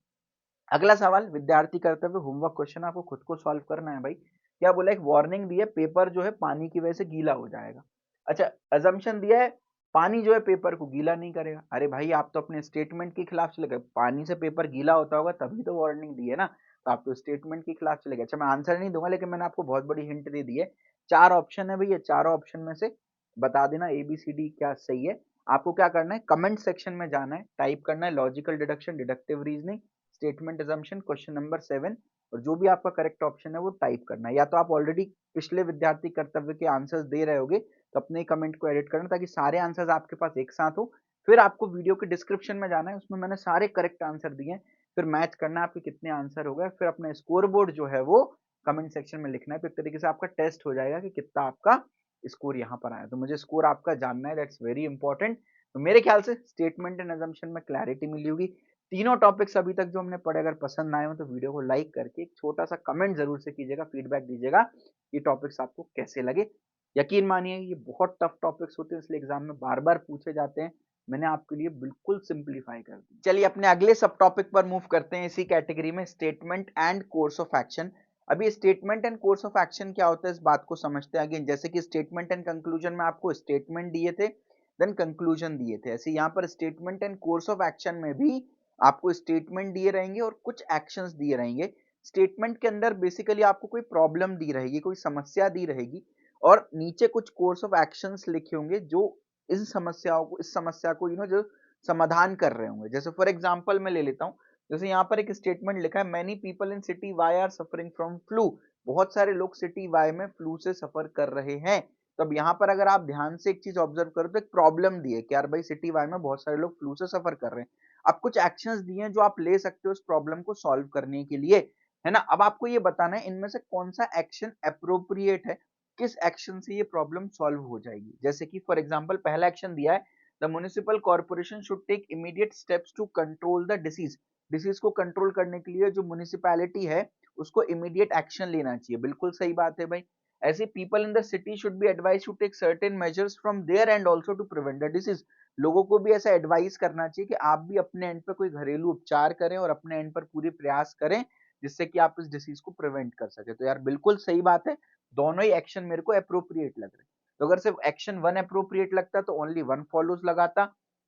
अगला सवाल, विद्यार्थी कर्तव्य होमवर्क क्वेश्चन, आपको खुद को सॉल्व करना है भाई। क्या बोला, एक वार्निंग दी है, पेपर जो है पानी की वजह से गीला हो जाएगा। अच्छा, अजम्पशन दिया है पानी जो है पेपर को गीला नहीं करेगा। अरे भाई आप तो अपने स्टेटमेंट के खिलाफ चले गए, पानी से पेपर गीला होता होगा तभी तो वार्निंग दी है ना, तो आप तो स्टेटमेंट के खिलाफ चले गए। अच्छा मैं आंसर नहीं दूंगा, लेकिन मैंने आपको बहुत बड़ी हिंट दे दी है। 4 ऑप्शन है भैया, चारों ऑप्शन में से बता देना ए बी सी डी क्या सही है। आपको क्या करना है, कमेंट सेक्शन में जाना है, टाइप करना है logical deduction, deductive reasoning, statement assumption, question number 7, और जो भी आपका करेक्ट ऑप्शन है वो टाइप करना है। या तो आप ऑलरेडी पिछले विद्यार्थी कर्तव्य के आंसर्स दे रहे होगे, तो अपने कमेंट को एडिट करना ताकि सारे आंसर्स आपके पास एक साथ हो। फिर आपको वीडियो के डिस्क्रिप्शन में जाना है, उसमें मैंने सारे करेक्ट आंसर दिए हैं, फिर मैच करना है आपके कितने आंसर हो गए, फिर अपना स्कोर बोर्ड जो है वो कमेंट सेक्शन में लिखना है। तो एक तरीके से आपका टेस्ट हो जाएगा कि कितना आपका स्कोर यहाँ पर आया। तो मुझे स्कोर आपका जानना है, दैट्स वेरी इंपॉर्टेंट। तो मेरे ख्याल से स्टेटमेंट एंड assumption में क्लैरिटी मिली होगी। तीनों टॉपिक्स अभी तक जो हमने पढ़े, अगर पसंद आए हो तो वीडियो को लाइक करके एक छोटा सा कमेंट जरूर से कीजिएगा, फीडबैक दीजिएगा ये टॉपिक्स आपको कैसे लगे। यकीन मानिए ये बहुत टफ टॉपिक्स होते हैं, इसलिए एग्जाम में बार बार पूछे जाते हैं, मैंने आपके लिए बिल्कुल सिंप्लीफाई कर दी। चलिए अपने अगले सब टॉपिक पर मूव करते हैं, इसी कैटेगरी में statement and course of action. अभी statement and course of action क्या होता है इस बात को समझते हैं। अगेन जैसे कि स्टेटमेंट एंड कंक्लूजन में आपको स्टेटमेंट दिए थे, देन कंक्लूजन दिए थे, ऐसे यहाँ पर statement and course of action में भी आपको स्टेटमेंट दिए रहेंगे और कुछ एक्शंस दिए रहेंगे। स्टेटमेंट के अंदर बेसिकली आपको कोई प्रॉब्लम दी रहेगी, कोई समस्या दी रहेगी, और नीचे कुछ कोर्स ऑफ एक्शंस लिखे होंगे जो इस समस्या को जो समाधान कर रहे होंगे। जैसे फॉर एग्जांपल मैं ले लेता हूँ, जैसे यहाँ पर एक स्टेटमेंट लिखा है, many people in city Y are suffering from flu, बहुत सारे लोग सिटी वाई में फ्लू से सफर कर रहे हैं। तो अब यहाँ पर अगर आप ध्यान से एक चीज ऑब्जर्व करो तो एक प्रॉब्लम दी है कि यार भाई सिटी वाई में बहुत सारे लोग फ्लू से सफर कर रहे हैं। अब कुछ एक्शंस दिए हैं जो आप ले सकते हो उस प्रॉब्लम को सॉल्व करने के लिए, है ना। अब आपको ये बताना है इनमें से कौन सा एक्शन अप्रोप्रिएट है, किस एक्शन से ये प्रॉब्लम सॉल्व हो जाएगी। जैसे कि फॉर एग्जांपल पहला एक्शन दिया है, the municipal corporation should take immediate steps to control the disease, disease को कंट्रोल करने के लिए जो म्युनिसिपैलिटी है उसको इमीडिएट एक्शन लेना चाहिए। बिल्कुल सही बात है भाई। ऐसे people in the city should be advise to take certain measures from there and also to prevent the disease, लोगों को भी ऐसा एडवाइस करना चाहिए कि आप भी अपने एंड पर कोई घरेलू उपचार करें और अपने एंड पर पूरे प्रयास करें जिससे कि आप इस डिसीज को प्रिवेंट कर सके। तो यार बिल्कुल सही बात है, दोनों ही एक्शन मेरे को अप्रोप्रिएट लग रहे हैं। तो अगर सिर्फ एक्शन 1 अप्रोप्रिएट लगता तो ओनली 1 फॉलोज लगाता,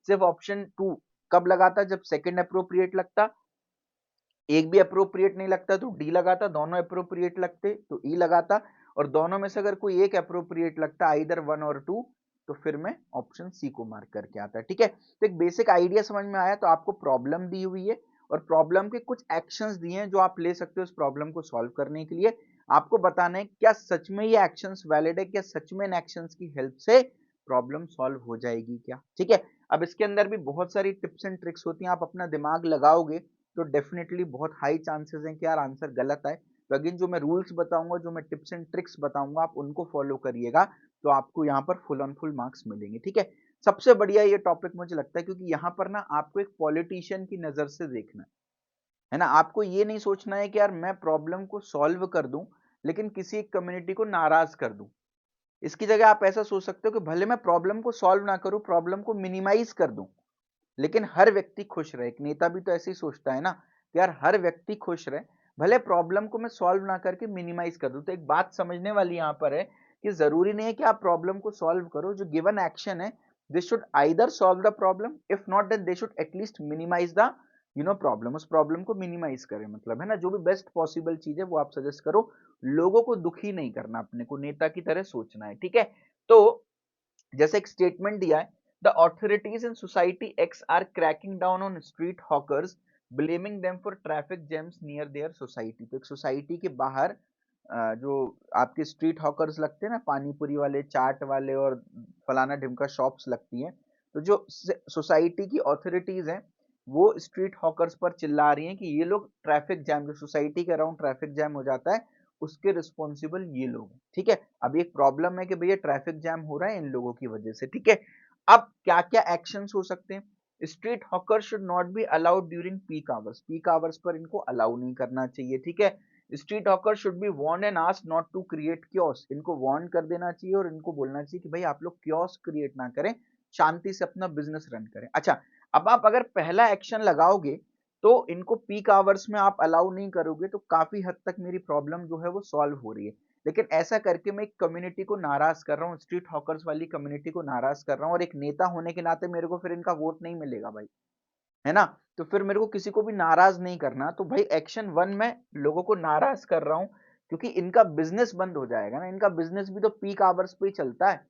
सिर्फ ऑप्शन 2 कब लगाता, जब सेकंड अप्रोप्रिएट लगता, एक भी अप्रोप्रिएट नहीं लगता तो डी लगाता, दोनों अप्रोप्रिएट लगते तो ई लगाता, और दोनों में से अगर कोई एक अप्रोप्रिएट लगता आइदर 1 और 2 तो फिर मैं ऑप्शन सी को मार्क करके आता। ठीक है, तो एक बेसिक आइडिया समझ में आया। तो आपको प्रॉब्लम दी हुई है और प्रॉब्लम के कुछ एक्शंस दिए हैं जो आप ले सकते हो उस प्रॉब्लम को सॉल्व करने के लिए। आपको बताना है क्या सच में ये एक्शंस वैलिड है, क्या सच में इन एक्शंस की हेल्प से प्रॉब्लम सॉल्व हो जाएगी क्या। ठीक है, अब इसके अंदर भी बहुत सारी टिप्स एंड ट्रिक्स होती हैं, आप अपना दिमाग लगाओगे तो डेफिनेटली बहुत हाई चांसेस हैं कि यार आंसर गलत आए। तो अगेन जो मैं रूल्स बताऊंगा, जो मैं टिप्स एंड ट्रिक्स बताऊंगा, आप उनको फॉलो करिएगा तो आपको यहाँ पर फुल ऑन फुल मार्क्स मिलेंगे। ठीक है, सबसे बढ़िया ये टॉपिक मुझे लगता है क्योंकि यहाँ पर ना आपको एक पॉलिटिशियन की नजर से देखना है ना। आपको ये नहीं सोचना है कि यार मैं प्रॉब्लम को सॉल्व कर दूं लेकिन किसी एक कम्युनिटी को नाराज कर दूं। इसकी जगह आप ऐसा सोच सकते हो कि भले मैं प्रॉब्लम को सॉल्व ना करूं, प्रॉब्लम को मिनिमाइज कर दूं, लेकिन हर व्यक्ति खुश रहे। एक नेता भी तो ऐसे ही सोचता है ना कि यार हर व्यक्ति खुश रहे, भले प्रॉब्लम को मैं सॉल्व ना करके मिनिमाइज कर दूं। तो एक बात समझने वाली यहाँ पर है कि जरूरी नहीं है कि आप प्रॉब्लम को सॉल्व करो, जो गिवन एक्शन है they should either solve the problem, if not then they should at least minimise the problem, उस प्रॉब्लम को मिनिमाइज करें, मतलब है ना, जो भी बेस्ट पॉसिबल चीज है वो आप सजेस्ट करो। लोगों को दुखी नहीं करना, अपने को नेता की तरह सोचना है। ठीक है, तो जैसे एक स्टेटमेंट दिया है, the authorities in society X are cracking down on street hawkers blaming them for traffic jams near their society. तो एक सोसाइटी के बाहर जो आपके स्ट्रीट हॉकर्स लगते हैं ना, पानी पूरी वाले, चाट वाले और फलाना ढिमका शॉप्स लगती हैं, तो जो सोसाइटी की ऑथोरिटीज हैं वो स्ट्रीट हॉकर्स पर चिल्ला रही हैं कि ये लोग ट्रैफिक जैम, जो सोसाइटी के अराउंड ट्रैफिक जैम हो जाता है उसके रिस्पॉन्सिबल ये लोग हैं। ठीक है, अब एक प्रॉब्लम है कि भैया ट्रैफिक जैम हो रहा है इन लोगों की वजह से। ठीक है, अब क्या क्या एक्शंस हो सकते हैं? Street hawker should not be allowed during peak hours पर इनको अलाउ नहीं करना चाहिए। ठीक है, street hawker should be warn and asked not to create chaos, इनको वार्न कर देना चाहिए और इनको बोलना चाहिए कि भाई आप लोग क्योस क्रिएट ना करें, शांति से अपना बिजनेस रन करें। अच्छा, अब आप अगर पहला एक्शन लगाओगे तो इनको पीक आवर्स में आप अलाउ नहीं करोगे तो काफी हद तक मेरी प्रॉब्लम जो है वो सॉल्व हो रही है। लेकिन ऐसा करके मैं एक कम्युनिटी को नाराज कर रहा हूँ, स्ट्रीट हॉकर्स वाली कम्युनिटी को नाराज कर रहा हूँ, और एक नेता होने के नाते मेरे को फिर इनका वोट नहीं मिलेगा भाई, है ना? तो फिर मेरे को किसी को भी नाराज नहीं करना। तो भाई एक्शन 1 में लोगों को नाराज कर रहा हूँ क्योंकि इनका बिजनेस बंद हो जाएगा ना। इनका बिजनेस भी तो पीक आवर्स पे ही चलता है,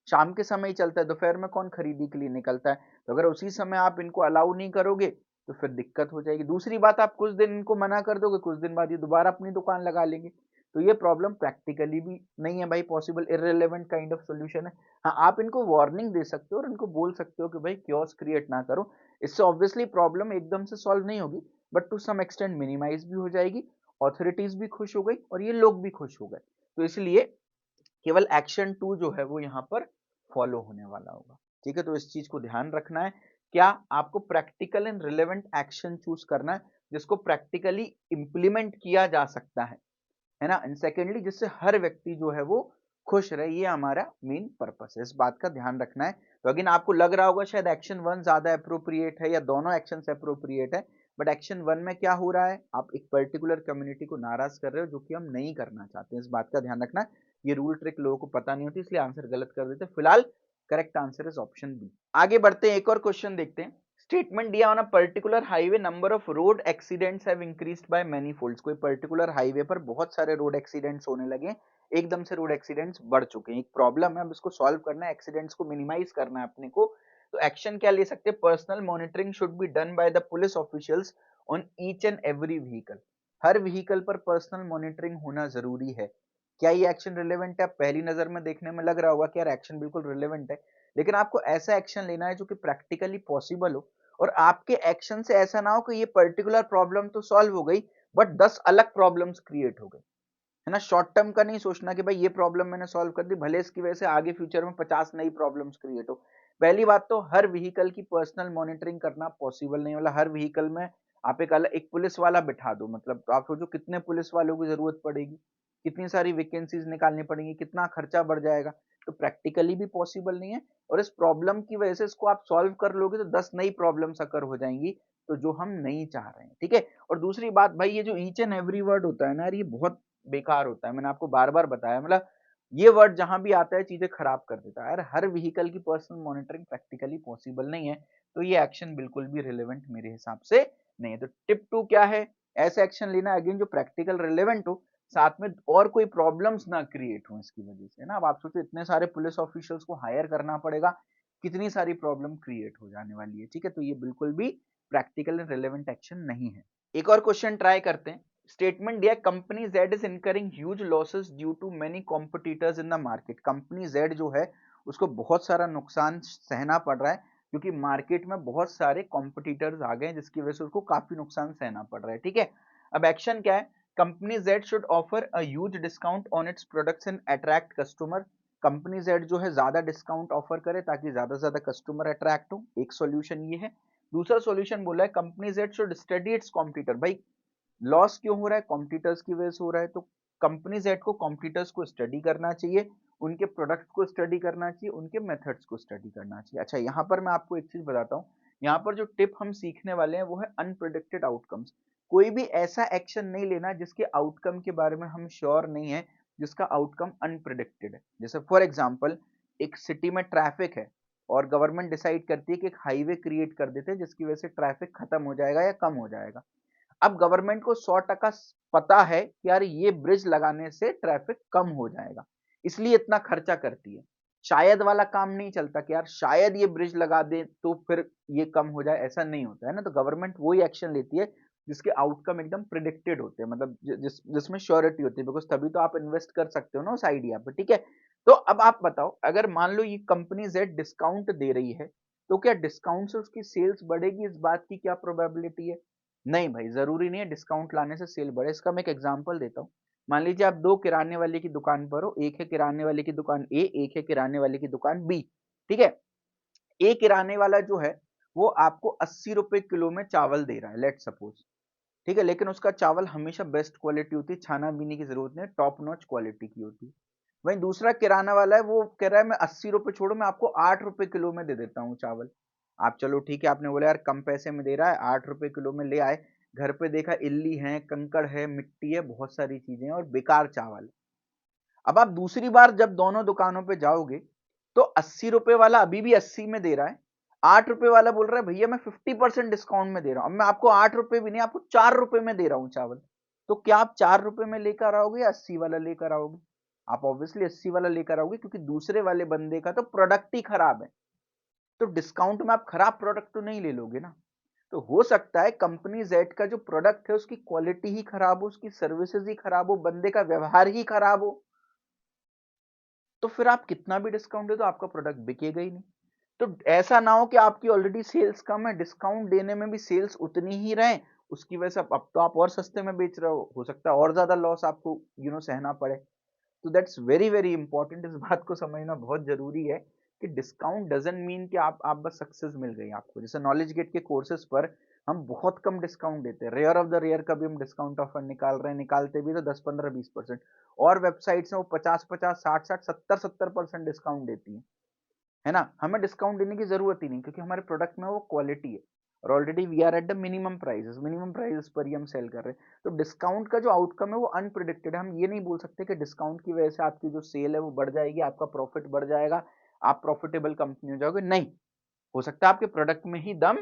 शाम के समय ही चलता है, दोपहर में कौन खरीदी के लिए निकलता है? तो अगर उसी समय आप इनको अलाउ नहीं करोगे तो फिर दिक्कत हो जाएगी। दूसरी बात, आप कुछ दिन इनको मना कर दोगे, कुछ दिन बाद ये दोबारा अपनी दुकान लगा लेंगे। तो ये प्रॉब्लम प्रैक्टिकली भी नहीं है भाई possible, irrelevant kind of solution है। हाँ, आप इनको वार्निंग दे सकते हो और इनको बोल सकते हो कि भाई क्योस क्रिएट ना करो। इससे ऑब्वियसली प्रॉब्लम एकदम से सॉल्व नहीं होगी, but to some extent minimise भी हो जाएगी, ऑथोरिटीज भी खुश हो गई और ये लोग भी खुश हो गए। तो इसलिए केवल एक्शन 2 जो है वो यहाँ पर फॉलो होने वाला होगा। ठीक है, तो इस चीज को ध्यान रखना है। क्या आपको practical and relevant action choose करना है जिसको प्रैक्टिकली इंप्लीमेंट किया जा सकता है ना? एंड सेकेंडली जिससे हर व्यक्ति जो है वो खुश रहे, ये हमारा मेन पर्पस है। इस बात का ध्यान रखना है। तो अगेन आपको लग रहा होगा शायद एक्शन 1 ज्यादा अप्रोप्रिएट है या दोनों एक्शन अप्रोप्रिएट है, बट एक्शन 1 में क्या हो रहा है, आप एक पर्टिकुलर कम्युनिटी को नाराज कर रहे हो जो कि हम नहीं करना चाहते हैं। इस बात का ध्यान रखना है। ये रूल ट्रिक लोगों को पता नहीं होती इसलिए आंसर गलत कर देते। फिलहाल correct answer is option B. आगे बढ़ते हैं, एक और क्वेश्चन देखते हैं। स्टेटमेंट दिया on a particular highway number of road accidents have increased by many folds. कोई पर्टिकुलर हाईवे पर बहुत सारे रोड एक्सीडेंट्स होने लगे, एकदम से रोड एक्सीडेंट्स बढ़ चुके हैं। एक प्रॉब्लम है, अब इसको सॉल्व करना है, एक्सीडेंट्स को मिनिमाइज करना है अपने को। तो एक्शन क्या ले सकते हैं? Personal monitoring should be done by the police officials on each and every vehicle. Her vehicle पर पर्सनल मॉनिटरिंग होना जरूरी है। क्या ये एक्शन रिलेवेंट है? पहली नजर में देखने में लग रहा होगा कि यार एक्शन बिल्कुल रिलेवेंट है, लेकिन आपको ऐसा एक्शन लेना है जो कि प्रैक्टिकली पॉसिबल हो, और आपके एक्शन से ऐसा ना हो कि ये पर्टिकुलर प्रॉब्लम तो सॉल्व हो गई बट 10 अलग प्रॉब्लम्स क्रिएट हो गई, है ना? शॉर्ट टर्म का नहीं सोचना कि भाई ये प्रॉब्लम मैंने सॉल्व कर दी, भले इसकी वजह से आगे फ्यूचर में 50 नई प्रॉब्लम्स क्रिएट हो। पहली बात तो हर व्हीकल की पर्सनल मॉनिटरिंग करना पॉसिबल नहीं, वाला हर व्हीकल में आप एक अलग एक पुलिस वाला बिठा दो, मतलब तो आप सोचो कितने पुलिस वालों की जरूरत पड़ेगी, कितनी सारी वैकेंसीज निकालनी पड़ेंगी, कितना खर्चा बढ़ जाएगा। तो प्रैक्टिकली भी पॉसिबल नहीं है, और इस प्रॉब्लम की वजह से इसको आप सॉल्व कर लोगे तो 10 नई प्रॉब्लम्स अकर हो जाएंगी, तो जो हम नहीं चाह रहे हैं। ठीक है, और दूसरी बात भाई, ये जो ईच एंड एवरी वर्ड होता है ना यार, ये बहुत बेकार होता है। मैंने आपको बार बार बताया, मतलब ये वर्ड जहां भी आता है चीजें खराब कर देता है यार। हर व्हीकल की पर्सनल मॉनिटरिंग प्रैक्टिकली पॉसिबल नहीं है, तो ये एक्शन बिल्कुल भी रिलेवेंट मेरे हिसाब से नहीं है। तो टिप 2 क्या है? ऐसा एक्शन लेना अगेन जो प्रैक्टिकल रिलेवेंट हो, साथ में और कोई प्रॉब्लम्स ना क्रिएट हो इसकी वजह से ना। अब आप सोचो इतने सारे पुलिस ऑफिशियल्स को हायर करना पड़ेगा, कितनी सारी प्रॉब्लम क्रिएट हो जाने वाली है। ठीक है, तो ये बिल्कुल भी प्रैक्टिकल एंड रिलेवेंट एक्शन नहीं है। एक और क्वेश्चन ट्राई करते हैं। स्टेटमेंट दिया, company Z is incurring huge losses due to many competitors in the market. Company Z जो है उसको बहुत सारा नुकसान सहना पड़ रहा है क्योंकि मार्केट में बहुत सारे कॉम्पिटिटर्स आ गए जिसकी वजह से उसको काफी नुकसान सहना पड़ रहा है। ठीक है, अब एक्शन क्या है? Company Z should offer a huge discount on its products and attract customer. Company Z जो है ज्यादा डिस्काउंट ऑफर करे ताकि ज्यादा से ज्यादा कस्टमर अट्रैक्ट हो, एक सॉल्यूशन ये है। दूसरा सॉल्यूशन बोला है company Z should study it's competitor. भाई लॉस क्यों हो रहा है? कॉम्पिटिटर्स की वजह से हो रहा है, तो कंपनी जेड को कॉम्पिटिटर्स को स्टडी करना चाहिए, उनके प्रोडक्ट्स को स्टडी करना चाहिए, उनके मेथड्स को स्टडी करना चाहिए। अच्छा, यहाँ पर मैं आपको एक चीज बताता हूँ। यहाँ पर जो टिप हम सीखने वाले हैं वो है अनप्रिडिक्टेड आउटकम्स। कोई भी ऐसा एक्शन नहीं लेना जिसके आउटकम के बारे में हम श्योर नहीं है, जिसका आउटकम अनप्रिडिक्टेड है। जैसे फॉर एग्जाम्पल, एक सिटी में ट्रैफिक है और गवर्नमेंट डिसाइड करती है कि एक हाईवे क्रिएट कर देते हैं जिसकी वजह से ट्रैफिक खत्म हो जाएगा या कम हो जाएगा। अब गवर्नमेंट को 100% पता है कि यार ये ब्रिज लगाने से ट्रैफिक कम हो जाएगा, इसलिए इतना खर्चा करती है। शायद वाला काम नहीं चलता कि यार शायद ये ब्रिज लगा दे तो फिर ये कम हो जाए, ऐसा नहीं होता है ना। तो गवर्नमेंट वही एक्शन लेती है जिसके आउटकम एकदम प्रिडिक्टेड होते हैं, मतलब जिसमें श्योरिटी होती है, बिकॉज तभी तो आप इन्वेस्ट कर सकते हो ना उस आइडिया पर। ठीक है, तो अब आप बताओ, अगर मान लो ये कंपनी जेड डिस्काउंट दे रही है तो क्या डिस्काउंट से उसकी सेल्स बढ़ेगी, इस बात की क्या प्रोबेबिलिटी है? नहीं भाई, जरूरी नहीं है डिस्काउंट लाने से सेल बढ़े। इसका मैं एक एग्जांपल देता हूँ। मान लीजिए आप दो किराने वाले की दुकान पर हो, एक है किराने वाले की दुकान ए, एक है किराने वाले की दुकान बी। ठीक है, ए किराने वाला जो है वो आपको 80 रुपए किलो में चावल दे रहा है, लेट सपोज। ठीक है, लेकिन उसका चावल हमेशा बेस्ट क्वालिटी होती है, छाना बीने की जरूरत नहीं, टॉप नॉच क्वालिटी की होती है। वहीं दूसरा किराना वाला है, वो कह रहा है मैं 80 रुपए छोड़ो, मैं आपको 8 रुपए किलो में दे देता हूँ चावल। आप चलो ठीक है, आपने बोला यार कम पैसे में दे रहा है, 8 रुपए किलो में ले आए, घर पे देखा इल्ली है, कंकड़ है, मिट्टी है, बहुत सारी चीजें हैं और बेकार चावल है। अब आप दूसरी बार जब दोनों दुकानों पे जाओगे तो 80 रुपए वाला अभी भी 80 में दे रहा है, 8 रुपए वाला बोल रहा है भैया मैं 50% डिस्काउंट में दे रहा हूं, अब मैं आपको 8 रुपए भी नहीं, आपको 4 रुपए में दे रहा हूं चावल। तो क्या आप 4 रुपए में लेकर आओगे या 80 वाला लेकर आओगे? आप ऑब्वियसली 80 वाला लेकर आओगे, क्योंकि दूसरे वाले बंदे का तो प्रोडक्ट ही खराब है। तो डिस्काउंट में आप खराब प्रोडक्ट तो नहीं ले लोगे ना। तो हो सकता है कंपनी जेड का जो प्रोडक्ट है उसकी क्वालिटी ही खराब हो, उसकी सर्विसेज ही खराब हो, बंदे का व्यवहार ही खराब हो, तो फिर आप कितना भी डिस्काउंट दे दो आपका प्रोडक्ट बिकेगा ही नहीं। तो ऐसा ना हो कि आपकी ऑलरेडी सेल्स कम है, डिस्काउंट देने में भी सेल्स उतनी ही रहे, उसकी वजह से अब तो आप और सस्ते में बेच रहे हो सकता है और ज्यादा लॉस आपको सहना पड़े। तो दैट्स वेरी वेरी इंपॉर्टेंट, इस बात को समझना बहुत जरूरी है कि डिस्काउंट डजंट मीन कि आप बस सक्सेस मिल गई आपको। जैसे नॉलेज गेट के कोर्सेज पर हम बहुत कम डिस्काउंट देते हैं, रेयर ऑफ द रेयर कभी हम डिस्काउंट ऑफर निकाल रहे हैं, निकालते भी तो 10-15-20%। और वेबसाइट्स हैं वो 50-50 60-60 70-70% डिस्काउंट देती है ना। हमें डिस्काउंट देने की जरूरत ही नहीं, क्योंकि हमारे प्रोडक्ट में वो क्वालिटी है और already we are at the minimum prices पर ही हम सेल कर रहे हैं। तो डिस्काउंट का जो आउटकम है वो अनप्रिडिक्टेड है। हम ये नहीं बोल सकते कि डिस्काउंट की वजह से आपकी जो सेल है वो बढ़ जाएगी, आपका प्रॉफिट बढ़ जाएगा, आप प्रॉफिटेबल कंपनी हो जाओगे, नहीं। हो सकता है आपके प्रोडक्ट में ही दम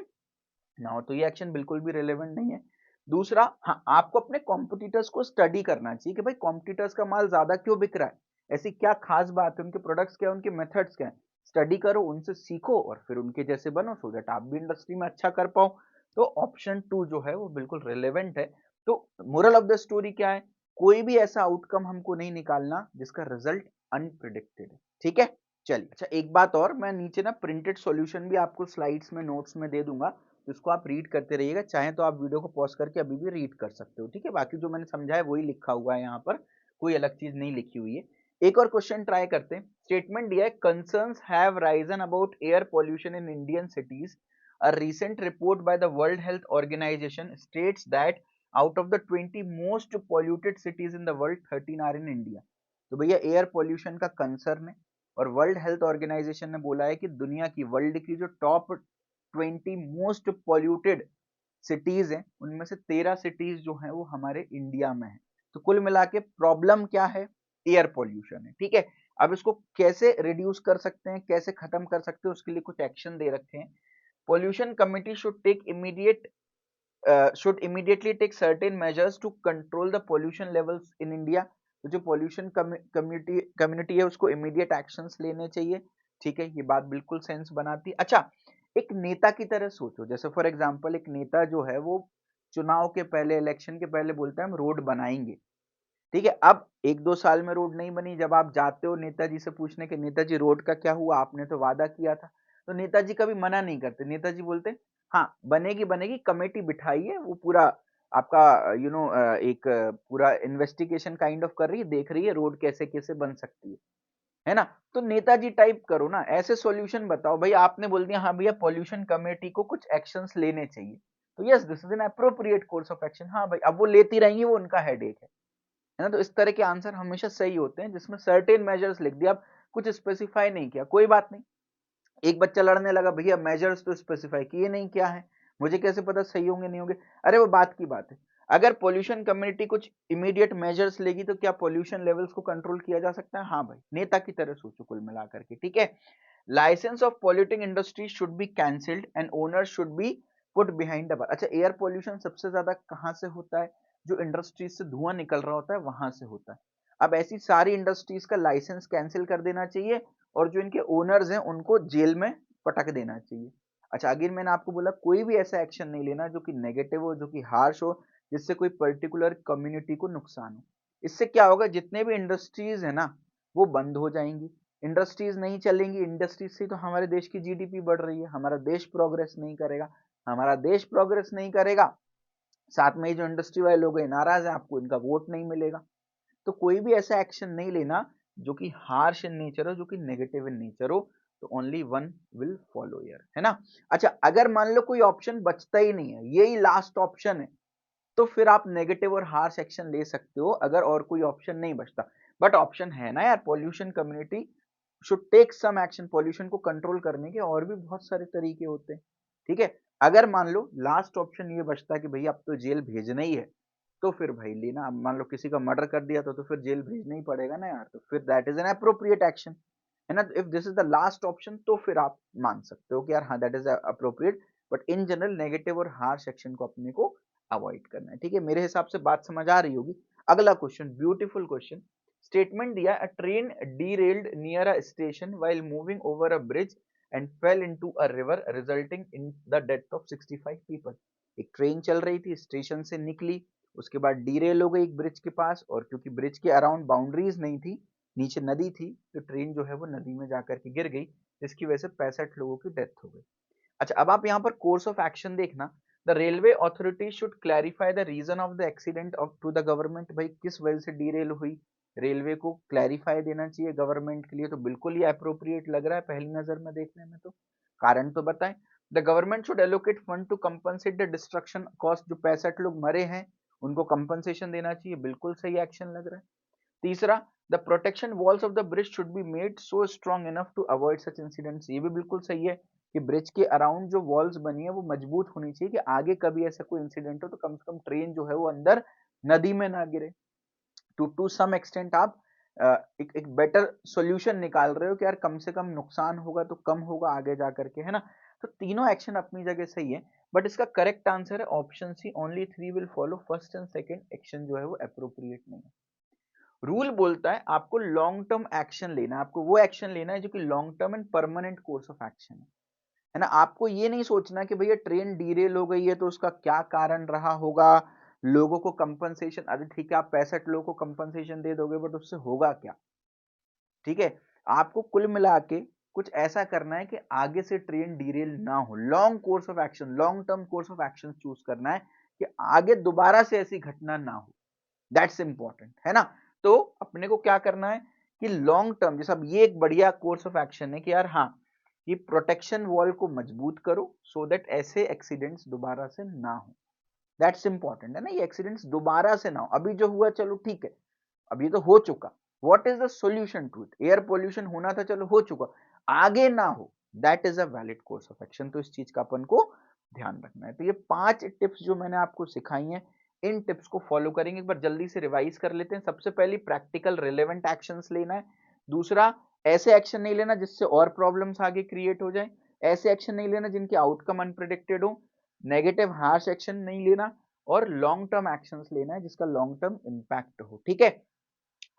ना हो, तो ये एक्शन बिल्कुल भी रिलेवेंट नहीं है। दूसरा, हाँ, आपको अपने कॉम्पिटिटर्स को स्टडी करना चाहिए कि भाई कॉम्पिटिटर्स का माल ज्यादा क्यों बिक रहा है, ऐसी क्या खास बात है, उनके प्रोडक्ट्स क्या है, उनके मेथड्स क्या है। स्टडी करो, उनसे सीखो और फिर उनके जैसे बनो, सो दैट आप भी इंडस्ट्री में अच्छा कर पाओ। तो ऑप्शन 2 जो है वो बिल्कुल रिलेवेंट है। तो मोरल ऑफ द स्टोरी क्या है? कोई भी ऐसा आउटकम हमको नहीं निकालना जिसका रिजल्ट अनप्रिडिक्टेड है। ठीक है, चलिए। अच्छा, एक बात और, मैं नीचे ना प्रिंटेड सॉल्यूशन भी आपको स्लाइड्स में, नोट्स में दे दूंगा, तो इसको आप रीड करते रहिएगा। चाहे तो आप वीडियो को पॉज करके अभी भी रीड कर सकते हो। ठीक है, बाकी जो मैंने समझा है वही लिखा हुआ है यहाँ पर, कोई अलग चीज नहीं लिखी हुई है। एक और क्वेश्चन ट्राई करते हैं। स्टेटमेंट दिया है, concerns have Ryzen about air pollution in Indian cities. A recent report by the World Health Organization states that out of the 20 most polluted cities in the world, 13 are in India. तो भैया air pollution का concern है और world health organisation ने बोला है कि दुनिया की, वर्ल्ड की जो टॉप 20 मोस्ट पॉल्यूटेड सिटीज हैं उनमें से 13 सिटीज जो हैं वो हमारे इंडिया में है। तो कुल मिला के प्रॉब्लम क्या है? एयर पॉल्यूशन है। ठीक है, अब इसको कैसे रिड्यूस कर सकते हैं, कैसे खत्म कर सकते हैं, उसके लिए कुछ एक्शन दे रखे हैं। Pollution committee should immediately take certain measures to control the pollution levels in India. तो जो pollution community है उसको immediate actions लेने चाहिए। ठीक है, ये बात बिल्कुल सेंस बनाती है। अच्छा, एक नेता की तरह सोचो, जैसे फॉर एग्जांपल एक नेता जो है वो चुनाव के पहले, इलेक्शन के पहले बोलता है हम रोड बनाएंगे। ठीक है, अब 1-2 साल में रोड नहीं बनी, जब आप जाते हो नेताजी से पूछने के नेताजी रोड का क्या हुआ, आपने तो वादा किया था, तो नेताजी कभी मना नहीं करते। नेताजी बोलते हाँ बनेगी बनेगी, कमेटी बिठाइए, वो पूरा आपका एक पूरा इन्वेस्टिगेशन काइंड ऑफ कर रही है, देख रही है रोड कैसे कैसे बन सकती है ना। तो नेताजी टाइप करो ना, ऐसे सॉल्यूशन बताओ। भाई आपने बोल दिया हाँ भैया पॉल्यूशन कमेटी को कुछ एक्शंस लेने चाहिए, तो yes this is an appropriate course of action. हाँ भाई, अब वो लेती रहेंगी, वो उनका हेडेक है ना। तो इस तरह के आंसर हमेशा सही होते हैं जिसमें सर्टेन मेजर्स लिख दिया, अब कुछ स्पेसिफाई नहीं किया, कोई बात नहीं। एक बच्चा लड़ने लगा, भैया मेजर्स तो स्पेसिफाई किए नहीं, क्या है, मुझे कैसे पता सही होंगे नहीं होंगे। अरे वो बात की बात है, अगर पोल्यूशन कम्युनिटी कुछ इमीडिएट मेजर्स लेगी तो क्या पोल्यूशन लेवल्स को कंट्रोल किया जा सकता है? हाँ भाई, नेता की तरह सोचो कुल मिलाकर के। ठीक है, licence of polluting industry should be cancelled and owner should be put behind the bar. अच्छा, एयर पॉल्यूशन सबसे ज्यादा कहां से होता है? जो इंडस्ट्रीज से धुआं निकल रहा होता है वहां से होता है। अब ऐसी सारी इंडस्ट्रीज का लाइसेंस कैंसिल कर देना चाहिए और जो इनके ओनर्स हैं उनको जेल में पटक देना चाहिए। अच्छा, अगेन मैंने आपको बोला कोई भी ऐसा एक्शन नहीं लेना जो कि नेगेटिव हो, जो कि हार्श हो, जिससे कोई पर्टिकुलर कम्युनिटी को नुकसान हो। इससे क्या होगा, जितने भी इंडस्ट्रीज है ना वो बंद हो जाएंगी, इंडस्ट्रीज नहीं चलेंगी, इंडस्ट्रीज से तो हमारे देश की जीडीपी बढ़ रही है, हमारा देश प्रोग्रेस नहीं करेगा। हमारा देश प्रोग्रेस नहीं करेगा, साथ में ही जो इंडस्ट्री वाले लोग हैं नाराज हैं, आपको इनका वोट नहीं मिलेगा। तो कोई भी ऐसा एक्शन नहीं लेना जो कि हार्श इन नेचर हो, जो कि नेगेटिव इन नेचर हो, तो only one will follow here, है ना। अच्छा, अगर मान लो कोई ऑप्शन बचता ही नहीं है, यही लास्ट ऑप्शन है, तो फिर आप नेगेटिव और हार्श एक्शन ले सकते हो अगर और कोई ऑप्शन नहीं बचता। बट ऑप्शन है ना यार, pollution community should take some action. Pollution को कंट्रोल करने के और भी बहुत सारे तरीके होते हैं, ठीक है। अगर मान लो लास्ट ऑप्शन ये बचता कि भैया अब तो जेल भेजना ही है, तो फिर भाई लेना। अब मान लो किसी का मर्डर कर दिया तो फिर जेल भेजना ही पड़ेगा ना यार, तो फिर that is an appropriate action, है ना। If this is the last option तो फिर आप मान सकते हो कि यार हाँ that is appropriate, but in general negative और हार्श एक्शन को अपने को अवॉइड करना है, ठीक है। मेरे हिसाब से बात समझ आ रही होगी। अगला क्वेश्चन, ब्यूटीफुल क्वेश्चन। स्टेटमेंट दिया, अ train derailed near a station while moving over a bridge and fail into a river resulting in the death of 65 people. एक ट्रेन चल रही थी, स्टेशन से निकली, उसके बाद डीरेल हो गई एक ब्रिज के पास, और क्योंकि ब्रिज के अराउंड बाउंड्रीज नहीं थी, नीचे नदी थी, तो ट्रेन जो है वो नदी में जाकर के गिर गई, जिसकी वजह से 65 लोगों की डेथ हो गई। अच्छा, अब आप यहाँ पर कोर्स ऑफ एक्शन देखना। The railway authority should clarify the reason of the accident of to the government. भाई किस वजह से डीरेल हुई, रेलवे को क्लैरिफाई देना चाहिए गवर्नमेंट के लिए, तो बिल्कुल ही अप्रोप्रिएट लग रहा है पहली नजर में देखने में। तो कारण तो बताएं। The government should allocate fund to compensate the destruction cost. जो 65 लोग मरे हैं उनको कंपनसेशन देना चाहिए, बिल्कुल सही एक्शन लग रहा है। तीसरा, the protection walls of the bridge should be made so strong enough to avoid such incidents. ये भी बिल्कुल सही है कि ब्रिज के अराउंड जो वॉल्स बनी है वो मजबूत होनी चाहिए कि आगे कभी ऐसा कोई इंसिडेंट हो तो कम से कम ट्रेन जो है वो अंदर नदी में ना गिरे। टू सम एक्सटेंट आप एक बेटर सॉल्यूशन निकाल रहे हो कि यार कम से कम नुकसान होगा तो कम होगा आगे जा करके, है ना। तो तीनों एक्शन अपनी जगह सही है, बट इसका करेक्ट आंसर है option C, only 3 will follow. First and second action जो है वो अप्रोप्रिएट नहीं है। रूल बोलता है आपको लॉन्ग टर्म एक्शन लेना है, आपको वो एक्शन लेना है जो कि long term and permanent course of action है ना। आपको ये नहीं सोचना कि भैया ट्रेन डीरेल हो गई है तो उसका क्या कारण रहा होगा, लोगों को कंपनसेशन, अरे ठीक है आप 65 लोगों को कंपनसेशन दे दोगे बट उससे होगा क्या, ठीक है। आपको कुल मिला के कुछ ऐसा करना है कि आगे से ट्रेन डीरेल ना हो। Long course of action, long term course of action choose करना है कि आगे दोबारा से ऐसी घटना ना हो। दैट्स इंपॉर्टेंट, है ना। तो अपने को क्या करना है कि लॉन्ग टर्म, जैसे अब ये एक बढ़िया कोर्स ऑफ एक्शन है कि यार हाँ, ये प्रोटेक्शन वॉल को मजबूत करो सो दैट ऐसे एक्सीडेंट्स दोबारा से ना हो। दैट्स इंपॉर्टेंट, है ना। ये एक्सीडेंट्स दोबारा से ना हो। अभी जो हुआ चलो ठीक है, अब ये तो हो चुका, what is the solution to it. Air pollution होना था, चलो हो चुका, आगे ना हो, that is a valid course of action. तो इस चीज का अपन को ध्यान रखना है। तो ये 5 टिप्स जो मैंने आपको सिखाई हैं, इन टिप्स को फॉलो करेंगे। एक बार जल्दी से रिवाइज कर लेते हैं। सबसे पहली, प्रैक्टिकल रिलेवेंट एक्शंस लेना है। दूसरा, ऐसे एक्शन नहीं लेना जिससे और प्रॉब्लम्स आगे क्रिएट हो जाए। ऐसे एक्शन नहीं लेना जिनके आउटकम अनप्रिडिक्टेड हो। नेगेटिव हार्श एक्शन नहीं लेना, और लॉन्ग टर्म एक्शंस लेना है जिसका लॉन्ग टर्म इंपैक्ट हो, ठीक है।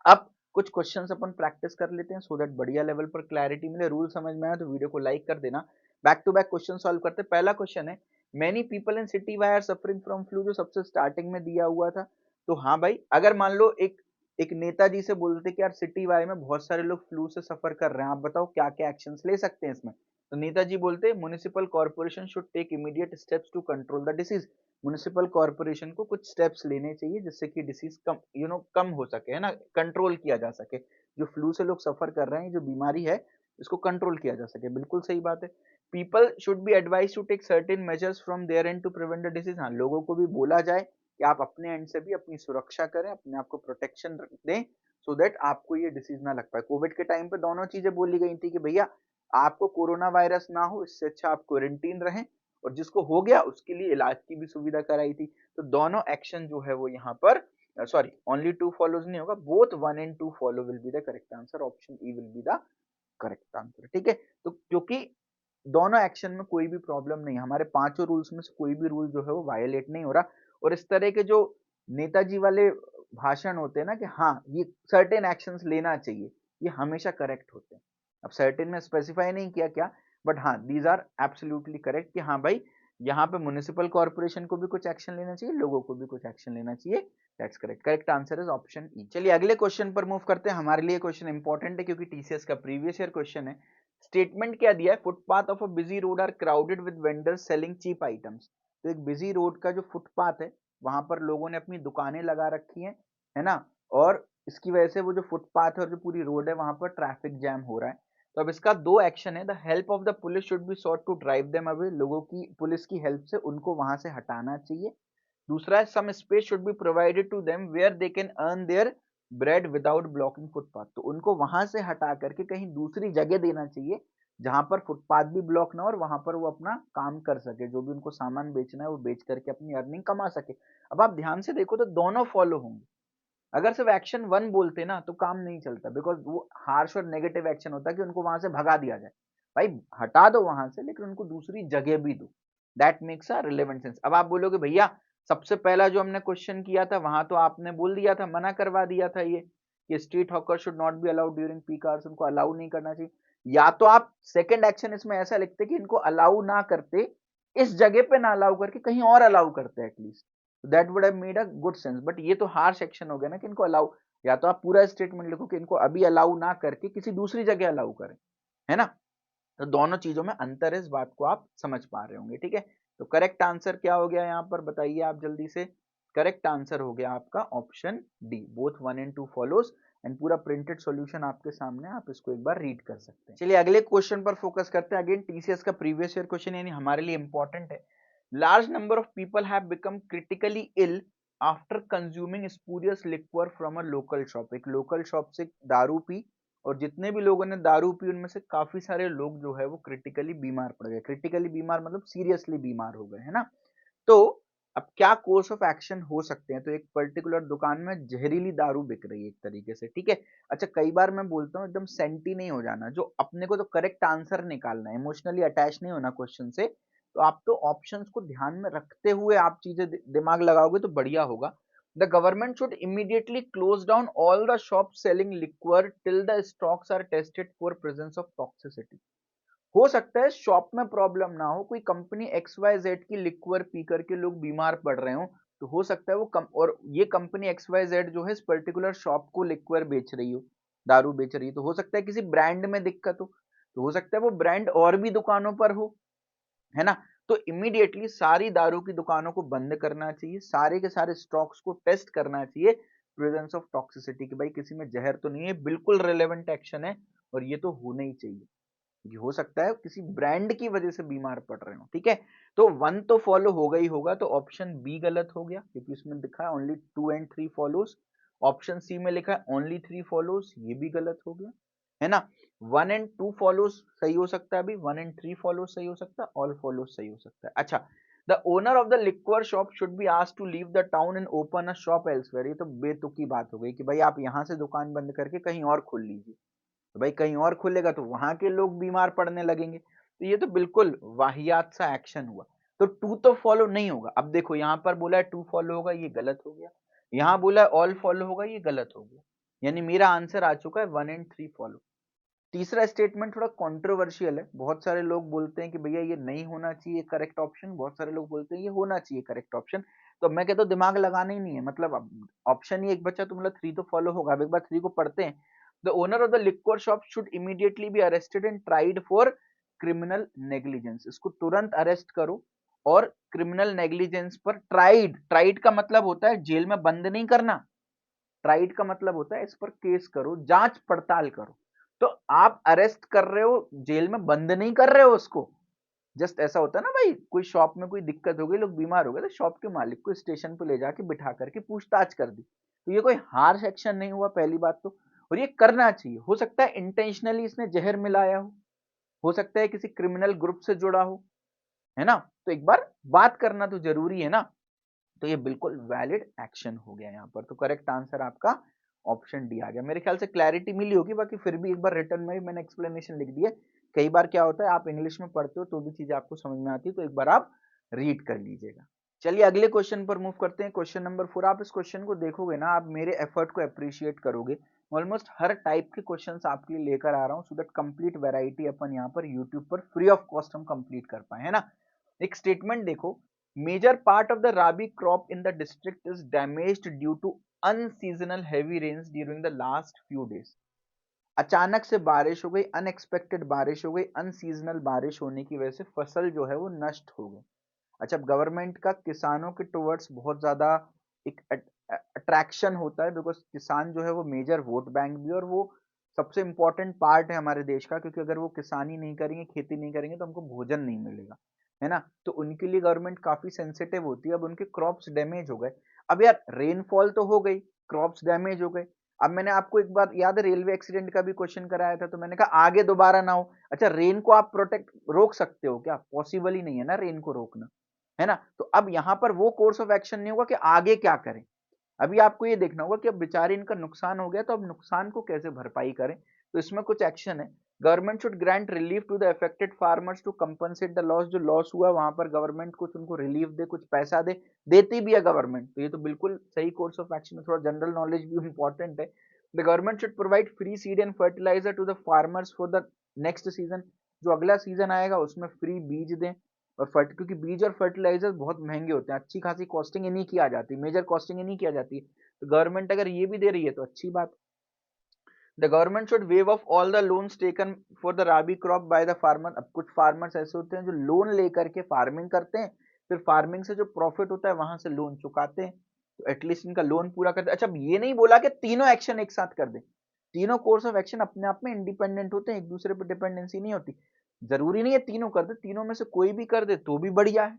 अब कुछ क्वेश्चंस अपन प्रैक्टिस कर लेते हैं सो दैट बढ़िया लेवल पर क्लैरिटी मिले। रूल समझ में आया तो वीडियो को लाइक कर देना। Back to back question solve करते हैं। पहला क्वेश्चन है, many people in city Y are suffering from flu, जो सबसे स्टार्टिंग में दिया हुआ था। तो हाँ भाई, अगर मान लो एक एक नेताजी से बोलते कि यार सिटी वाई में बहुत सारे लोग फ्लू से सफर कर रहे हैं, आप बताओ क्या क्या एक्शंस ले सकते हैं इसमें। तो नेताजी बोलते municipal corporation should take immediate steps to control the disease. Municipal corporation को कुछ स्टेप्स लेने चाहिए जिससे कि डिसीज कम कम हो सके, है ना, कंट्रोल किया जा सके। जो फ्लू से लोग सफर कर रहे हैं, जो बीमारी है, इसको कंट्रोल किया जा सके, बिल्कुल सही बात है। People should be advise to take certain measures from there end to prevent the disease. हाँ, लोगों को भी बोला जाए कि आप अपने एंड से भी अपनी सुरक्षा करें, अपने आप को प्रोटेक्शन दें सो दैट आपको ये डिसीज ना लग पाए। कोविड के टाइम पे दोनों चीजें बोली गई थी कि भैया आपको कोरोना वायरस ना हो, इससे अच्छा आप क्वारंटीन रहें, और जिसको हो गया उसके लिए इलाज की भी सुविधा कराई थी। तो दोनों एक्शन जो है वो यहाँ पर, सॉरी, ओनली 2 फॉलोज नहीं होगा, both 1 and 2 follow will be the correct answer. Option E will be the correct answer, ठीक है। तो क्योंकि दोनों एक्शन में कोई भी प्रॉब्लम नहीं, हमारे पांचों रूल्स में से कोई भी रूल जो है वो वायलेट नहीं हो रहा। और इस तरह के जो नेताजी वाले भाषण होते हैं ना कि हाँ ये सर्टेन एक्शंस लेना चाहिए, ये हमेशा करेक्ट होते हैं। अब सर्टेन में स्पेसिफाई नहीं किया क्या, बट हाँ दीज आर एब्सोल्युटली करेक्ट कि हाँ भाई यहाँ पे म्युनिसिपल कॉर्पोरेशन को भी कुछ एक्शन लेना चाहिए, लोगों को भी कुछ एक्शन लेना चाहिए। That's correct. Correct answer is option E. चलिए अगले क्वेश्चन पर मूव करते हैं। हमारे लिए क्वेश्चन इंपॉर्टेंट है क्योंकि टीसीएस का प्रीवियस ईयर क्वेश्चन है। स्टेटमेंट क्या दिया है? Footpath of a busy road are crowded with vendors selling cheap items. तो एक बिजी रोड का जो फुटपाथ है वहां पर लोगों ने अपनी दुकानें लगा रखी हैं, है ना, और इसकी वजह से वो जो फुटपाथ है और जो पूरी रोड है वहां पर ट्रैफिक जैम हो रहा है। तो अब इसका दो एक्शन है। The help of the police should be sought to drive them away. लोगों की, पुलिस की हेल्प से उनको वहां से हटाना चाहिए। दूसरा है some space should be provided to them where they can earn their bread without blocking footpath. तो उनको वहां से हटा करके कहीं दूसरी जगह देना चाहिए जहां पर फुटपाथ भी ब्लॉक ना हो और वहां पर वो अपना काम कर सके, जो भी उनको सामान बेचना है वो बेच करके अपनी अर्निंग कमा सके। अब आप ध्यान से देखो तो दोनों फॉलो होंगे। अगर सिर्फ एक्शन वन बोलते ना तो काम नहीं चलता, बिकॉज वो हार्श और नेगेटिव एक्शन होता है कि उनको वहां से भगा दिया जाए। भाई हटा दो वहां से, लेकिन उनको दूसरी जगह भी दो। That makes a relevant sense. अब आप बोलोगे भैया सबसे पहला जो हमने क्वेश्चन किया था वहां तो आपने बोल दिया था, मना करवा दिया था ये कि street hawker should not be allowed during peak hours, उनको अलाउ नहीं करना चाहिए। या तो आप सेकंड एक्शन इसमें ऐसा लिखते कि इनको अलाउ ना करते, इस जगह पे ना अलाउ करके कहीं और अलाउ करते at least, that would have made a good sense. But ये तो हार्श एक्शन हो गया ना कि इनको अलाउ। या तो आप पूरा स्टेटमेंट लिखो कि इनको अभी अलाउ ना करके किसी दूसरी जगह अलाउ करें, है ना। तो दोनों चीजों में अंतर है, इस बात को आप समझ पा रहे होंगे, ठीक है। तो करेक्ट आंसर क्या हो गया यहाँ पर बताइए आप जल्दी से। करेक्ट आंसर हो गया आपका option D, both 1 and 2 follows. And पूरा प्रिंटेड सॉल्यूशन आपके सामने, आप इसको एक बार रीड कर सकते हैं। चलिए अगले क्वेश्चन पर फोकस करते हैं। अगेन टीसीएस का प्रीवियस ईयर क्वेश्चन, यानी हमारे लिए इंपॉर्टेंट है। Large number of people have become critically ill after consuming spurious liquor from a local shop. एक लोकल शॉप से दारू पी और जितने भी लोगों ने दारू पी उनमें से काफी सारे लोग जो है वो क्रिटिकली बीमार पड़ गए। क्रिटिकली बीमार मतलब सीरियसली बीमार हो गए, है ना। तो अब क्या कोर्स ऑफ एक्शन हो सकते हैं? तो एक पर्टिकुलर दुकान में जहरीली दारू बिक रही है एक तरीके से, ठीक है। अच्छा कई बार मैं बोलता हूँ एकदम सेंटी नहीं हो जाना, जो अपने को तो करेक्ट आंसर निकालना है, इमोशनली अटैच नहीं होना क्वेश्चन से। तो आप तो ऑप्शंस को ध्यान में रखते हुए आप चीजें दिमाग लगाओगे तो बढ़िया होगा। The government should immediately close down all the shops selling liquor till the stocks are tested for presence of toxicity। हो सकता है शॉप में प्रॉब्लम ना हो, कोई कंपनी एक्स वाई जेड की लिक्वर पी करके लोग बीमार पड़ रहे हो, तो हो सकता है वो और ये कंपनी एक्स वाई जेड जो है इस पर्टिकुलर शॉप को लिक्वर बेच रही हो, दारू बेच रही हो, तो हो सकता है किसी ब्रांड में दिक्कत हो, तो हो सकता है वो ब्रांड और भी दुकानों पर हो, है ना। तो इमीडिएटली सारी दारू की दुकानों को बंद करना चाहिए, सारे के सारे स्टॉक्स को टेस्ट करना चाहिए प्रेजेंस ऑफ टॉक्सिसिटी की, भाई किसी में जहर तो नहीं है। बिल्कुल रेलेवेंट एक्शन है और ये तो होना ही चाहिए, क्योंकि हो सकता है किसी ब्रांड की वजह से बीमार पड़ रहे हो, ठीक है। तो 1 तो फॉलो होगा ही होगा, तो ऑप्शन बी गलत हो गया क्योंकि इसमें लिखा है only 2 and 3 follows. Option C में लिखा है ओनली 3 फॉलोज, ये भी गलत हो गया, है ना। 1 एंड 2 फॉलोज सही हो सकता है, अभी 1 एंड 3 फॉलोज सही हो सकता है, ऑल फॉलोज सही हो सकता है। अच्छा, the owner of the liquor shop should be asked to leave the town and open a shop elsewhere. ये तो बेतुकी बात हो गई कि भाई आप यहाँ से दुकान बंद करके कहीं और खोल लीजिए। तो भाई कहीं और खुलेगा तो वहां के लोग बीमार पड़ने लगेंगे, तो ये तो बिल्कुल वाहियात सा एक्शन हुआ। तो 2 तो फॉलो नहीं होगा। अब देखो यहाँ पर बोला है 2 फॉलो होगा, ये गलत हो गया। यहाँ बोला है ऑल फॉलो होगा, ये गलत हो गया। यानी मेरा आंसर आ चुका है 1 एंड 3 फॉलो। तीसरा स्टेटमेंट थोड़ा कंट्रोवर्शियल है, बहुत सारे लोग बोलते हैं कि भैया ये नहीं होना चाहिए करेक्ट ऑप्शन, बहुत सारे लोग बोलते हैं ये होना चाहिए करेक्ट ऑप्शन। तो मैं कहता हूँ दिमाग लगाना ही नहीं है, मतलब ऑप्शन ही एक बचा, तो मतलब 3 तो फॉलो होगा। अब एक बार 3 को पढ़ते हैं। The owner of the liquor shop should immediately be arrested and tried for criminal negligence. इसको तुरंत अरेस्ट करो और क्रिमिनल नेग्लिजेंस पर ट्राइड, ट्राइड का मतलब होता है जेल में बंद नहीं करना, ट्राइड का मतलब होता है इस पर केस करो, जांच पड़ताल करो। तो आप अरेस्ट कर रहे हो, जेल में बंद नहीं कर रहे हो उसको। जस्ट ऐसा होता है ना भाई, कोई शॉप में कोई दिक्कत हो गई, लोग बीमार हो गए, तो शॉप के मालिक को स्टेशन पे ले जाके बिठा करके पूछताछ कर दी। तो ये कोई हार्श एक्शन नहीं हुआ पहली बात तो, और ये करना चाहिए। हो सकता है इंटेंशनली इसने जहर मिलाया हो सकता है किसी क्रिमिनल ग्रुप से जुड़ा हो, है ना। तो एक बार बात करना तो जरूरी है ना। तो ये बिल्कुल वैलिड एक्शन हो गया यहाँ पर। तो करेक्ट आंसर आपका ऑप्शन डी आ गया। मेरे ख्याल से क्लैरिटी मिली होगी, बाकी फिर भी एक बार रिटर्न में भी मैंने एक्सप्लेनेशन लिख दिया। कई बार क्या होता है आप इंग्लिश में पढ़ते हो तो भी चीजें आपको समझ में आती है, तो एक बार आप रीड कर लीजिएगा। चलिए अगले क्वेश्चन पर मूव करते हैं। Question number 4। आप इस क्वेश्चन को देखोगे ना, आप मेरे एफर्ट को अप्रिशिएट करोगे। ऑलमोस्ट हर टाइप के क्वेश्चंस आपके लिए लेकर आ रहा हूँ, सो दैट कंप्लीट वैरायटी अपन यहाँ पर यूट्यूब पर फ्री ऑफ कॉस्ट हम कंप्लीट कर पाए, है ना। एक स्टेटमेंट देखो, major part of the rabi crop in the district is damaged due to unseasonal heavy rains during the last few days. अचानक से बारिश हो गई, अनएक्सपेक्टेड बारिश हो गई, अनसीजनल बारिश होने की वजह से फसल जो है वो नष्ट हो गई। अच्छा, गवर्नमेंट का किसानों के टुवर्ड्स बहुत ज्यादा एक अट्रैक्शन होता है, बिकॉज किसान जो है वो मेजर वोट बैंक भी, और वो सबसे इंपॉर्टेंट पार्ट है हमारे देश का, क्योंकि अगर वो किसानी नहीं करेंगे, खेती नहीं करेंगे, तो हमको भोजन नहीं मिलेगा, है ना। तो उनके लिए गवर्नमेंट काफी सेंसिटिव होती है। अब उनके क्रॉप्स डैमेज हो गए, अब यार रेनफॉल तो हो गई, क्रॉप्स डैमेज हो गए। अब मैंने आपको एक बार याद है रेलवे एक्सीडेंट का भी क्वेश्चन कराया था, तो मैंने कहा आगे दोबारा ना हो। अच्छा, रेन को आप प्रोटेक्ट रोक सकते हो क्या? पॉसिबल ही नहीं है ना रेन को रोकना, है ना। तो अब यहां पर वो कोर्स ऑफ एक्शन नहीं होगा कि आगे क्या करें। अभी आपको ये देखना होगा कि अब बेचारे इनका नुकसान हो गया, तो अब नुकसान को कैसे भरपाई करें। तो इसमें कुछ एक्शन है। Government should grant relief to the affected farmers to compensate the loss. जो लॉस हुआ वहां पर गवर्नमेंट कुछ उनको रिलीफ दे, कुछ पैसा दे, देती भी है गवर्नमेंट, तो ये तो बिल्कुल सही कोर्स ऑफ एक्शन है। थोड़ा जनरल नॉलेज भी इंपॉर्टेंट है। The government should provide free seed and fertiliser to the farmers for the next season. जो अगला सीजन आएगा उसमें फ्री बीज दें, और क्योंकि बीज और फर्टिलाइजर बहुत महंगे होते हैं, अच्छी खासी कॉस्टिंग इन्हीं की आ जाती है, मेजर कॉस्टिंग इन्हीं की आ जाती है। तो गवर्नमेंट अगर ये भी दे रही है तो अच्छी बात। The government should waive off all the loans taken for the rabi crop by the farmer. अब कुछ फार्मर्स ऐसे होते हैं जो लोन लेकर के फार्मिंग करते हैं, फिर फार्मिंग से जो प्रॉफिट होता है वहां से लोन चुकाते हैं, तो एटलीस्ट इनका लोन पूरा करते हैं। अच्छा, अब ये नहीं बोला कि तीनों एक्शन एक साथ कर दे, तीनों कोर्स ऑफ एक्शन अपने आप में इंडिपेंडेंट होते हैं, एक दूसरे पर डिपेंडेंसी नहीं होती। जरूरी नहीं है तीनों कर दे, तीनों में से कोई भी कर दे तो भी बढ़िया है,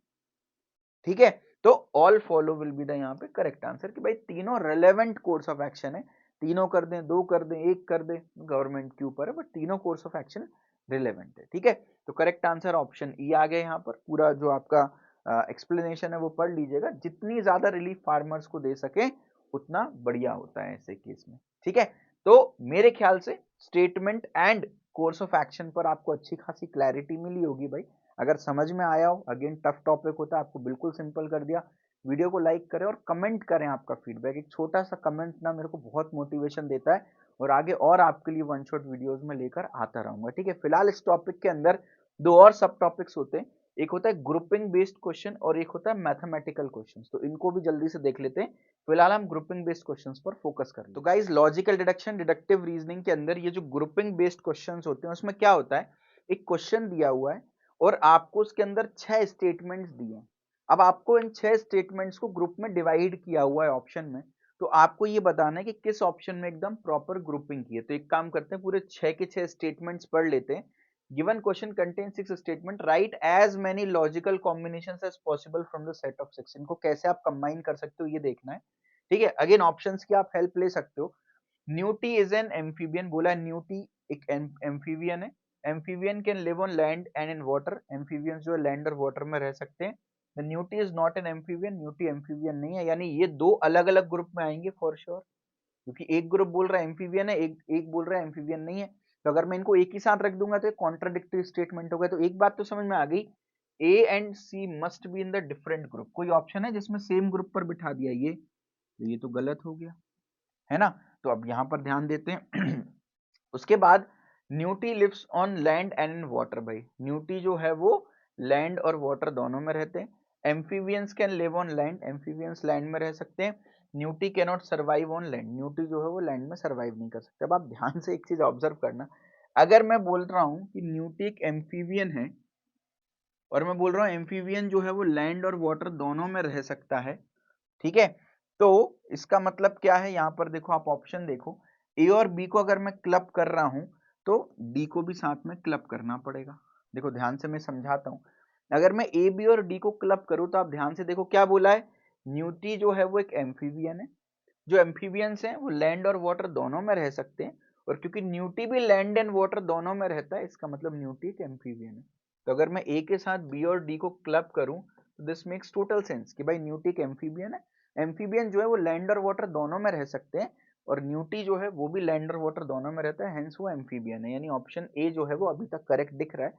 ठीक है। तो all follow will be the यहाँ पे करेक्ट आंसर, कि भाई तीनों रेलेवेंट कोर्स ऑफ एक्शन है, तीनों कर दें, दो कर दें, एक कर दें, गवर्नमेंट के ऊपर है, बट तीनों कोर्स ऑफ एक्शन रिलेवेंट है, ठीक है। तो करेक्ट आंसर ऑप्शन ई आ गया यहाँ पर। पूरा जो आपका एक्सप्लेनेशन है वो पढ़ लीजिएगा, जितनी ज्यादा रिलीफ फार्मर्स को दे सके उतना बढ़िया होता है ऐसे केस में, ठीक है। तो मेरे ख्याल से statement and course of action पर आपको अच्छी खासी क्लैरिटी मिली होगी भाई। अगर समझ में आया हो, अगेन टफ टॉपिक होता है, आपको बिल्कुल सिंपल कर दिया। वीडियो को लाइक करें और कमेंट करें आपका फीडबैक। एक छोटा सा कमेंट ना मेरे को बहुत मोटिवेशन देता है, और आगे और आपके लिए वन शॉट वीडियोस में लेकर आता रहूंगा, ठीक है। फिलहाल इस टॉपिक के अंदर दो और सब टॉपिक्स होते हैं, एक होता है ग्रुपिंग बेस्ड क्वेश्चन और एक होता है मैथमेटिकल क्वेश्चन, तो इनको भी जल्दी से देख लेते हैं। फिलहाल हम ग्रुपिंग बेस्ड क्वेश्चंस पर फोकस करें। तो guys, logical deduction, deductive reasoning के अंदर ये जो ग्रुपिंग बेस्ड क्वेश्चंस होते हैं उसमें क्या होता है, एक क्वेश्चन दिया हुआ है और आपको उसके अंदर 6 स्टेटमेंट्स दिए हैं। अब आपको इन 6 स्टेटमेंट्स को ग्रुप में डिवाइड किया हुआ है ऑप्शन में, तो आपको ये बताना है कि किस ऑप्शन में एकदम प्रॉपर ग्रुपिंग की है। तो एक काम करते हैं, पूरे 6 के 6 स्टेटमेंट्स पढ़ लेते हैं। Given question contain 6 statement, write as many logical combinations as possible from the set of 6। इनको कैसे आप कंबाइन कर सकते हो ये देखना है, ठीक है। अगेन ऑप्शंस की आप हेल्प ले सकते हो। न्यूटी इज एन एम्फीबियन, बोला न्यूटी एक एम्फीबियन है। Amphibian can live on land and in water, amphibians जो है लैंड और वाटर में रह सकते हैं। The newt is not an amphibian, newt amphibian नहीं है, यानी ये दो अलग अलग ग्रुप में आएंगे फॉर श्योर, क्योंकि एक ग्रुप बोल रहा है एम्फीबियन है, एक बोल रहा है एम्फीबियन नहीं है। तो अगर मैं इनको एक ही साथ रख दूंगा तो कॉन्ट्राडिक्टरी स्टेटमेंट होगा। तो एक बात तो समझ में आ गई, A and C must be in the different group. कोई ऑप्शन है जिसमें सेम ग्रुप पर बिठा दिया ये, तो ये तो गलत हो गया, है ना। तो अब यहां पर ध्यान देते हैं। उसके बाद newt lives on land and in water. भाई न्यूटी जो है वो लैंड और वाटर दोनों में रहते हैं। Amphibians can live on land, amphibians land में रह सकते हैं। Newt can not survive on land, newt जो है वो लैंड में सर्वाइव नहीं कर सकते। अब आप ध्यान से एक चीज ऑब्जर्व करना, अगर मैं बोल रहा हूं कि न्यूटी एक एम्फीबियन है और मैं बोल रहा हूं एम्फीबियन जो है वो लैंड और वाटर दोनों में रह सकता है, ठीक है, तो इसका मतलब क्या है। यहां पर देखो, आप ऑप्शन देखो, ए और बी को अगर मैं क्लब कर रहा हूं तो डी को भी साथ में क्लब करना पड़ेगा। देखो ध्यान से मैं समझाता हूं, अगर मैं ए बी और डी को क्लब करूं तो आप ध्यान से देखो क्या बोला है, न्यूटी जो है वो एक एम्फीबियन है। जो एम्फीबियंस हैं वो लैंड और वाटर दोनों में रह सकते हैं, और क्योंकि न्यूटी भी लैंड एंड वाटर दोनों में रहता है, इसका मतलब न्यूटी एक एम्फीबियन है। तो अगर मैं ए के साथ बी और डी को क्लब करूं तो दिस मेक्स टोटल सेंस कि भाई न्यूटी एक एम्फीबियन है। एम्फीबियन जो है वो लैंड और वाटर दोनों में रह सकते हैं, और न्यूटी जो है वो भी लैंड और वाटर दोनों में रहता है, हेंस वो एम्फीबियन है। यानी ऑप्शन ए जो है वो अभी तक करेक्ट दिख रहा है।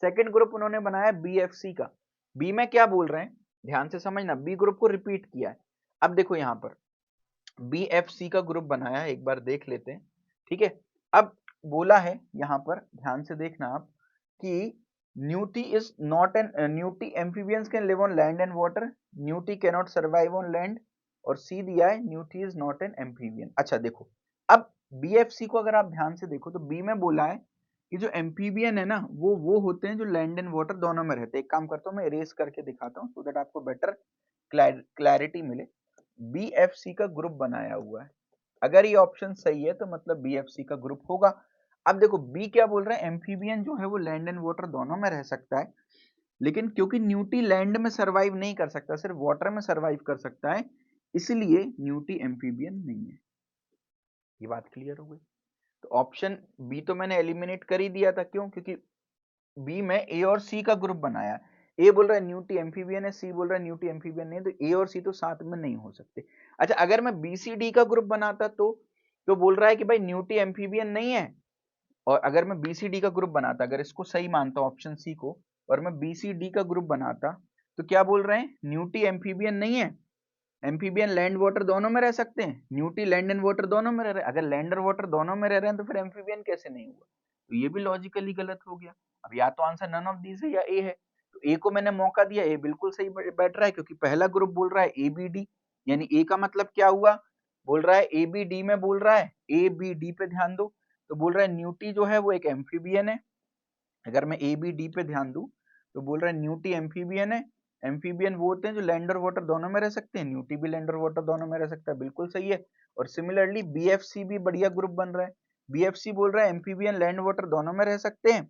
सेकंड ग्रुप उन्होंने बनाया बी एफ सी का। बी में क्या बोल रहे हैं, ध्यान से समझना, बी ग्रुप को रिपीट किया है। अब देखो यहां पर बी एफ सी का ग्रुप बनाया है, एक बार देख लेते हैं, ठीक है। अब बोला है यहां पर, ध्यान से देखना आप, कि newt is not an newt amphibians can live on land and water, newt can not survive on land, और सी दिया है newt is not an amphibian. अच्छा देखो, अब बीएफसी को अगर आप ध्यान से देखो तो बी में बोला है कि जो एम्फीबियन है ना वो होते हैं जो लैंड एंड वाटर दोनों में रहते हैं। एक काम करता हूँ मैं इरेज करके दिखाता हूँ सो दैट आपको बेटर क्लैरिटी मिले। बीएफसी का ग्रुप बनाया हुआ है, अगर ये ऑप्शन सही है तो मतलब बीएफसी का ग्रुप होगा। अब देखो बी क्या बोल रहा है, एम्फीबियन जो है वो लैंड एंड वाटर दोनों में रह सकता है, लेकिन क्योंकि न्यूटी लैंड में सरवाइव नहीं कर सकता, सिर्फ वाटर में सरवाइव कर सकता है, इसलिए न्यूटी एम्फीबियन नहीं है। ये बात क्लियर हो गई। तो ऑप्शन बी तो मैंने एलिमिनेट कर ही दिया था, क्यों? क्योंकि बी में ए और सी का ग्रुप बनाया। ए बोल रहा है न्यूटी एम्फीबियन है, सी बोल रहा है न्यूटी एम्फीबियन नहीं, तो ए और सी तो साथ में नहीं हो सकते। अच्छा अगर मैं बी सी डी का ग्रुप बनाता तो बोल रहा है कि भाई न्यूटी एम्फीबियन नहीं है, और अगर मैं बी सी डी का ग्रुप बनाता, अगर इसको सही मानता हूं ऑप्शन सी को, और मैं बी सी डी का ग्रुप बनाता, तो क्या बोल रहे हैं, न्यूटी एम्फीबियन नहीं है, एम्फीबियन लैंड वाटर दोनों में रह सकते हैं, न्यूटी लैंड एंड वाटर दोनों में रह रहे हैं। अगर लैंड और वाटर दोनों में रह रहे हैं तो फिर एम्फीबियन कैसे नहीं हुआ? तो ये भी लॉजिकली गलत हो गया। अब या तो आंसर नन ऑफ दीज है या ए है, तो ए को मैंने मौका दिया, ए बिल्कुल सही बैठ रहा है, क्योंकि पहला ग्रुप बोल रहा है ए बी डी, यानी ए का मतलब क्या हुआ, बोल रहा है ए बी डी में बोल रहा है, ए बी डी पे ध्यान दो, तो बोल रहा है न्यूटी जो है वो एक एम्फीबियन है। अगर मैं ए बी डी पे ध्यान दूं तो बोल रहा है न्यूटी एम्फीबियन है। एम्फीबियन वो होते हैं जो लैंड और वाटर दोनों में रह सकते हैं, न्यूटी भी लैंड और वाटर दोनों में रह सकता है, बिल्कुल सही है। और सिमिलरली बीएफसी भी बढ़िया ग्रुप बन रहा है, बीएफसी बोल रहा है एम्फीबियन लैंड वाटर दोनों में रह सकते हैं,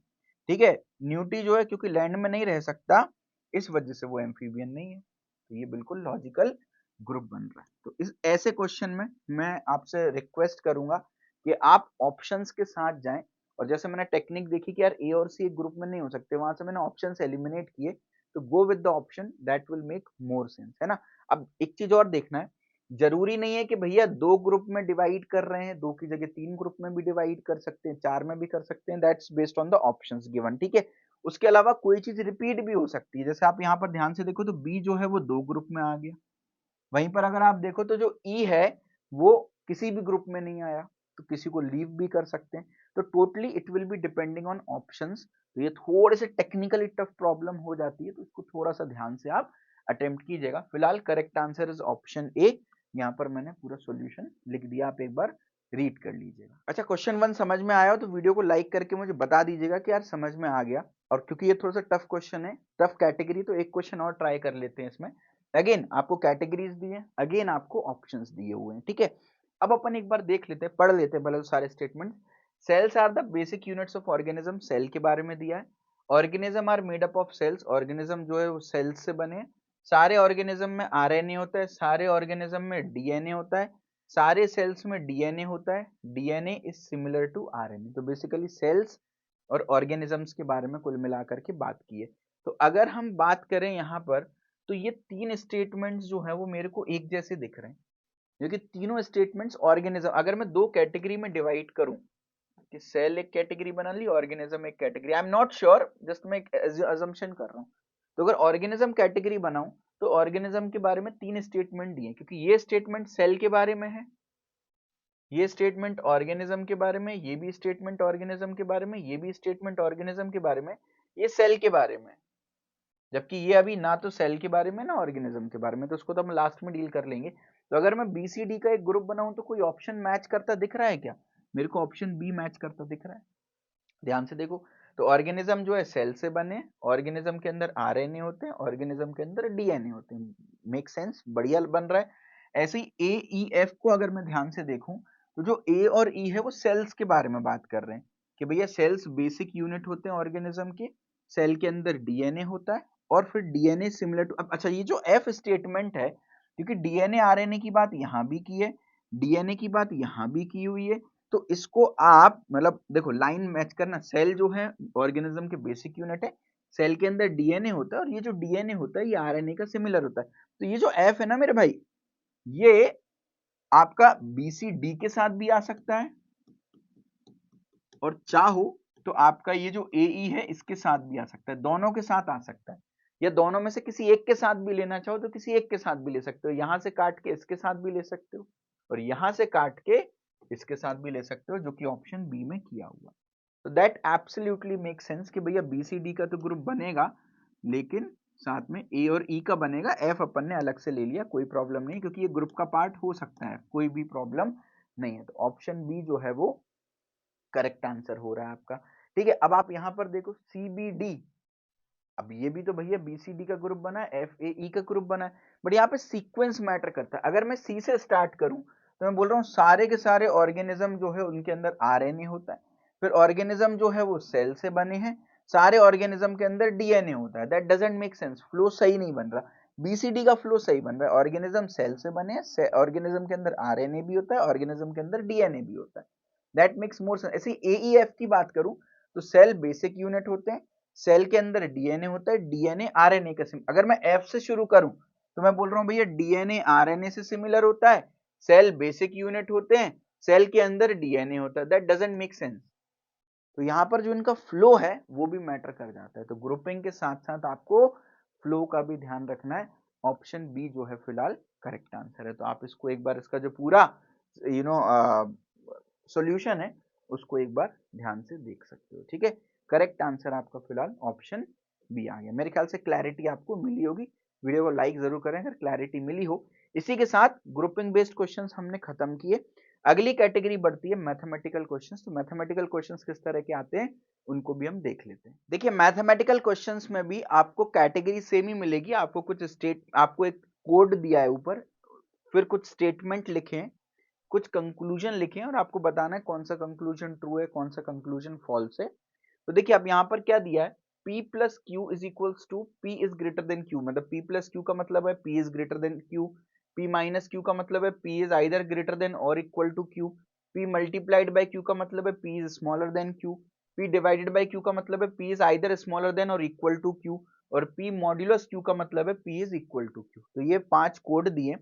ठीक है। न्यूटी जो है क्योंकि लैंड में नहीं रह सकता, इस वजह से वो एम्फीबियन नहीं है, तो ये बिल्कुल लॉजिकल ग्रुप बन रहा है। तो इस ऐसे क्वेश्चन में मैं आपसे रिक्वेस्ट करूंगा कि आप ऑप्शंस के साथ जाएं, और जैसे मैंने टेक्निक देखी कि यार ए और सी एक ग्रुप में नहीं हो सकते, वहां से मैंने ऑप्शन एलिमिनेट किए, तो go with the option that will make more sense, है ना। अब एक चीज और देखना है, जरूरी नहीं है कि भैया दो ग्रुप में डिवाइड कर रहे हैं, दो की जगह तीन ग्रुप में भी डिवाइड कर सकते हैं, चार में भी कर सकते हैं, that's based on the options given, ठीक है। उसके अलावा कोई चीज रिपीट भी हो सकती है, जैसे आप यहाँ पर ध्यान से देखो तो बी जो है वो दो ग्रुप में आ गया, वहीं पर अगर आप देखो तो जो ई है वो किसी भी ग्रुप में नहीं आया, तो किसी को लीव भी कर सकते हैं। तो totally it will be depending on options. तो ये थोड़े से टेक्निकली टफ प्रॉब्लम हो जाती है, तो इसको थोड़ा सा ध्यान से आप अटेम्प्ट कीजिएगा। फिलहाल correct answer is option A, यहाँ पर मैंने पूरा सॉल्यूशन लिख दिया, आप एक बार रीड कर लीजिएगा। अच्छा क्वेश्चन 1 समझ में आया हो तो वीडियो को लाइक करके मुझे बता दीजिएगा कि यार समझ में आ गया। और क्योंकि ये थोड़ा सा टफ क्वेश्चन है, टफ कैटेगरी, तो एक क्वेश्चन और ट्राई कर लेते हैं इसमें। अगेन आपको कैटेगरीज दी है, अगेन आपको ऑप्शंस दिए हुए हैं, ठीक है। अब अपन एक बार देख लेते हैं, पढ़ लेते हैं भले सारे statement. Cells are the basic units of organism, cell के बारे में दिया है। Organism are made up of cells, organism जो है वो सेल्स से बने हैं। सारे ऑर्गेनिज्म में आरएनए होता है, सारे ऑर्गेनिज्म में डीएनए होता है, सारे सेल्स में डीएनए होता है, DNA is similar to RNA. तो बेसिकली सेल्स और ऑर्गेनिजम्स के बारे में कुल मिलाकर के बात की है। तो अगर हम बात करें यहाँ पर, तो ये तीन स्टेटमेंट्स जो है वो मेरे को एक जैसे दिख रहे हैं, क्योंकि तीनों स्टेटमेंट्स ऑर्गेनिज्म, अगर मैं दो कैटेगरी में डिवाइड करूं कि सेल एक कैटेगरी बना ली, ऑर्गेनिज्म एक category, I am not sure, just मैं एक अजम्पशन कर रहा हूं। तो अगर ऑर्गेनिज्म कैटेगरी बनाऊं तो ऑर्गेनिज्म के बारे में तीन स्टेटमेंट दिए, क्योंकि ये स्टेटमेंट सेल के बारे में है, ये स्टेटमेंट ऑर्गेनिज्म के बारे में, ये भी स्टेटमेंट ऑर्गेनिज्म के बारे में, ये भी स्टेटमेंट ऑर्गेनिज्म के बारे में, ये सेल के बारे में। जबकि ये अभी ना तो सेल के बारे में ना ऑर्गेनिज्म के बारे में, तो उसको तो हम लास्ट में डील कर लेंगे। तो अगर मैं बीसीडी का एक ग्रुप बनाऊं तो कोई ऑप्शन मैच करता दिख रहा है क्या? मेरे को ऑप्शन बी मैच करता दिख रहा है, ध्यान से देखो। तो ऑर्गेनिज्म जो है सेल से बने, ऑर्गेनिज्म के अंदर आरएनए होते हैं, ऑर्गेनिज्म के अंदर डीएनए होते हैं, मेक सेंस, बढ़िया बन रहा है। ऐसे ही ए ई एफ को अगर मैं ध्यान से देखूं तो जो ए और ई है वो सेल्स के बारे में बात कर रहे हैं कि भैया सेल्स बेसिक यूनिट होते हैं ऑर्गेनिज्म के, सेल के अंदर डीएनए होता है, और फिर डीएनए सिमिलर टू, अब अच्छा ये जो एफ स्टेटमेंट है, क्योंकि डीएनए आरएनए की बात यहां भी की है, डीएनए की बात यहां भी की हुई है, तो इसको आप मतलब देखो लाइन मैच करना, सेल जो है ऑर्गेनिज्म के बेसिक यूनिट है, सेल के अंदर डीएनए होता है, और ये जो डीएनए होता है ये आरएनए का सिमिलर होता है। तो ये जो एफ है ना मेरे भाई, ये आपका बीसीडी के साथ भी आ सकता है, और चाहो तो आपका ये जो एई है इसके साथ भी आ सकता है, दोनों के साथ आ सकता है, या दोनों में से किसी एक के साथ भी लेना चाहो तो किसी एक के साथ भी ले सकते हो, यहां से काट के इसके साथ भी ले सकते हो, और यहां से काट के इसके साथ भी ले सकते हो, जो कि ऑप्शन बी में किया हुआ। तो दैट एब्सोल्युटली मेक सेंस कि भैया BCD का तो ग्रुप बनेगा, लेकिन साथ में A और E का बनेगा, F अपन ने अलग से ले लिया, कोई प्रॉब्लम नहीं, क्योंकि ये ग्रुप का पार्ट हो सकता है, कोई भी प्रॉब्लम नहीं है। तो ऑप्शन बी जो है वो करेक्ट आंसर हो रहा है आपका। ठीक है, अब आप यहां पर देखो CBD, अब ये भी तो भैया BCD का ग्रुप बना है, FAE का ग्रुप बना है, बट यहाँ पे सीक्वेंस मैटर करता है। अगर मैं C से स्टार्ट करूं तो मैं बोल रहा हूँ सारे के सारे ऑर्गेनिज्म जो है उनके अंदर RNA होता है, फिर ऑर्गेनिज्म जो है वो सेल से बने हैं, सारे ऑर्गेनिज्म के अंदर DNA होता है। That doesn't make sense, flow सही नहीं बन रहा। BCD का फ्लो सही बन रहा है, ऑर्गेनिज्म सेल से बने हैं, ऑर्गेनिज्म के अंदर RNA भी होता है, ऑर्गेनिज्म के अंदर DNA भी होता है। That makes more sense. ऐसे AEF की बात करूं तो सेल बेसिक यूनिट होते हैं, सेल के अंदर डीएनए होता है, डीएनए आरएनए का सिमिलर। अगर मैं एफ से शुरू करूं तो मैं बोल रहा हूं भैया डीएनए आरएनए से सिमिलर होता है, सेल बेसिक यूनिट होते हैं, सेल के अंदर डीएनए होता है। That doesn't make sense. तो यहां पर जो इनका फ्लो है वो भी मैटर कर जाता है। तो ग्रुपिंग के साथ साथ आपको फ्लो का भी ध्यान रखना है। ऑप्शन बी जो है फिलहाल करेक्ट आंसर है। तो आप इसको एक बार, इसका जो पूरा सॉल्यूशन है उसको एक बार ध्यान से देख सकते हो। ठीक है, करेक्ट आंसर आपका फिलहाल ऑप्शन बी आ गया। मेरे ख्याल से क्लैरिटी आपको मिली होगी। वीडियो को लाइक जरूर करें अगर क्लैरिटी मिली हो। इसी के साथ ग्रुपिंग बेस्ड क्वेश्चंस हमने खत्म किए। अगली कैटेगरी बढ़ती है मैथमेटिकल क्वेश्चंस। तो मैथमेटिकल क्वेश्चंस किस तरह के आते हैं उनको भी हम देख लेते हैं। देखिए, मैथमेटिकल क्वेश्चंस में भी आपको कैटेगरी सेम ही मिलेगी। आपको एक कोड दिया है ऊपर, फिर कुछ स्टेटमेंट लिखे, कुछ कंक्लूजन लिखे और आपको बताना है कौन सा कंक्लूजन ट्रू है, कौन सा कंक्लूजन फॉल्स है। तो देखिए, अब यहाँ पर क्या दिया है, P plus Q is equals to P is greater than Q। मतलब P प्लस क्यू का मतलब है P is greater than Q, P minus Q का मतलब है P is either greater than और equal to Q, P multiplied by Q का मतलब है P is smaller than Q, P divided by Q का मतलब है P is either smaller than और इक्वल टू Q, और P मॉड्यूलस Q का मतलब है P is equal to Q। तो ये 5 कोड दिए।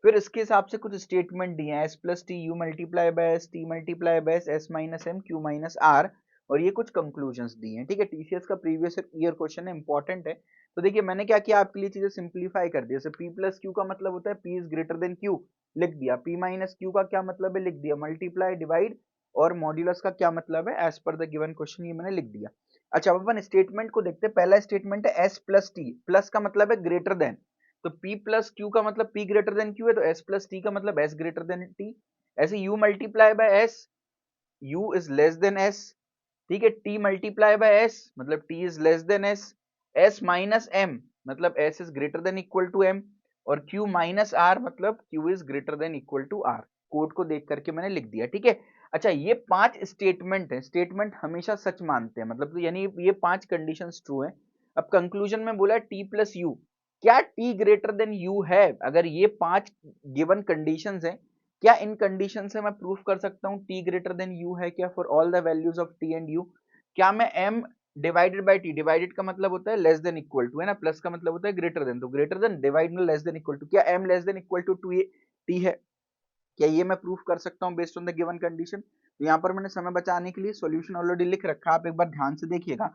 फिर इसके हिसाब से कुछ स्टेटमेंट दिए हैं, S plus T U multiply by S, T multiply by S, S minus M, Q minus R, और ये कुछ कंक्लूजन्स दिए हैं। ठीक है, टीसीएस का प्रीवियस ईयर क्वेश्चन है, इंपॉर्टेंट है। तो देखिए, मैंने क्या किया, आपके लिए चीजें सिंप्लीफाई कर दी। जैसे P प्लस क्यू का मतलब होता है P is greater than Q, लिख दिया। P माइनस क्यू का क्या मतलब है, लिख दिया। मल्टीप्लाई, डिवाइड और मॉड्यूलस का क्या मतलब है, as per the given question, ये मैंने लिख दिया। अच्छा, अब अपन स्टेटमेंट को देखते हैं। पहला स्टेटमेंट है S प्लस टी, प्लस का मतलब है ग्रेटर देन, तो P प्लस क्यू का मतलब P ग्रेटर देन Q है, तो S प्लस टी का मतलब S ग्रेटर देन T। ऐसे U multiply by S, U is less than S। ठीक है, T मल्टीप्लाई बाय S मतलब T is less than S, S minus M मतलब S is greater than equal to M, और Q minus R मतलब Q is greater than equal to R। Code को देख करके मैंने लिख दिया। ठीक है, अच्छा, ये 5 स्टेटमेंट है, स्टेटमेंट हमेशा सच मानते हैं, मतलब तो यानी ये 5 कंडीशंस ट्रू है। अब कंक्लूजन में बोला है T प्लस यू, क्या T ग्रेटर देन U है? अगर ये 5 गिवन कंडीशंस हैं, क्या इन कंडीशन से मैं प्रूफ कर सकता हूँ T ग्रेटर देन U है क्या for all the values of T and U? क्या मैं M divided by T, divided का मतलब होता है लेस देन इक्वल टू, है ना, प्लस का मतलब होता है ग्रेटर देन, तो ग्रेटर देन डिवाइड में लेस देन इक्वल टू, क्या M less than equal to T है? क्या ये मैं प्रूफ कर सकता हूँ based on the given condition? तो यहाँ पर मैंने समय बचाने के लिए सॉल्यूशन ऑलरेडी लिख रखा है, आप एक बार ध्यान से देखिएगा।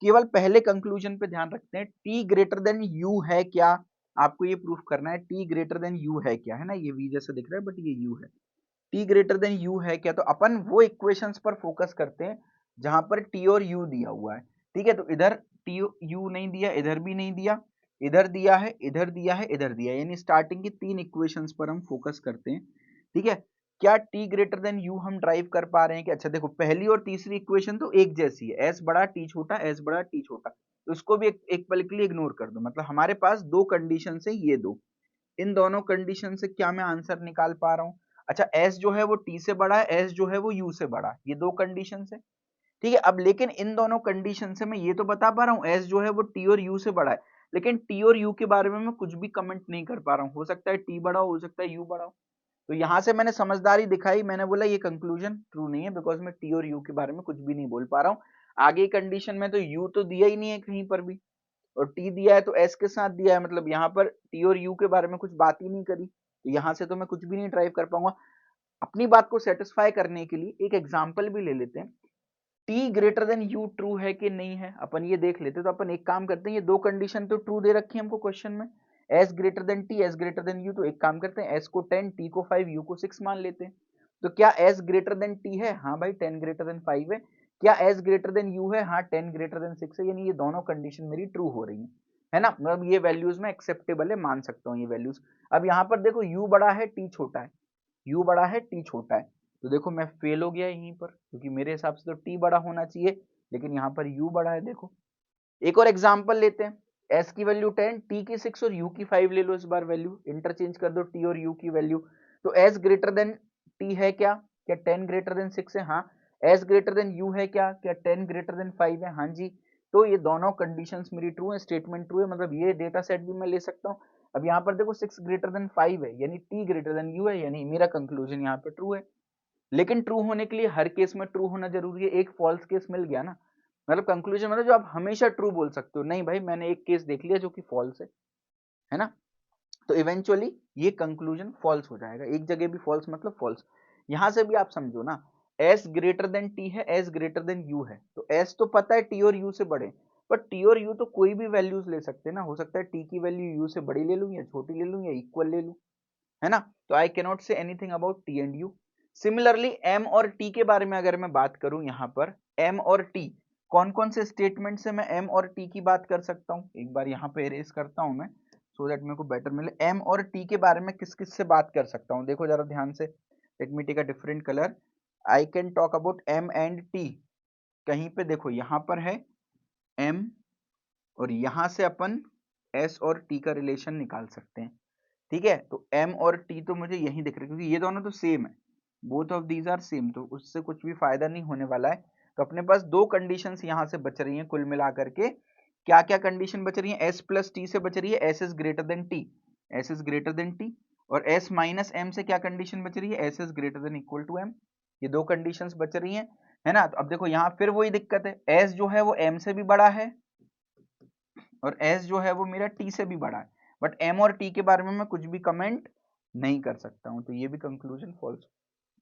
केवल पहले कंक्लूजन पे ध्यान रखते हैं, T ग्रेटर देन U है क्या? आपको ये प्रूफ करना है T ग्रेटर देन U है क्या, है ना, ये V जैसा दिख रहा है बट ये U है। T ग्रेटर देन U है क्या? तो अपन वो इक्वेशंस पर फोकस करते हैं जहां पर T और U दिया हुआ है। ठीक है, तो इधर T U नहीं दिया, इधर भी नहीं दिया, इधर दिया है, इधर दिया है, इधर दिया है, यानी स्टार्टिंग की 3 इक्वेशंस पर हम फोकस करते हैं। ठीक है, क्या T ग्रेटर देन U हम ड्राइव कर पा रहे हैं कि? अच्छा देखो, पहली और तीसरी इक्वेशन तो एक जैसी है, S बड़ा T छोटा, S बड़ा T छोटा, तो इसको भी एक पल के लिए इग्नोर कर दो। मतलब हमारे पास 2 कंडीशन है, ये दो, इन दोनों कंडीशन से क्या मैं आंसर निकाल पा रहा हूँ? अच्छा, S जो है वो T से बड़ा है, S जो है वो U से बड़ा है, ये 2 कंडीशन है। ठीक है, अब लेकिन इन दोनों कंडीशन से मैं ये तो बता पा रहा हूँ S जो है वो T और U से बड़ा है, लेकिन T और U के बारे में मैं कुछ भी कमेंट नहीं कर पा रहा हूँ। हो सकता है T बड़ा हो सकता है U बड़ा हो। तो यहां से मैंने समझदारी दिखाई, मैंने बोला ये कंक्लूजन ट्रू नहीं है, बिकॉज मैं T और U के बारे में कुछ भी नहीं बोल पा रहा हूँ। आगे कंडीशन में तो U तो दिया ही नहीं है कहीं पर भी, और T दिया है तो S के साथ दिया है, मतलब यहाँ पर T और U के बारे में कुछ बात ही नहीं करी, तो यहाँ से तो मैं कुछ भी नहीं ड्राइव कर पाऊंगा। अपनी बात को सेटिस्फाई करने के लिए एक एग्जाम्पल भी ले लेते हैं। T greater than U true है कि नहीं है, अपन ये देख लेते हैं। तो अपन एक काम करते हैं, ये 2 कंडीशन तो ट्रू दे रखी है हमको क्वेश्चन में, S greater than T, S greater then U। तो एक काम करते हैं, S को 10, T को 5, U को 6 मान लेते हैं। तो क्या S ग्रेटर देन T है? हाँ भाई, 10 ग्रेटर देन 5 है। क्या एस ग्रेटर देन यू है, हाँ 10 ग्रेटर देन 6 है, यानी ये दोनों कंडीशन मेरी ट्रू हो रही है ना, मतलब ये वैल्यूज में एक्सेप्टेबल है, मान सकता हूँ ये वैल्यूज। अब यहाँ पर देखो u बड़ा है t छोटा है, u बड़ा है t छोटा है, तो देखो मैं फेल हो गया यहीं पर, क्योंकि मेरे हिसाब से तो t बड़ा होना चाहिए, लेकिन यहाँ पर u बड़ा है। देखो एक और एग्जांपल लेते हैं, s की वैल्यू 10, t की 6 और u की 5 ले लो, इस बार वैल्यू इंटरचेंज कर दो t और u की वैल्यू, तो s ग्रेटर देन t है क्या 10 ग्रेटर देन 6 है, हाँ s ग्रेटर देन u है क्या 10 ग्रेटर देन 5 है, हाँ जी। तो ये दोनों कंडीशंस मेरी ट्रू है, स्टेटमेंट ट्रू है, मतलब ये डेटा सेट भी मैं ले सकता हूँ। अब यहाँ पर देखो 6 ग्रेटर देन 5 है, यानी t ग्रेटर देन u है, यानी मेरा कंक्लूजन यहाँ पे ट्रू है। लेकिन ट्रू होने के लिए हर केस में ट्रू होना जरूरी है, एक फॉल्स केस मिल गया ना, मतलब कंक्लूजन मतलब जो आप हमेशा ट्रू बोल सकते हो, नहीं भाई मैंने एक केस देख लिया जो कि फॉल्स है ना, तो इवेंचुअली ये कंक्लूजन फॉल्स हो जाएगा, एक जगह भी फॉल्स मतलब फॉल्स। यहां से भी आप समझो ना, s ग्रेटर देन t है, s ग्रेटर देन u है, तो s तो पता है t और u से बड़े, पर t और u तो कोई भी वैल्यूज ले सकते हैं ना, हो सकता है t की वैल्यू u से बड़ी ले लूं या छोटी ले लूं या इक्वल ले लूं, है ना, तो I cannot say anything about t and u। Similarly m और t के बारे में अगर मैं बात करूं, यहाँ पर m और t कौन कौन से स्टेटमेंट से मैं m और t की बात कर सकता हूं, एक बार यहाँ पे इरेज करता हूं मैं, सो दैट मेरे को बेटर मिले। m और t के बारे में किस किस से बात कर सकता हूं, देखो जरा ध्यान से, let me take a different colour, I can talk about m and t। कहीं पे देखो यहाँ पर है m, और यहाँ से अपन s और t का रिलेशन निकाल सकते हैं, ठीक है, तो m और t तो मुझे यही दिख रहा है, क्योंकि ये दोनों तो सेम है, both of these are same, तो उससे कुछ भी फायदा नहीं होने वाला है। तो अपने पास दो कंडीशंस यहाँ से बच रही हैं कुल मिलाकर के, क्या क्या कंडीशन बच रही है, s प्लस टी से बच रही है, s is greater than t, s is greater than t, और s माइनस m से क्या कंडीशन बच रही है, s is greater than equal to m, ये दो कंडीशंस बच रही हैं, है ना। तो अब देखो यहाँ फिर वही दिक्कत है, s जो है वो m से भी बड़ा है, और s जो है वो मेरा t से भी बड़ा है, बट m और t के बारे में मैं कुछ भी कमेंट नहीं कर सकता हूं, तो ये भी कंक्लूजन फॉल्स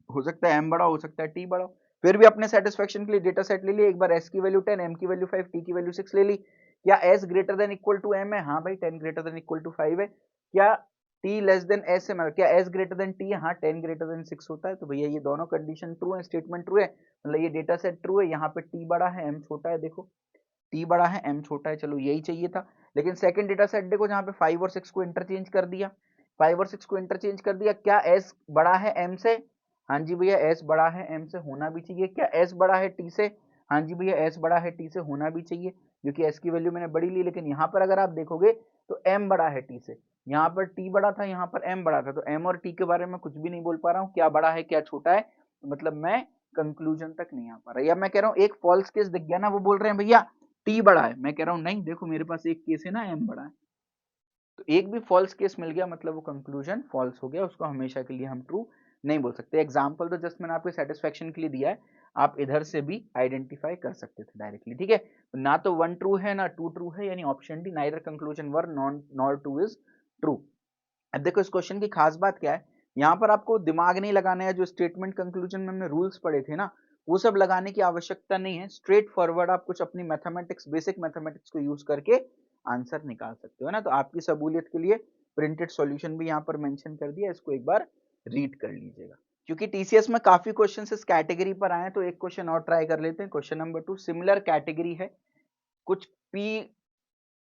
हो सकता है, m बड़ा हो सकता है t बड़ा। फिर भी अपने सेटिस्फेक्शन के लिए डेटा सेट ले लिया, एक बार s की वैल्यू 10, m की वैल्यू 5, t की वैल्यू 6 ले ली, क्या s greater than equal to m है, हाँ भाई 10 ग्रेटर देन इक्वल टू 5 है, क्या t लेस देन s है, क्या s ग्रेटर देन t है, हाँ 10 ग्रेटर देन 6 होता है, तो भैया ये दोनों कंडीशन ट्रू है, स्टेटमेंट ट्रू है, मतलब ये डेटा सेट ट्रू है, यहाँ पे t बड़ा है m छोटा है, देखो t बड़ा है m छोटा है, चलो यही चाहिए था। लेकिन सेकंड डेटा सेट देखो जहाँ पे 5 और 6 को इंटरचेंज कर दिया, 5 और 6 को इंटरचेंज कर दिया, क्या s बड़ा है m से, हाँ जी भैया s बड़ा है m से, होना भी चाहिए, क्या s बड़ा है t से, हाँ जी भैया s बड़ा है t से, होना भी चाहिए, क्योंकि s की वैल्यू मैंने बड़ी ली। लेकिन यहाँ पर अगर आप देखोगे तो m बड़ा है t से, यहाँ पर t बड़ा था, यहाँ पर m बड़ा था, तो m और t के बारे में कुछ भी नहीं बोल पा रहा हूँ, क्या बड़ा है क्या छोटा है, तो मतलब मैं कंक्लूजन तक नहीं आ पा रहा, या मैं कह रहा हूँ एक फॉल्स केस दिख गया ना, वो बोल रहे हैं भैया टी बड़ा है, मैं कह रहा हूँ नहीं देखो मेरे पास एक केस है ना एम बड़ा है, तो एक भी फॉल्स केस मिल गया मतलब वो कंक्लूजन फॉल्स हो गया, उसको हमेशा के लिए हम ट्रू नहीं बोल सकते। एग्जाम्पल तो जस्ट मैंने आपके सेटिस्फेक्शन के लिए दिया है, आप इधर से भी आइडेंटिफाई कर सकते थे डायरेक्टली, ठीक है, तो ना तो वन ट्रू है ना टू ट्रू है, यानी option D neither conclusion were nor two is true. अब देखो इस क्वेश्चन की खास बात क्या है, यहाँ पर आपको दिमाग नहीं लगाना है, जो स्टेटमेंट कंक्लूजन में हमने रूल्स पढ़े थे ना, वो सब लगाने की आवश्यकता नहीं है, स्ट्रेट फॉरवर्ड आप कुछ अपनी मैथमेटिक्स, बेसिक मैथमेटिक्स को यूज करके आंसर निकाल सकते हो ना। तो आपकी सहूलियत के लिए प्रिंटेड सॉल्यूशन भी यहाँ पर मेंशन कर दिया, इसको एक बार रीड कर लीजिएगा। क्योंकि टीसीएस में काफी क्वेश्चन इस कैटेगरी पर आए हैं, तो एक क्वेश्चन और ट्राई कर लेते हैं। क्वेश्चन नंबर 2 सिमिलर कैटेगरी है, कुछ पी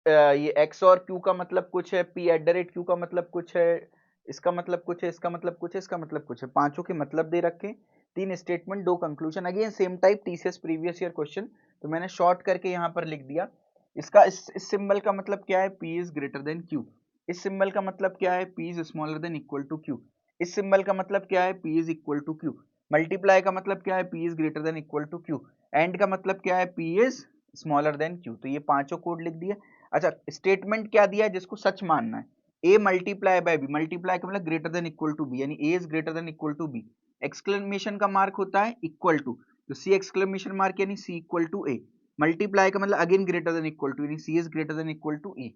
ये एक्स और क्यू का मतलब कुछ है, P eight the rate Q का मतलब कुछ है, इसका मतलब कुछ है, इसका मतलब कुछ है, इसका मतलब कुछ है, पांचों के मतलब दे रखे, तीन स्टेटमेंट दो conclusion, again same type TCS previous year question, तो मैंने शॉर्ट करके यहाँ पर लिख दिया। इसका इस सिंबल का मतलब क्या है, P is greater than Q, इस सिंबल का मतलब क्या है, P is smaller than equal to Q, इस सिंबल का मतलब क्या है, P is equal to Q, multiply का मतलब क्या है, P is greater than equal to Q, and का मतलब क्या है, P is smaller than Q, तो ये पांचों कोड लिख दिया। अच्छा स्टेटमेंट क्या दिया है जिसको सच मानना है, A multiply by B, multiply का मतलब greater than equal to B, यानी A is greater than equal to B, exclamation का मार्क होता है इक्वल टू, तो सी एक्सक्लेमेशन मार्क यानी C equal to A, multiply का मतलब again greater than equal to यानी C is greater than equal to A.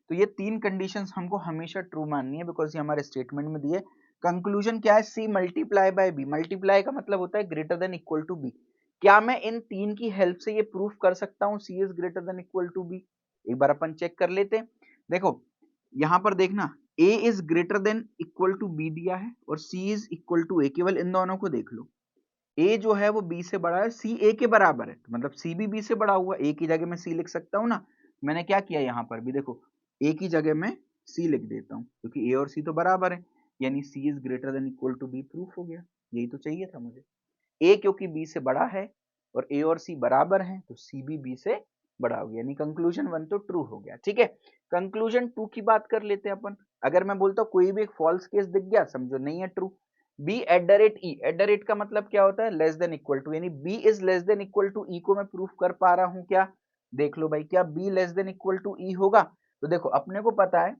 तो ये तीन कंडीशंस हमको हमेशा ट्रू माननी है, बिकॉज ये हमारे स्टेटमेंट में दिए। कंक्लूजन क्या है, C multiply by B, multiply का मतलब होता है greater than equal to B, क्या मैं इन तीन की हेल्प से ये प्रूफ कर सकता हूँ C is greater than equal to B, एक बार अपन चेक कर लेते हैं। देखो यहां पर देखना a is greater than equal to B दिया है और c is equal to a, केवल इन दोनों को देख लो, ए जो है वो बी से बड़ा है, सी ए के बराबर है, तो मतलब सी भी बी से बड़ा हुआ, ए की जगह में सी लिख सकता हूँ ना। मैंने क्या किया यहाँ पर भी देखो, ए की जगह में सी लिख देता हूँ क्योंकि ए और सी तो बराबर है, यानी C is greater than equal to B, proof हो गया। यही तो चाहिए था मुझे। ए क्योंकि बी से बड़ा है और ए और सी बराबर हैं तो सी भी बी से बड़ा हो गया, यानी कंक्लूजन 1 तो ट्रू हो गया। ठीक है, कंक्लूजन 2 की बात कर लेते हैं अपन। अगर मैं बोलता हूँ कोई भी एक फॉल्स केस दिख गया, समझो नहीं है true. B at the rate E, at the rate का मतलब क्या होता है, लेस देन इक्वल टू, यानी B is less than equal to E को मैं प्रूफ कर पा रहा हूँ क्या? देख लो भाई, क्या B less than equal to E होगा? तो देखो अपने को पता है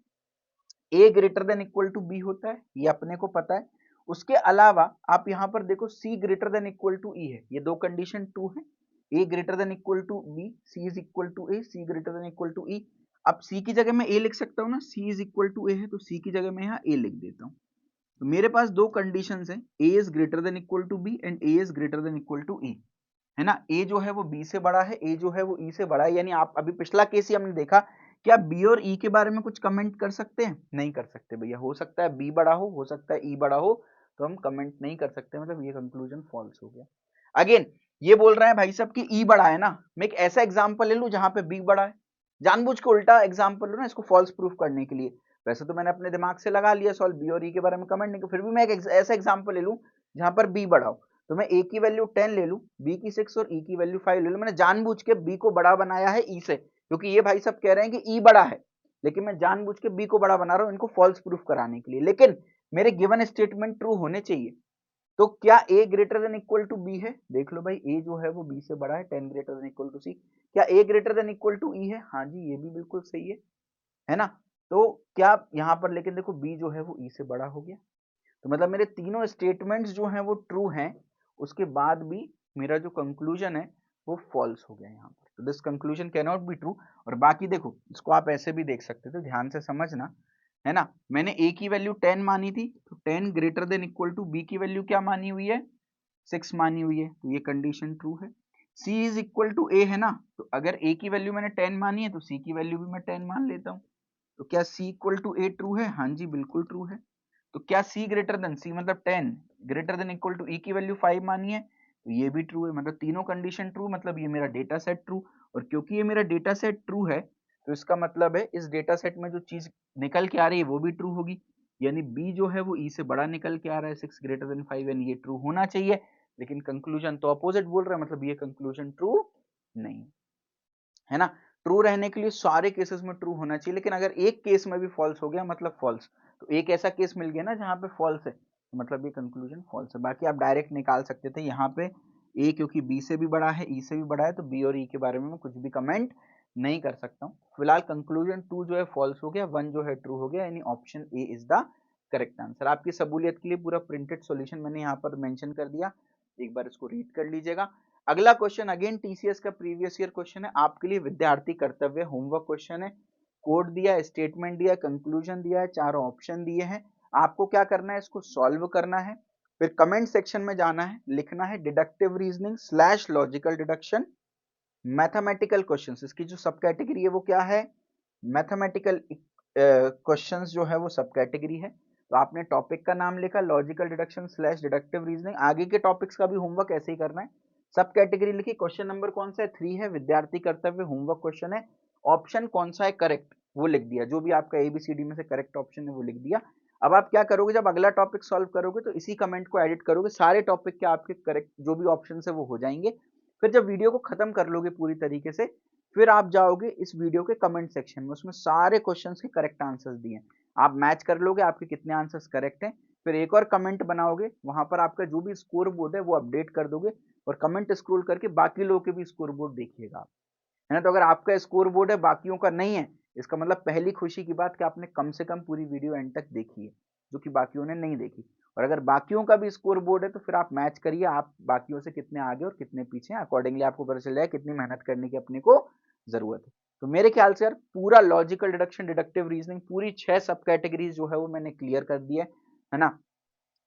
A greater than equal to B होता है, ये अपने को पता है। उसके अलावा आप यहाँ पर देखो C greater than equal to E है, ये दो कंडीशन ट्रू है। A greater than equal to B, C is equal to A, C greater than equal to E. अब सी की जगह मैं ए लिख सकता हूँ ना, सी इज इक्वल टू ए है तो सी की जगह मैं यहाँ ए लिख देता हूँ। तो मेरे पास दो कंडीशन है, A is greater than equal to B and A is greater than equal to E, है ना। ए जो है वो बी से बड़ा है, ए जो है वो ई से बड़ा है, यानी आप अभी पिछला केस ही हमने देखा, क्या बी और ई के बारे में कुछ कमेंट कर सकते हैं? नहीं कर सकते भैया। हो सकता है बी बड़ा हो सकता है ई बड़ा हो, तो हम कमेंट नहीं कर सकते, मतलब ये कंक्लूजन फॉल्स हो गया। अगेन ये बोल रहे हैं भाई साहब कि ई बड़ा है ना, मैं एक ऐसा एग्जांपल ले लूं जहां पे बी बड़ा है, जानबूझ के उल्टा एग्जांपल लो ना इसको फॉल्स प्रूफ करने के लिए। वैसे तो मैंने अपने दिमाग से लगा लिया सॉल्व, बी और ई के बारे में कमेंट नहीं, फिर भी मैं एक ऐसा एग्जांपल ले लूं जहां पर बी बड़ा हो, तो मैं ए की वैल्यू 10 ले लूं, बी की 6 और ई की वैल्यू 5 ले लूं। मैंने जानबूझ के बी को बड़ा बनाया है ई से, क्योंकि ये भाई सब कह रहे हैं कि ई बड़ा है, लेकिन मैं जानबूझ के बी को बड़ा बना रहा हूं इनको फॉल्स प्रूफ कराने के लिए। लेकिन मेरे गिवन स्टेटमेंट ट्रू होने चाहिए। तो क्या A greater than equal to B है? देख लो भाई, ए जो है वो बी से बड़ा है, 10 ग्रेटर देन इक्वल टू सी। क्या A greater than equal to E है? हाँ जी, ये भी बिल्कुल सही है ना। तो क्या यहाँ पर, लेकिन देखो बी जो है वो ई से बड़ा हो गया, तो मतलब मेरे तीनों स्टेटमेंट्स जो हैं वो ट्रू हैं, उसके बाद भी मेरा जो कंक्लूजन है वो फॉल्स हो गया यहाँ पर। तो this conclusion can not be true. और बाकी देखो इसको आप ऐसे भी देख सकते थे, ध्यान से समझना, है ना। मैंने ए की वैल्यू 10 मानी थी, तो 10 greater than equal to B की वैल्यू क्या मानी हुई है? 6 मानी हुई है, तो ये कंडीशन ट्रू है। सी इज इक्वल टू ए है ना, तो अगर ए की वैल्यू मैंने 10 मानी है तो सी की वैल्यू भी मैं 10 मान लेता हूँ। तो क्या सी इक्वल टू ए ट्रू है? हाँ जी बिल्कुल ट्रू है। तो क्या सी ग्रेटर देन, सी मतलब 10 ग्रेटर देन इक्वल टू ई की वैल्यू 5 मानी है, तो ये भी ट्रू है। मतलब तीनों कंडीशन ट्रू, मतलब ये मेरा डेटा सेट ट्रू। और क्योंकि ये मेरा डेटा सेट ट्रू है, तो इसका मतलब है इस डेटा सेट में जो चीज निकल के आ रही है वो भी ट्रू होगी, यानी बी जो है वो ई से बड़ा निकल के आ रहा है, 6 ग्रेटर देन 5, यानी ये ट्रू होना चाहिए। लेकिन कंक्लूजन तो अपोजिट बोल रहा है, मतलब ये कंक्लूजन ट्रू नहीं है ना। ट्रू रहने के लिए सारे केसेस में ट्रू होना चाहिए, लेकिन अगर एक केस में भी फॉल्स हो गया मतलब फॉल्स, तो एक ऐसा केस मिल गया ना जहां पे फॉल्स है, तो मतलब ये कंक्लूजन फॉल्स है। बाकी आप डायरेक्ट निकाल सकते थे यहाँ पे, ए क्योंकि बी से भी बड़ा है ई से भी बड़ा है, तो बी और ई के बारे में मैं कुछ भी कमेंट नहीं कर सकता हूँ। फिलहाल कंक्लूजन 2 जो है फॉल्स हो गया, 1 जो है ट्रू हो गया, यानी option A is the correct answer. आपकी सहूलियत के लिए पूरा प्रिंटेड सॉल्यूशन मैंने यहाँ पर मेंशन कर दिया, एक बार इसको रीड कर लीजिएगा। अगला क्वेश्चन अगेन टीसीएस का प्रीवियस ईयर क्वेश्चन है, आपके लिए विद्यार्थी कर्तव्य होमवर्क क्वेश्चन है। कोड दिया है, स्टेटमेंट दिया है, कंक्लूजन दिया है, चारों ऑप्शन दिए हैं। आपको क्या करना है, इसको सॉल्व करना है, फिर कमेंट सेक्शन में जाना है, लिखना है deductive reasoning slash logical deduction mathematical questions. इसकी जो सब कैटेगरी है वो क्या है, मैथमेटिकल क्वेश्चंस जो है वो सब कैटेगरी है। तो आपने टॉपिक का नाम लिखा logical deduction slash deductive reasoning, आगे के टॉपिक्स का भी होमवर्क ऐसे ही करना है। सब कैटेगरी लिखी, क्वेश्चन नंबर कौन सा है, 3 है, विद्यार्थी कर्तव्य होमवर्क क्वेश्चन है। ऑप्शन कौन सा है करेक्ट वो लिख दिया, जो भी आपका एबीसीडी में से करेक्ट ऑप्शन है वो लिख दिया। अब आप क्या करोगे, जब अगला टॉपिक सॉल्व करोगे तो इसी कमेंट को एडिट करोगे, सारे टॉपिक के आपके करेक्ट जो भी ऑप्शन है वो हो जाएंगे। फिर जब वीडियो को खत्म कर लोगे पूरी तरीके से, फिर आप जाओगे इस वीडियो के कमेंट सेक्शन में, उसमें सारे क्वेश्चंस के करेक्ट आंसर्स दिए हैं, आप मैच कर लोगे आपके कितने आंसर्स करेक्ट हैं। फिर एक और कमेंट बनाओगे, वहां पर आपका जो भी स्कोर बोर्ड है वो अपडेट कर दोगे, और कमेंट स्क्रॉल करके बाकी लोगों के भी स्कोर बोर्ड देखिएगा आप, है ना। तो अगर आपका स्कोर बोर्ड है बाकियों का नहीं है, इसका मतलब पहली खुशी की बात कि आपने कम से कम पूरी वीडियो एंड तक देखी है, जो कि बाकियों ने नहीं देखी। और अगर बाकियों का भी स्कोर बोर्ड है तो फिर आप मैच करिए, आप बाकियों से कितने आगे और कितने पीछे हैं, अकॉर्डिंगली आपको पता चल जाए कितनी मेहनत करने की अपने को जरूरत है। तो मेरे ख्याल से यार पूरा लॉजिकल डिडक्शन डिडक्टिव रीजनिंग पूरी 6 सब कैटेगरीज जो है वो मैंने क्लियर कर दी है ना।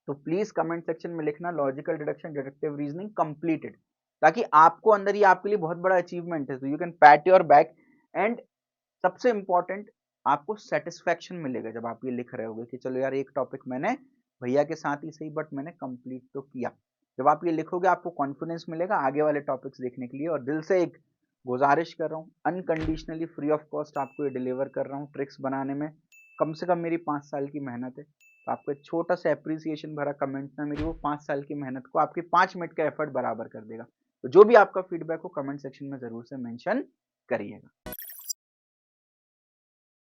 तो प्लीज कमेंट सेक्शन में लिखना logical deduction deductive reasoning completed, ताकि आपको अंदर ही आपके लिए बहुत बड़ा अचीवमेंट है, तो you can PAT your back. And सबसे इंपॉर्टेंट, आपको सेटिस्फेक्शन मिलेगा जब आप ये लिख रहे होगे कि चलो यार एक टॉपिक मैंने भैया के साथ ही सही बट मैंने कंप्लीट तो किया। जब आप ये लिखोगे आपको कॉन्फिडेंस मिलेगा आगे वाले टॉपिक्स देखने के लिए। और दिल से एक गुजारिश कर रहा हूँ, अनकंडीशनली फ्री ऑफ कॉस्ट आपको ये डिलीवर कर रहा हूँ ट्रिक्स बनाने में। कम से कम मेरी 5 साल की मेहनत है, तो आपको एक छोटा सा एप्रिसिएशन भरा कमेंट ना मेरी वो 5 साल की मेहनत को आपके 5 मिनट का एफर्ट बराबर कर देगा। तो जो भी आपका फीडबैक हो कमेंट सेक्शन में ज़रूर से मेंशन करिएगा।